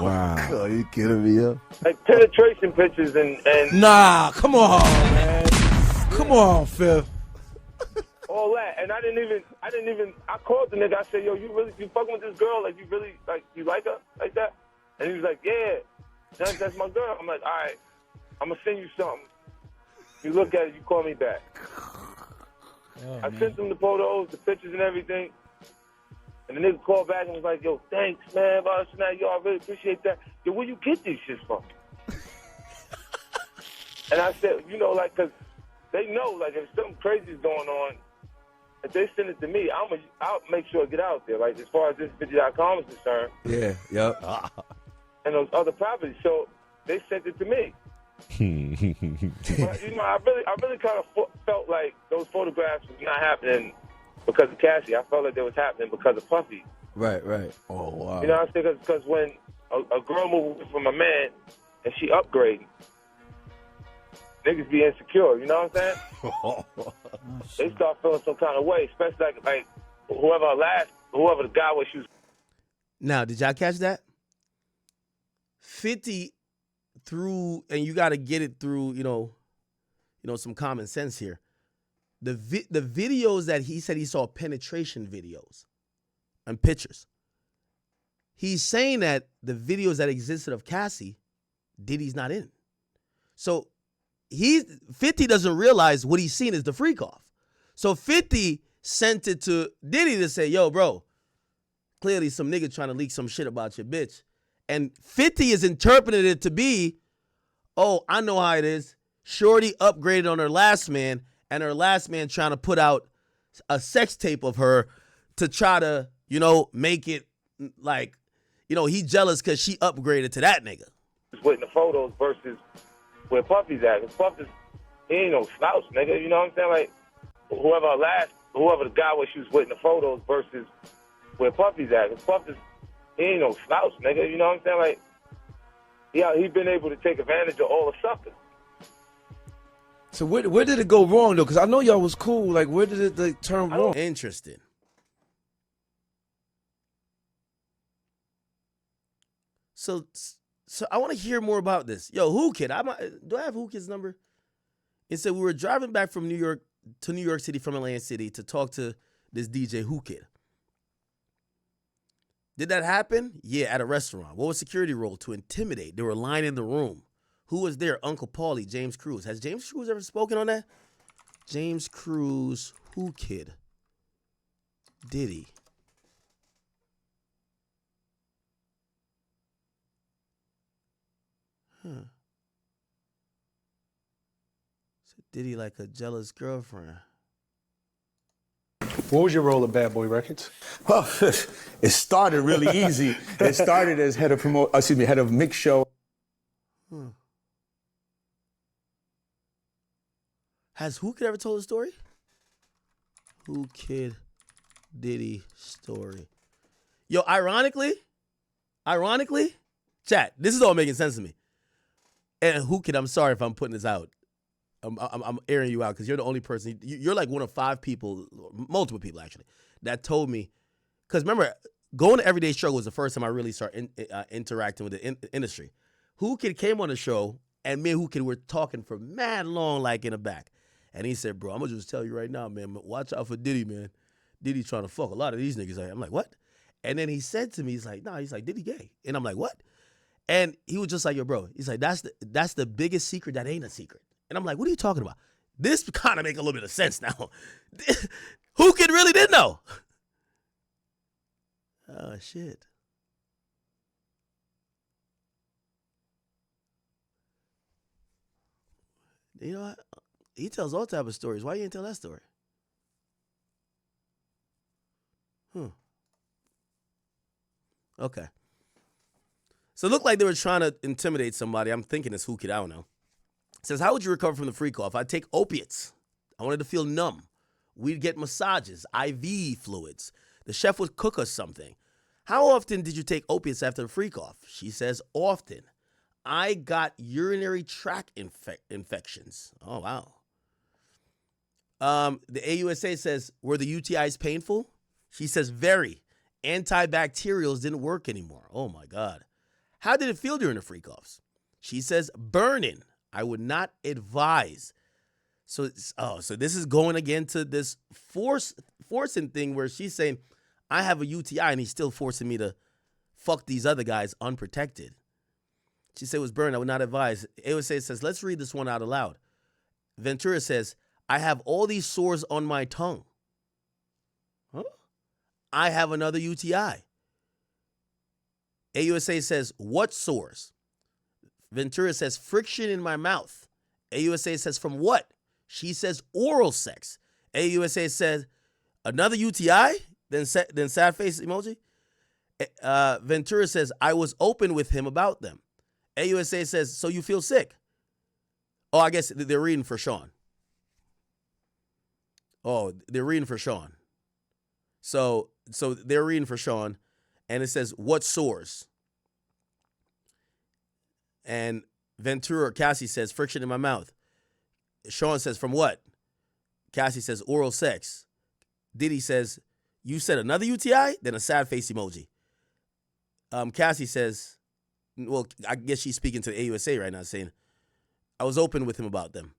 Wow. Oh, you kidding me, yo? Like penetration pictures and Nah, come on, man. Come on, Phil. all that, and I didn't even. I called the nigga. I said, "Yo, you fucking with this girl? Like, you really, like, you like her like that?" And he was like, "Yeah, that's my girl." I'm like, "All right, I'm gonna send you something. You look at it, you call me back." I sent him the photos, the pictures, and everything. And the nigga called back and was like, "Yo, thanks, man. Yo, I really appreciate that. Yo, where you get these shits from?" And I said, you know, like, because they know, like, if something crazy is going on, if they send it to me, I'll make sure it get out there. Like, as far as this 50.com is concerned. Yeah, yep. And those other properties. So they sent it to me. But, you know, I really kind of felt like those photographs was not happening because of Cassie. I felt like they was happening because of Puffy. Right. Oh, wow. You know what I'm saying? Because when a girl moves from a man and she upgrading, niggas be insecure, you know what I'm saying? They start feeling some kind of way, especially like whoever the guy was she was. Now, did y'all catch that? 50 through, and you got to get it through, you know, some common sense here. The videos that he said he saw penetration videos and pictures. He's saying that the videos that existed of Cassie, Diddy's not in. So 50 doesn't realize what he's seen is the freak off. So 50 sent it to Diddy to say, "Yo, bro, clearly some nigga trying to leak some shit about your bitch." And 50 is interpreting it to be, "Oh, I know how it is. Shorty upgraded on her last man, and her last man trying to put out a sex tape of her to try to, you know, make it like, you know, he jealous because she upgraded to that nigga." With the photos versus where Puffy's at. Cause Puffy's, he ain't no slouch, nigga. You know what I'm saying? Like, whoever the guy was she was with in the photos versus where Puffy's at. Cause Puffy's, he ain't no slouch, nigga. You know what I'm saying? Like, yeah, he been able to take advantage of all the suckers. So where did it go wrong, though? Because I know y'all was cool. Like, where did it like, turn wrong? Interesting. So I want to hear more about this. Yo, Who Kid? Do I have Who Kid's number? It said we were driving back from New York to New York City from Atlantic City to talk to this DJ Who Kid. Did that happen? Yeah, at a restaurant. What was security role? To intimidate. They were lying in the room. Who was there? Uncle Paulie, James Cruz. Has James Cruz ever spoken on that? James Cruz, Who Kid? Diddy. Huh. So Diddy like a jealous girlfriend. What was your role at Bad Boy Records? Well, it started really easy. It started as head of mix show. Has Who Kid ever told a story? Who Kid Diddy story. Yo, ironically, chat, this is all making sense to me. And Who Kid, I'm sorry if I'm putting this out. I'm airing you out because you're the only person. You're like one of 5 people, multiple people actually, that told me. Because remember, going to Everyday Struggle was the first time I really started interacting with the industry. Who Kid came on the show, and me and Who Kid were talking for mad long, like in the back. And he said, "Bro, I'm going to just tell you right now, man, watch out for Diddy, man. Diddy trying to fuck a lot of these niggas." I'm like, "What?" And then he said to me, he's like, "Nah," he's like, "Diddy gay." And I'm like, "What?" And he was just like, "Yo, bro," he's like, that's the biggest secret that ain't a secret." And I'm like, "What are you talking about?" This kind of make a little bit of sense now. Who Kid really did know? Oh, shit. You know what? He tells all type of stories. Why you didn't tell that story? Okay. So it looked like they were trying to intimidate somebody. I'm thinking it's Hookit. I don't know. It says, how would you recover from the freak off? I'd take opiates. I wanted to feel numb. We'd get massages, IV fluids. The chef would cook us something. How often did you take opiates after the freak off? She says, often. I got urinary tract infections. Oh, wow. The AUSA says, were the UTIs painful? She says, very. Antibacterials didn't work anymore. Oh, my God. How did it feel during the freak offs? She says, burning. I would not advise. So this is going again to this forcing thing where she's saying, I have a UTI and he's still forcing me to fuck these other guys unprotected. She said it was burning. I would not advise. AUSA says, let's read this one out aloud. Ventura says, I have all these sores on my tongue. Huh? I have another UTI. AUSA says, what sores? Ventura says, friction in my mouth. AUSA says, from what? She says, oral sex. AUSA says, another UTI? Then sad face emoji. Ventura says, I was open with him about them. AUSA says, so you feel sick? Oh, I guess they're reading for Sean. Oh, they're reading for Sean. So they're reading for Sean, and it says, what sores? And Ventura, Cassie says, friction in my mouth. Sean says, from what? Cassie says, oral sex. Diddy says, you said another UTI? Then a sad face emoji. Cassie says, well, I guess she's speaking to the AUSA right now, saying, I was open with him about them.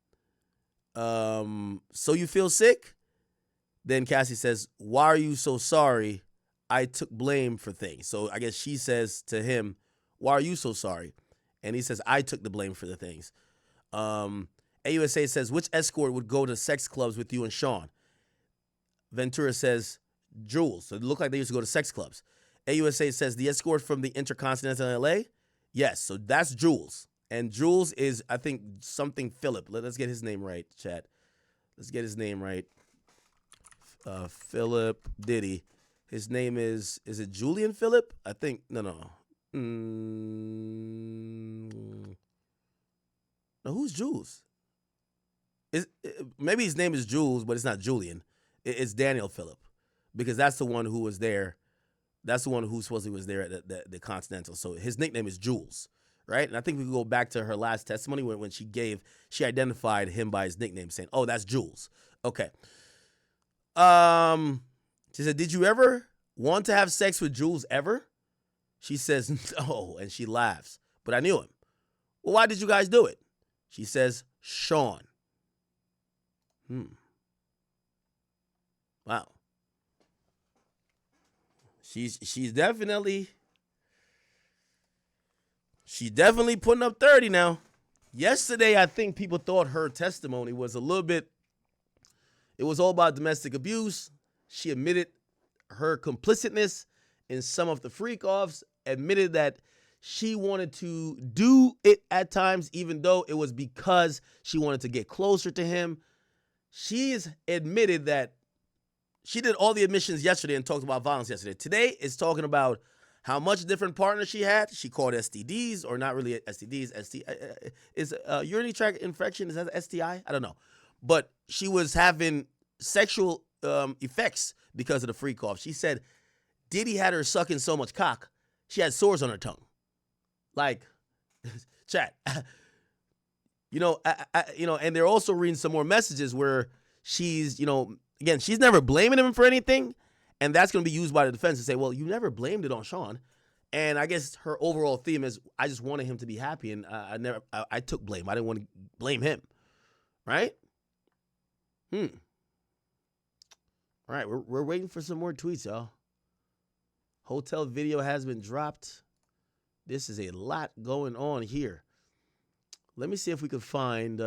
So you feel sick? Then Cassie says, why are you so sorry? I took blame for things. So I guess she says to him, why are you so sorry? And he says, I took the blame for the things. AUSA says, which escort would go to sex clubs with you and Sean? Ventura says, Jules. So it looked like they used to go to sex clubs. AUSA says, the escort from the Intercontinental in LA? Yes, so that's Jules. And Jules is, I think, something Philip. Let's get his name right, chat. Let's get his name right. Philip Diddy. His name is it Julian Philip? I think, no. No, who's Jules? Maybe his name is Jules, but it's not Julian. It's Daniel Phillip, because that's the one who was there. That's the one who supposedly was there at the Continental. So his nickname is Jules, right? And I think we can go back to her last testimony when she identified him by his nickname, saying, "Oh, that's Jules." Okay. She said, "Did you ever want to have sex with Jules ever?" She says, "No," and she laughs. But I knew him. Well, why did you guys do it? She says, "Sean." Wow. She's definitely putting up 30 now. Yesterday, I think people thought her testimony was a little bit, it was all about domestic abuse. She admitted her complicitness in some of the freak-offs, admitted that she wanted to do it at times, even though it was because she wanted to get closer to him. She's admitted that she did all the admissions yesterday and talked about violence yesterday. Today is talking about how much different partners she had. She called STDs, or not really STDs. Is urinary tract infection, is that an STI? I don't know. But she was having sexual effects because of the freak off. She said Diddy had her sucking so much cock, she had sores on her tongue. Like, chat. And they're also reading some more messages where she's, again, she's never blaming him for anything, and that's going to be used by the defense to say, well, you never blamed it on Sean. And I guess her overall theme is, I just wanted him to be happy, and I took blame. I didn't want to blame him, right? All right, we're waiting for some more tweets, y'all. Hotel video has been dropped. This is a lot going on here. Let me see if we could find.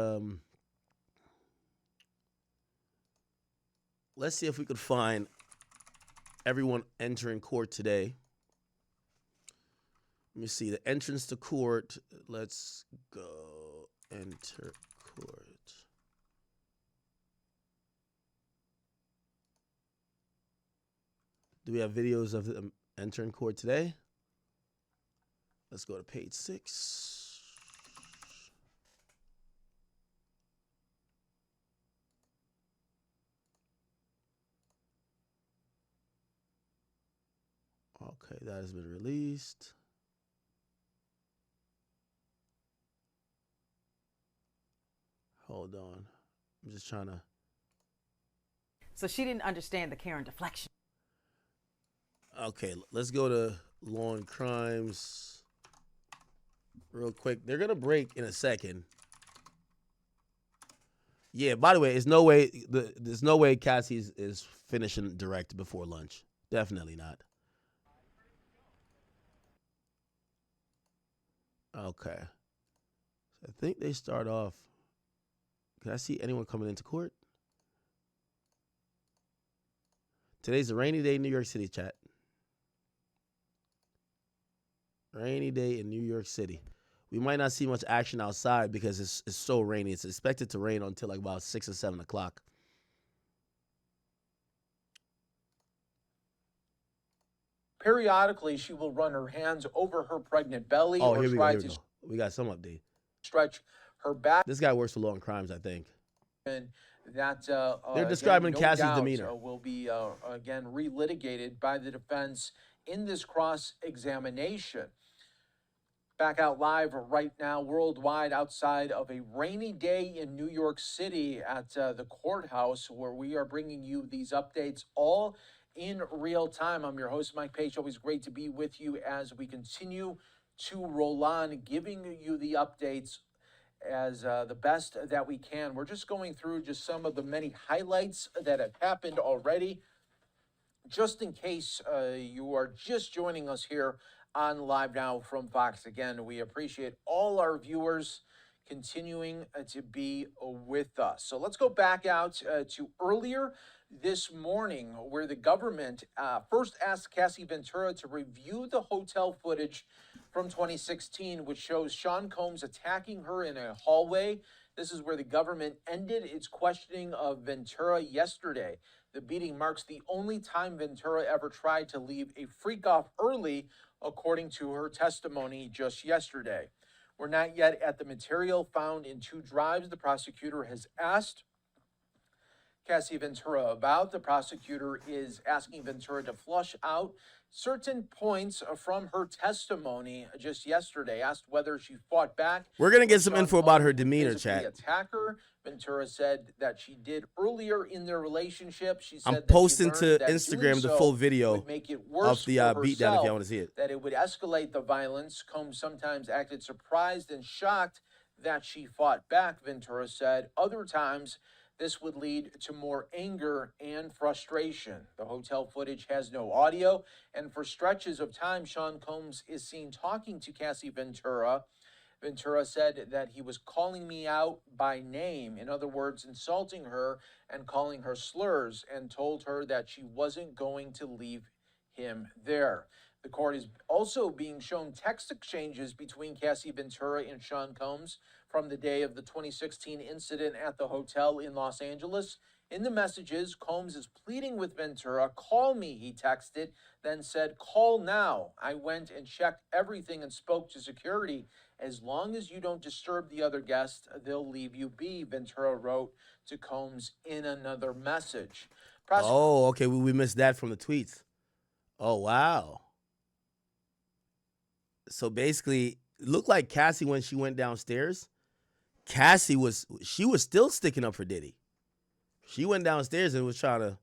Let's see if we could find everyone entering court today. Let me see the entrance to court. Let's go enter court. Do we have videos of them entering court today? Let's go to page 6. Okay, that has been released. Hold on. I'm just trying to. So she didn't understand the Karen deflection. Okay, let's go to law and crimes real quick. They're gonna break in a second. Yeah. By the way, there's no way Cassie is finishing direct before lunch. Definitely not. Okay. So I think they start off. Can I see anyone coming into court? Today's a rainy day in New York City, chat. Rainy day in New York City. We might not see much action outside because it's so rainy. It's expected to rain until like about 6 or 7 o'clock. Periodically, she will run her hands over her pregnant belly Oh, or here we try go. to We got some update. stretch her back. This guy works for law and crimes, I think. And that They're describing again, Cassie's doubt, demeanor. will be again relitigated by the defense in this cross-examination. Back out live right now, worldwide, outside of a rainy day in New York City at the courthouse, where we are bringing you these updates all in real time. I'm your host, Mike Page. Always great to be with you as we continue to roll on, giving you the updates as the best that we can. We're just going through just some of the many highlights that have happened already. Just in case you are just joining us here on Live Now from Fox. Again, we appreciate all our viewers continuing to be with us. So let's go back out to earlier this morning, where the government first asked Cassie Ventura to review the hotel footage from 2016, which shows Sean Combs attacking her in a hallway. This is where the government ended its questioning of Ventura yesterday. The beating marks the only time Ventura ever tried to leave a freak off early, according to her testimony just yesterday. We're not yet at the material found in 2 drives the prosecutor has asked Cassie Ventura about. The prosecutor is asking Ventura to flush out certain points from her testimony just yesterday, asked whether she fought back. We're going to get some info about her demeanor, chat. Attacker. Ventura said that she did earlier in their relationship. She said I'm that posting she to learned that Instagram doing the so full video would make it worse of the for beatdown if herself, y'all want to see it. that it would escalate the violence. Combs sometimes acted surprised and shocked that she fought back, Ventura said. Other times, this would lead to more anger and frustration. The hotel footage has no audio, and for stretches of time, Sean Combs is seen talking to Cassie Ventura. Ventura said that he was calling me out by name, in other words, insulting her and calling her slurs, and told her that she wasn't going to leave him there. The court is also being shown text exchanges between Cassie Ventura and Sean Combs from the day of the 2016 incident at the hotel in Los Angeles. In the messages, Combs is pleading with Ventura. "Call me," he texted, then said, "Call now. I went and checked everything and spoke to security. As long as you don't disturb the other guests, they'll leave you be," Ventura wrote to Combs in another message. Oh, okay. We missed that from the tweets. Oh, wow. So basically, it looked like Cassie, when she went downstairs, Cassie was still sticking up for Diddy. She went downstairs and was trying to,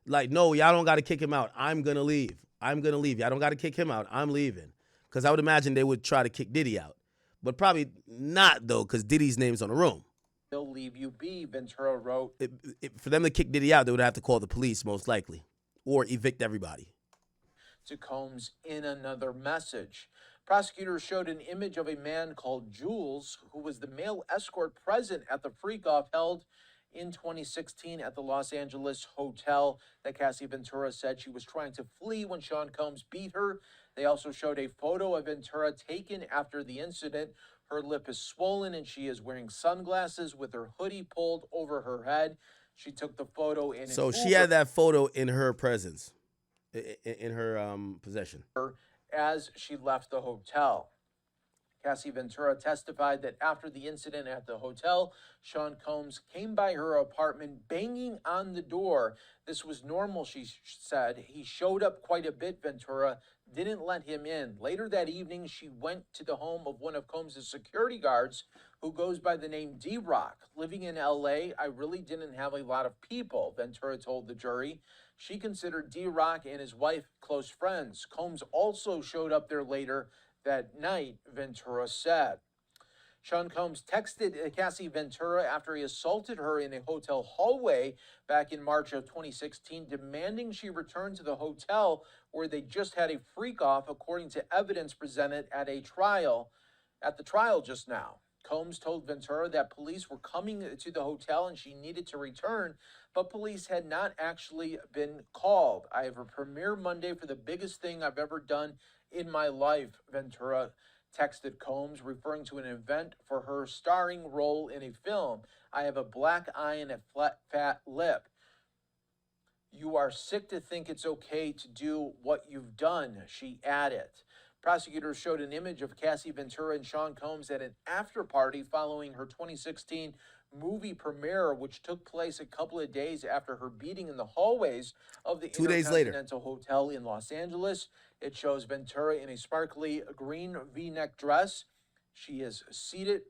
like, no, y'all don't got to kick him out. I'm going to leave. I'm going to leave. Y'all don't got to kick him out. I'm leaving. Because I would imagine they would try to kick Diddy out. But probably not, though, because Diddy's name's on the room. "They'll leave you be," Ventura wrote. For them to kick Diddy out, they would have to call the police, most likely, or evict everybody. To Combs in another message. Prosecutors showed an image of a man called Jules, who was the male escort present at the freak-off held in 2016 at the Los Angeles hotel that Cassie Ventura said she was trying to flee when Sean Combs beat her. They also showed a photo of Ventura taken after the incident. Her lip is swollen and she is wearing sunglasses with her hoodie pulled over her head. She took the photo in So an she Uber. had that photo in her presence. in her possession. As she left the hotel. Cassie Ventura testified that after the incident at the hotel, Sean Combs came by her apartment banging on the door. This was normal, she said. He showed up quite a bit, Ventura didn't let him in. Later that evening, she went to the home of one of Combs' security guards who goes by the name D-Rock. Living in LA, I really didn't have a lot of people, Ventura told the jury. She considered D-Rock and his wife close friends. Combs also showed up there later that night, Ventura said. Sean Combs texted Cassie Ventura after he assaulted her in a hotel hallway back in March of 2016, demanding she return to the hotel where they just had a freak-off, according to evidence presented at the trial just now. Combs told Ventura that police were coming to the hotel and she needed to return, but police had not actually been called. I have a premiere Monday for the biggest thing I've ever done in my life, Ventura texted Combs, referring to an event for her starring role in a film. I have a black eye and a fat lip. You are sick to think it's okay to do what you've done, she added. Prosecutors showed an image of Cassie Ventura and Sean Combs at an after party following her 2016 movie premiere, which took place a couple of days after her beating in the hallways of the 2 days later. Intercontinental Hotel in Los Angeles. It shows Ventura in a sparkly green V-neck dress. She is seated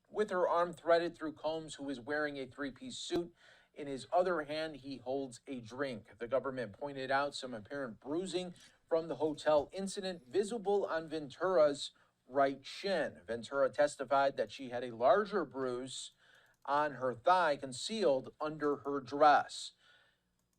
with her arm threaded through Combs, who is wearing a three-piece suit. In his other hand, he holds a drink. The government pointed out some apparent bruising from the hotel incident visible on Ventura's right shin. Ventura testified that she had a larger bruise on her thigh concealed under her dress.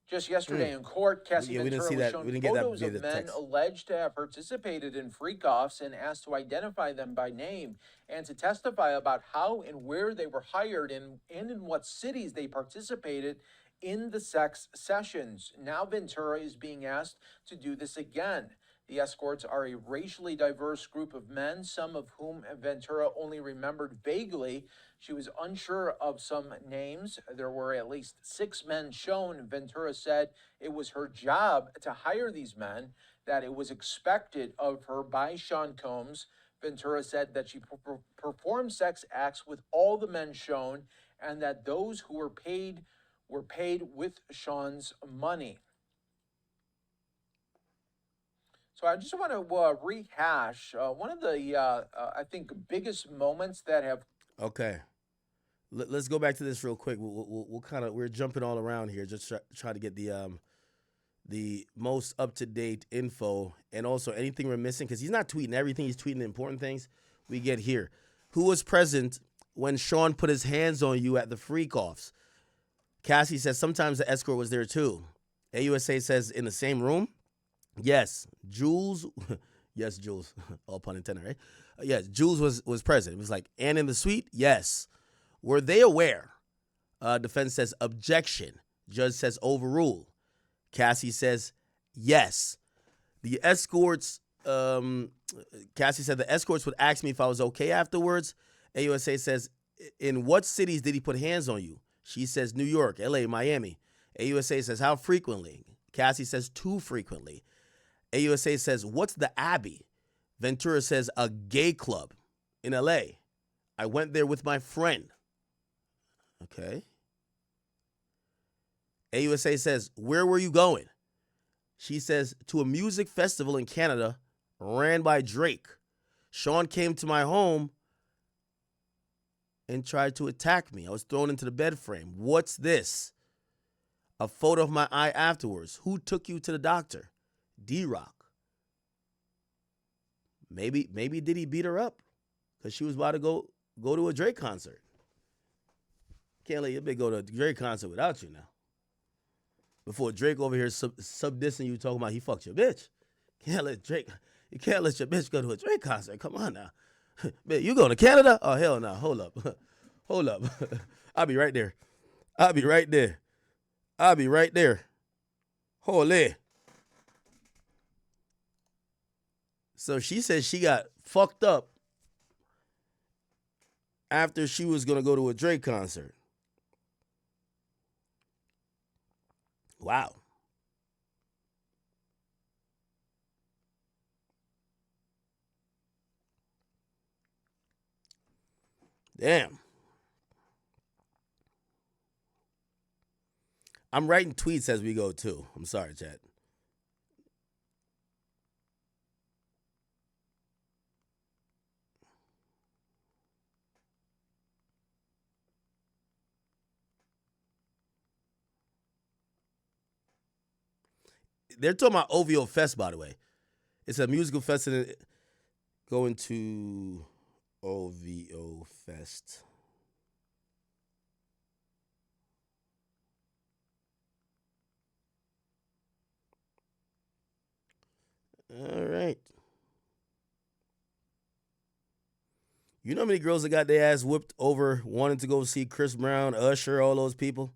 Just yesterday in court, Cassie Ventura was shown photos of men alleged to have participated in freak-offs and asked to identify them by name and to testify about how and where they were hired and in what cities they participated in the sex sessions. Now Ventura is being asked to do this again. The escorts are a racially diverse group of men, some of whom Ventura only remembered vaguely. She was unsure of some names. There were at least 6 men shown. Ventura said it was her job to hire these men, that it was expected of her by Sean Combs. Ventura said that she performed sex acts with all the men shown and that those who were paid with Sean's money. So I just want to rehash one of the, I think, biggest moments that have... Okay. Let's go back to this real quick. We're jumping all around here, just try to get the most up-to-date info and also anything we're missing, because he's not tweeting everything. He's tweeting the important things we get here. Who was present when Sean put his hands on you at the freak-offs? Cassie says sometimes the escort was there too. AUSA says in the same room? Yes. Jules, yes, Jules, all pun intended, right? Yes, Jules was present. It was like, and in the suite? Yes. Were they aware? Defense says objection. Judge says overrule. Cassie says yes. The escorts, Cassie said the escorts would ask me if I was okay afterwards. AUSA says, in what cities did he put hands on you? She says New York, LA, Miami. AUSA says how frequently? Cassie says too frequently. AUSA says, what's the Abbey? Ventura says a gay club in LA. I went there with my friend. Okay. AUSA says, where were you going? She says, to a music festival in Canada ran by Drake. Sean came to my home and tried to attack me. I was thrown into the bed frame. What's this? A photo of my eye afterwards. Who took you to the doctor? D-Rock. Maybe did he beat her up? Because she was about to go to a Drake concert. Can't let your bitch go to a Drake concert without you now. Before Drake over here sub-dissing you, talking about he fucked your bitch. You can't let your bitch go to a Drake concert. Come on now. Man, you going to Canada? Oh, hell no. Hold up. Hold up. I'll be right there. Holy. So she says she got fucked up after she was going to go to a Drake concert. Wow. Damn. I'm writing tweets as we go, too. I'm sorry, chat. They're talking about OVO Fest, by the way. It's a musical festival going to OVO Fest. All right. You know how many girls that got their ass whipped over wanting to go see Chris Brown, Usher, all those people?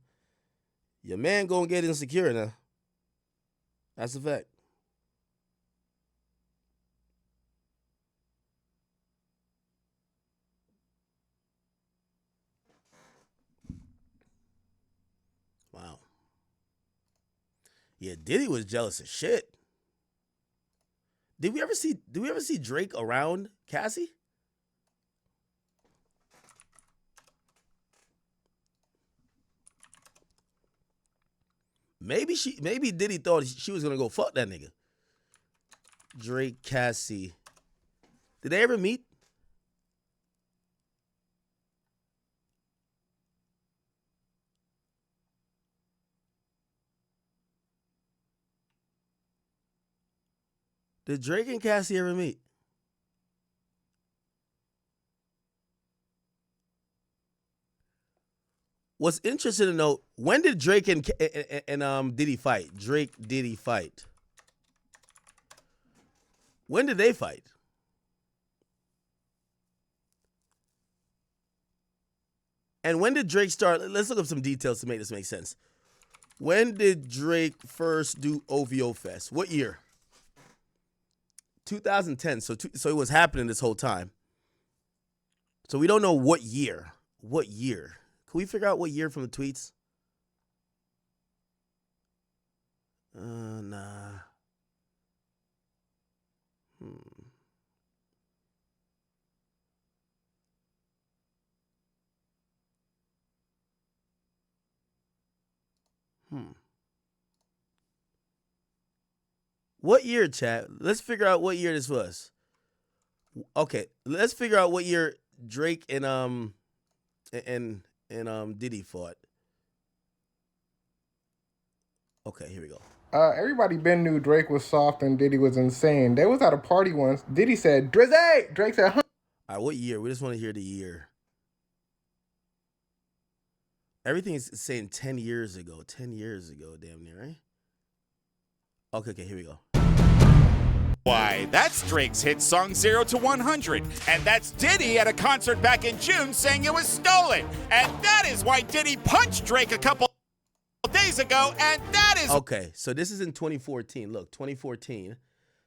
Your man gonna get insecure now. That's a fact. Wow. Yeah, Diddy was jealous as shit. Did we ever see Drake around Cassie? Maybe Diddy thought she was gonna go fuck that nigga. Drake, Cassie. Did they ever meet? Did Drake and Cassie ever meet? What's interesting to know, when did Drake and Diddy fight? Drake, Diddy fight. When did they fight? And when did Drake start? Let's look up some details to make this make sense. When did Drake first do OVO Fest? What year? 2010. So it was happening this whole time. So we don't know what year. What year? Can we figure out what year from the tweets? Nah. What year, chat? Let's figure out what year this was. Okay, let's figure out what year Drake and Diddy fought. Okay, here we go. Everybody been knew Drake was soft and Diddy was insane. They was at a party once. Diddy said, Drizzy! Drake said, huh? All right, what year? We just want to hear the year. Everything is saying 10 years ago. 10 years ago, damn near, right? Okay, here we go. Why, that's Drake's hit song 0 to 100. And that's Diddy at a concert back in June saying it was stolen. And that is why Diddy punched Drake a couple days ago. And that is... Okay, so this is in 2014. Look, 2014.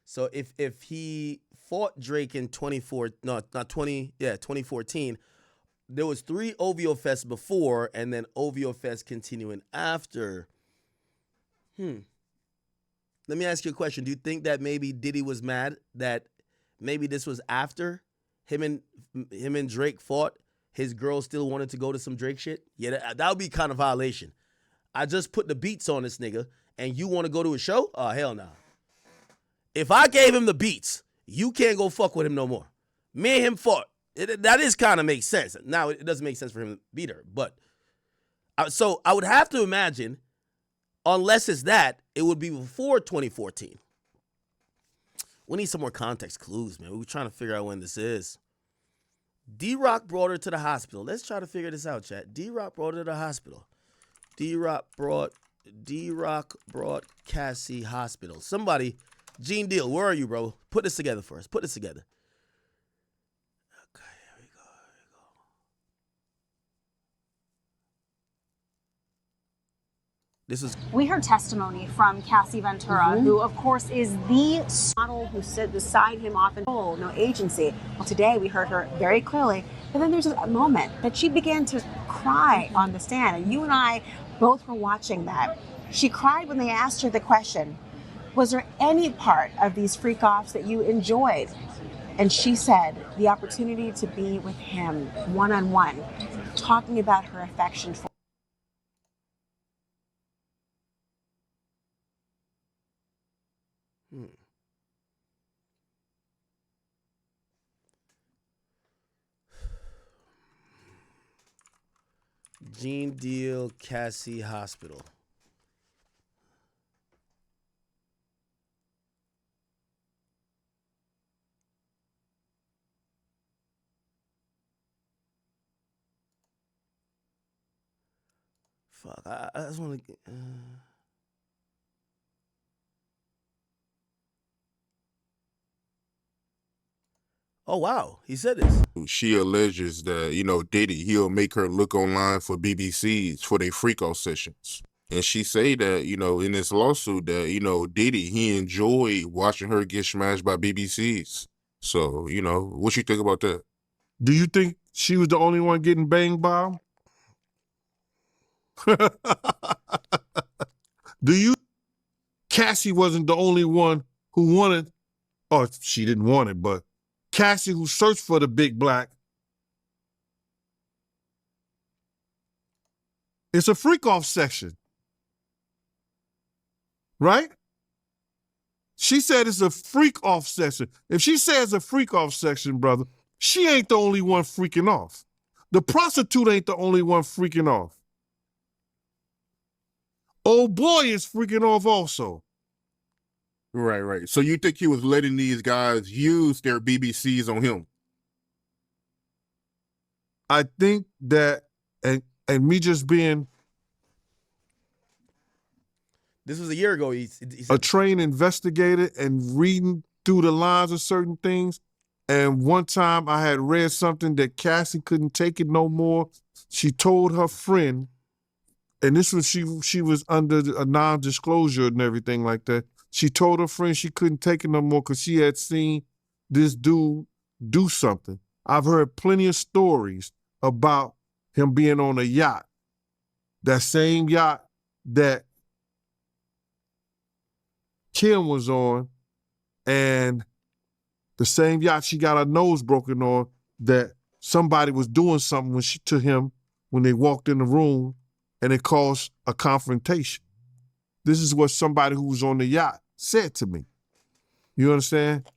So if he fought Drake in 2014, there was 3 OVO Fests before and then OVO Fest continuing after. Let me ask you a question. Do you think that maybe Diddy was mad that maybe this was after him and Drake fought? His girl still wanted to go to some Drake shit? Yeah, that would be kind of violation. I just put the beats on this nigga and you want to go to a show? Oh, hell no. If I gave him the beats, you can't go fuck with him no more. Me and him fought. That is kind of makes sense. Now, it doesn't make sense for him to beat her. But so I would have to imagine, unless it's that, it would be before 2014. We need some more context clues, man. We're trying to figure out when this is. D-Rock brought her to the hospital. Let's try to figure this out, chat. D-Rock brought her to the hospital. D-Rock brought Cassie hospital. Somebody, Gene Deal, where are you, bro? Put this together for us. Put this together. Okay, here we go. We heard testimony from Cassie Ventura, who, of course, is the model who stood beside him off in no agency. Well, today we heard her very clearly, but then there's a moment that she began to cry on the stand, and you and I both were watching that. She cried when they asked her the question, was there any part of these freak-offs that you enjoyed? And she said the opportunity to be with him one-on-one, talking about her affection for Gene Deal Cassie Hospital. Fuck, I just want to. Oh wow, he said this. She alleges that, Diddy, he'll make her look online for BBCs for their freak-off sessions. And she say that, in this lawsuit that, Diddy, he enjoyed watching her get smashed by BBCs. So, what you think about that? Do you think she was the only one getting banged by him? Do you? Cassie wasn't the only one who wanted, or she didn't want it, but Cassie who searched for the big black. It's a freak-off section. Right? She said it's a freak-off section. If she says a freak-off section, brother, she ain't the only one freaking off. The prostitute ain't the only one freaking off. Old boy is freaking off also. Right. So you think he was letting these guys use their BBCs on him? I think that, and me just being This was a year ago. He a trained investigator and reading through the lines of certain things. And one time I had read something that Cassie couldn't take it no more. She told her friend, and this was she was under a non-disclosure and everything like that. She told her friend she couldn't take it no more because she had seen this dude do something. I've heard plenty of stories about him being on a yacht. That same yacht that Kim was on, and the same yacht she got her nose broken on, that somebody was doing something to him when they walked in the room, and it caused a confrontation. This is what somebody who was on the yacht said to me. You understand?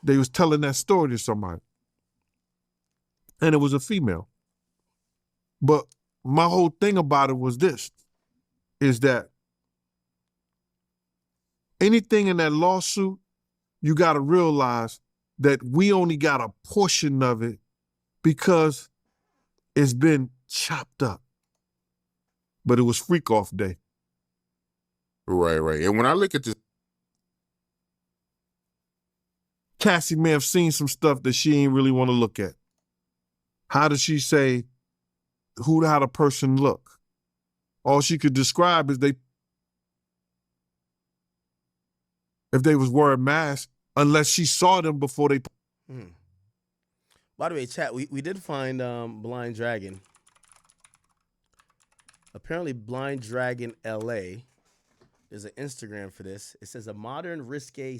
They was telling that story to somebody. And it was a female. But my whole thing about it was this, is that anything in that lawsuit, you got to realize that we only got a portion of it because it's been chopped up. But it was freak off day. Right. And when I look at this, Cassie may have seen some stuff that she ain't really want to look at. How does she say how the person look? All she could describe is if they was wearing masks, unless she saw them before they. By the way, chat, we did find Blind Dragon. Apparently, Blind Dragon LA. There's an Instagram for this. It says a modern risque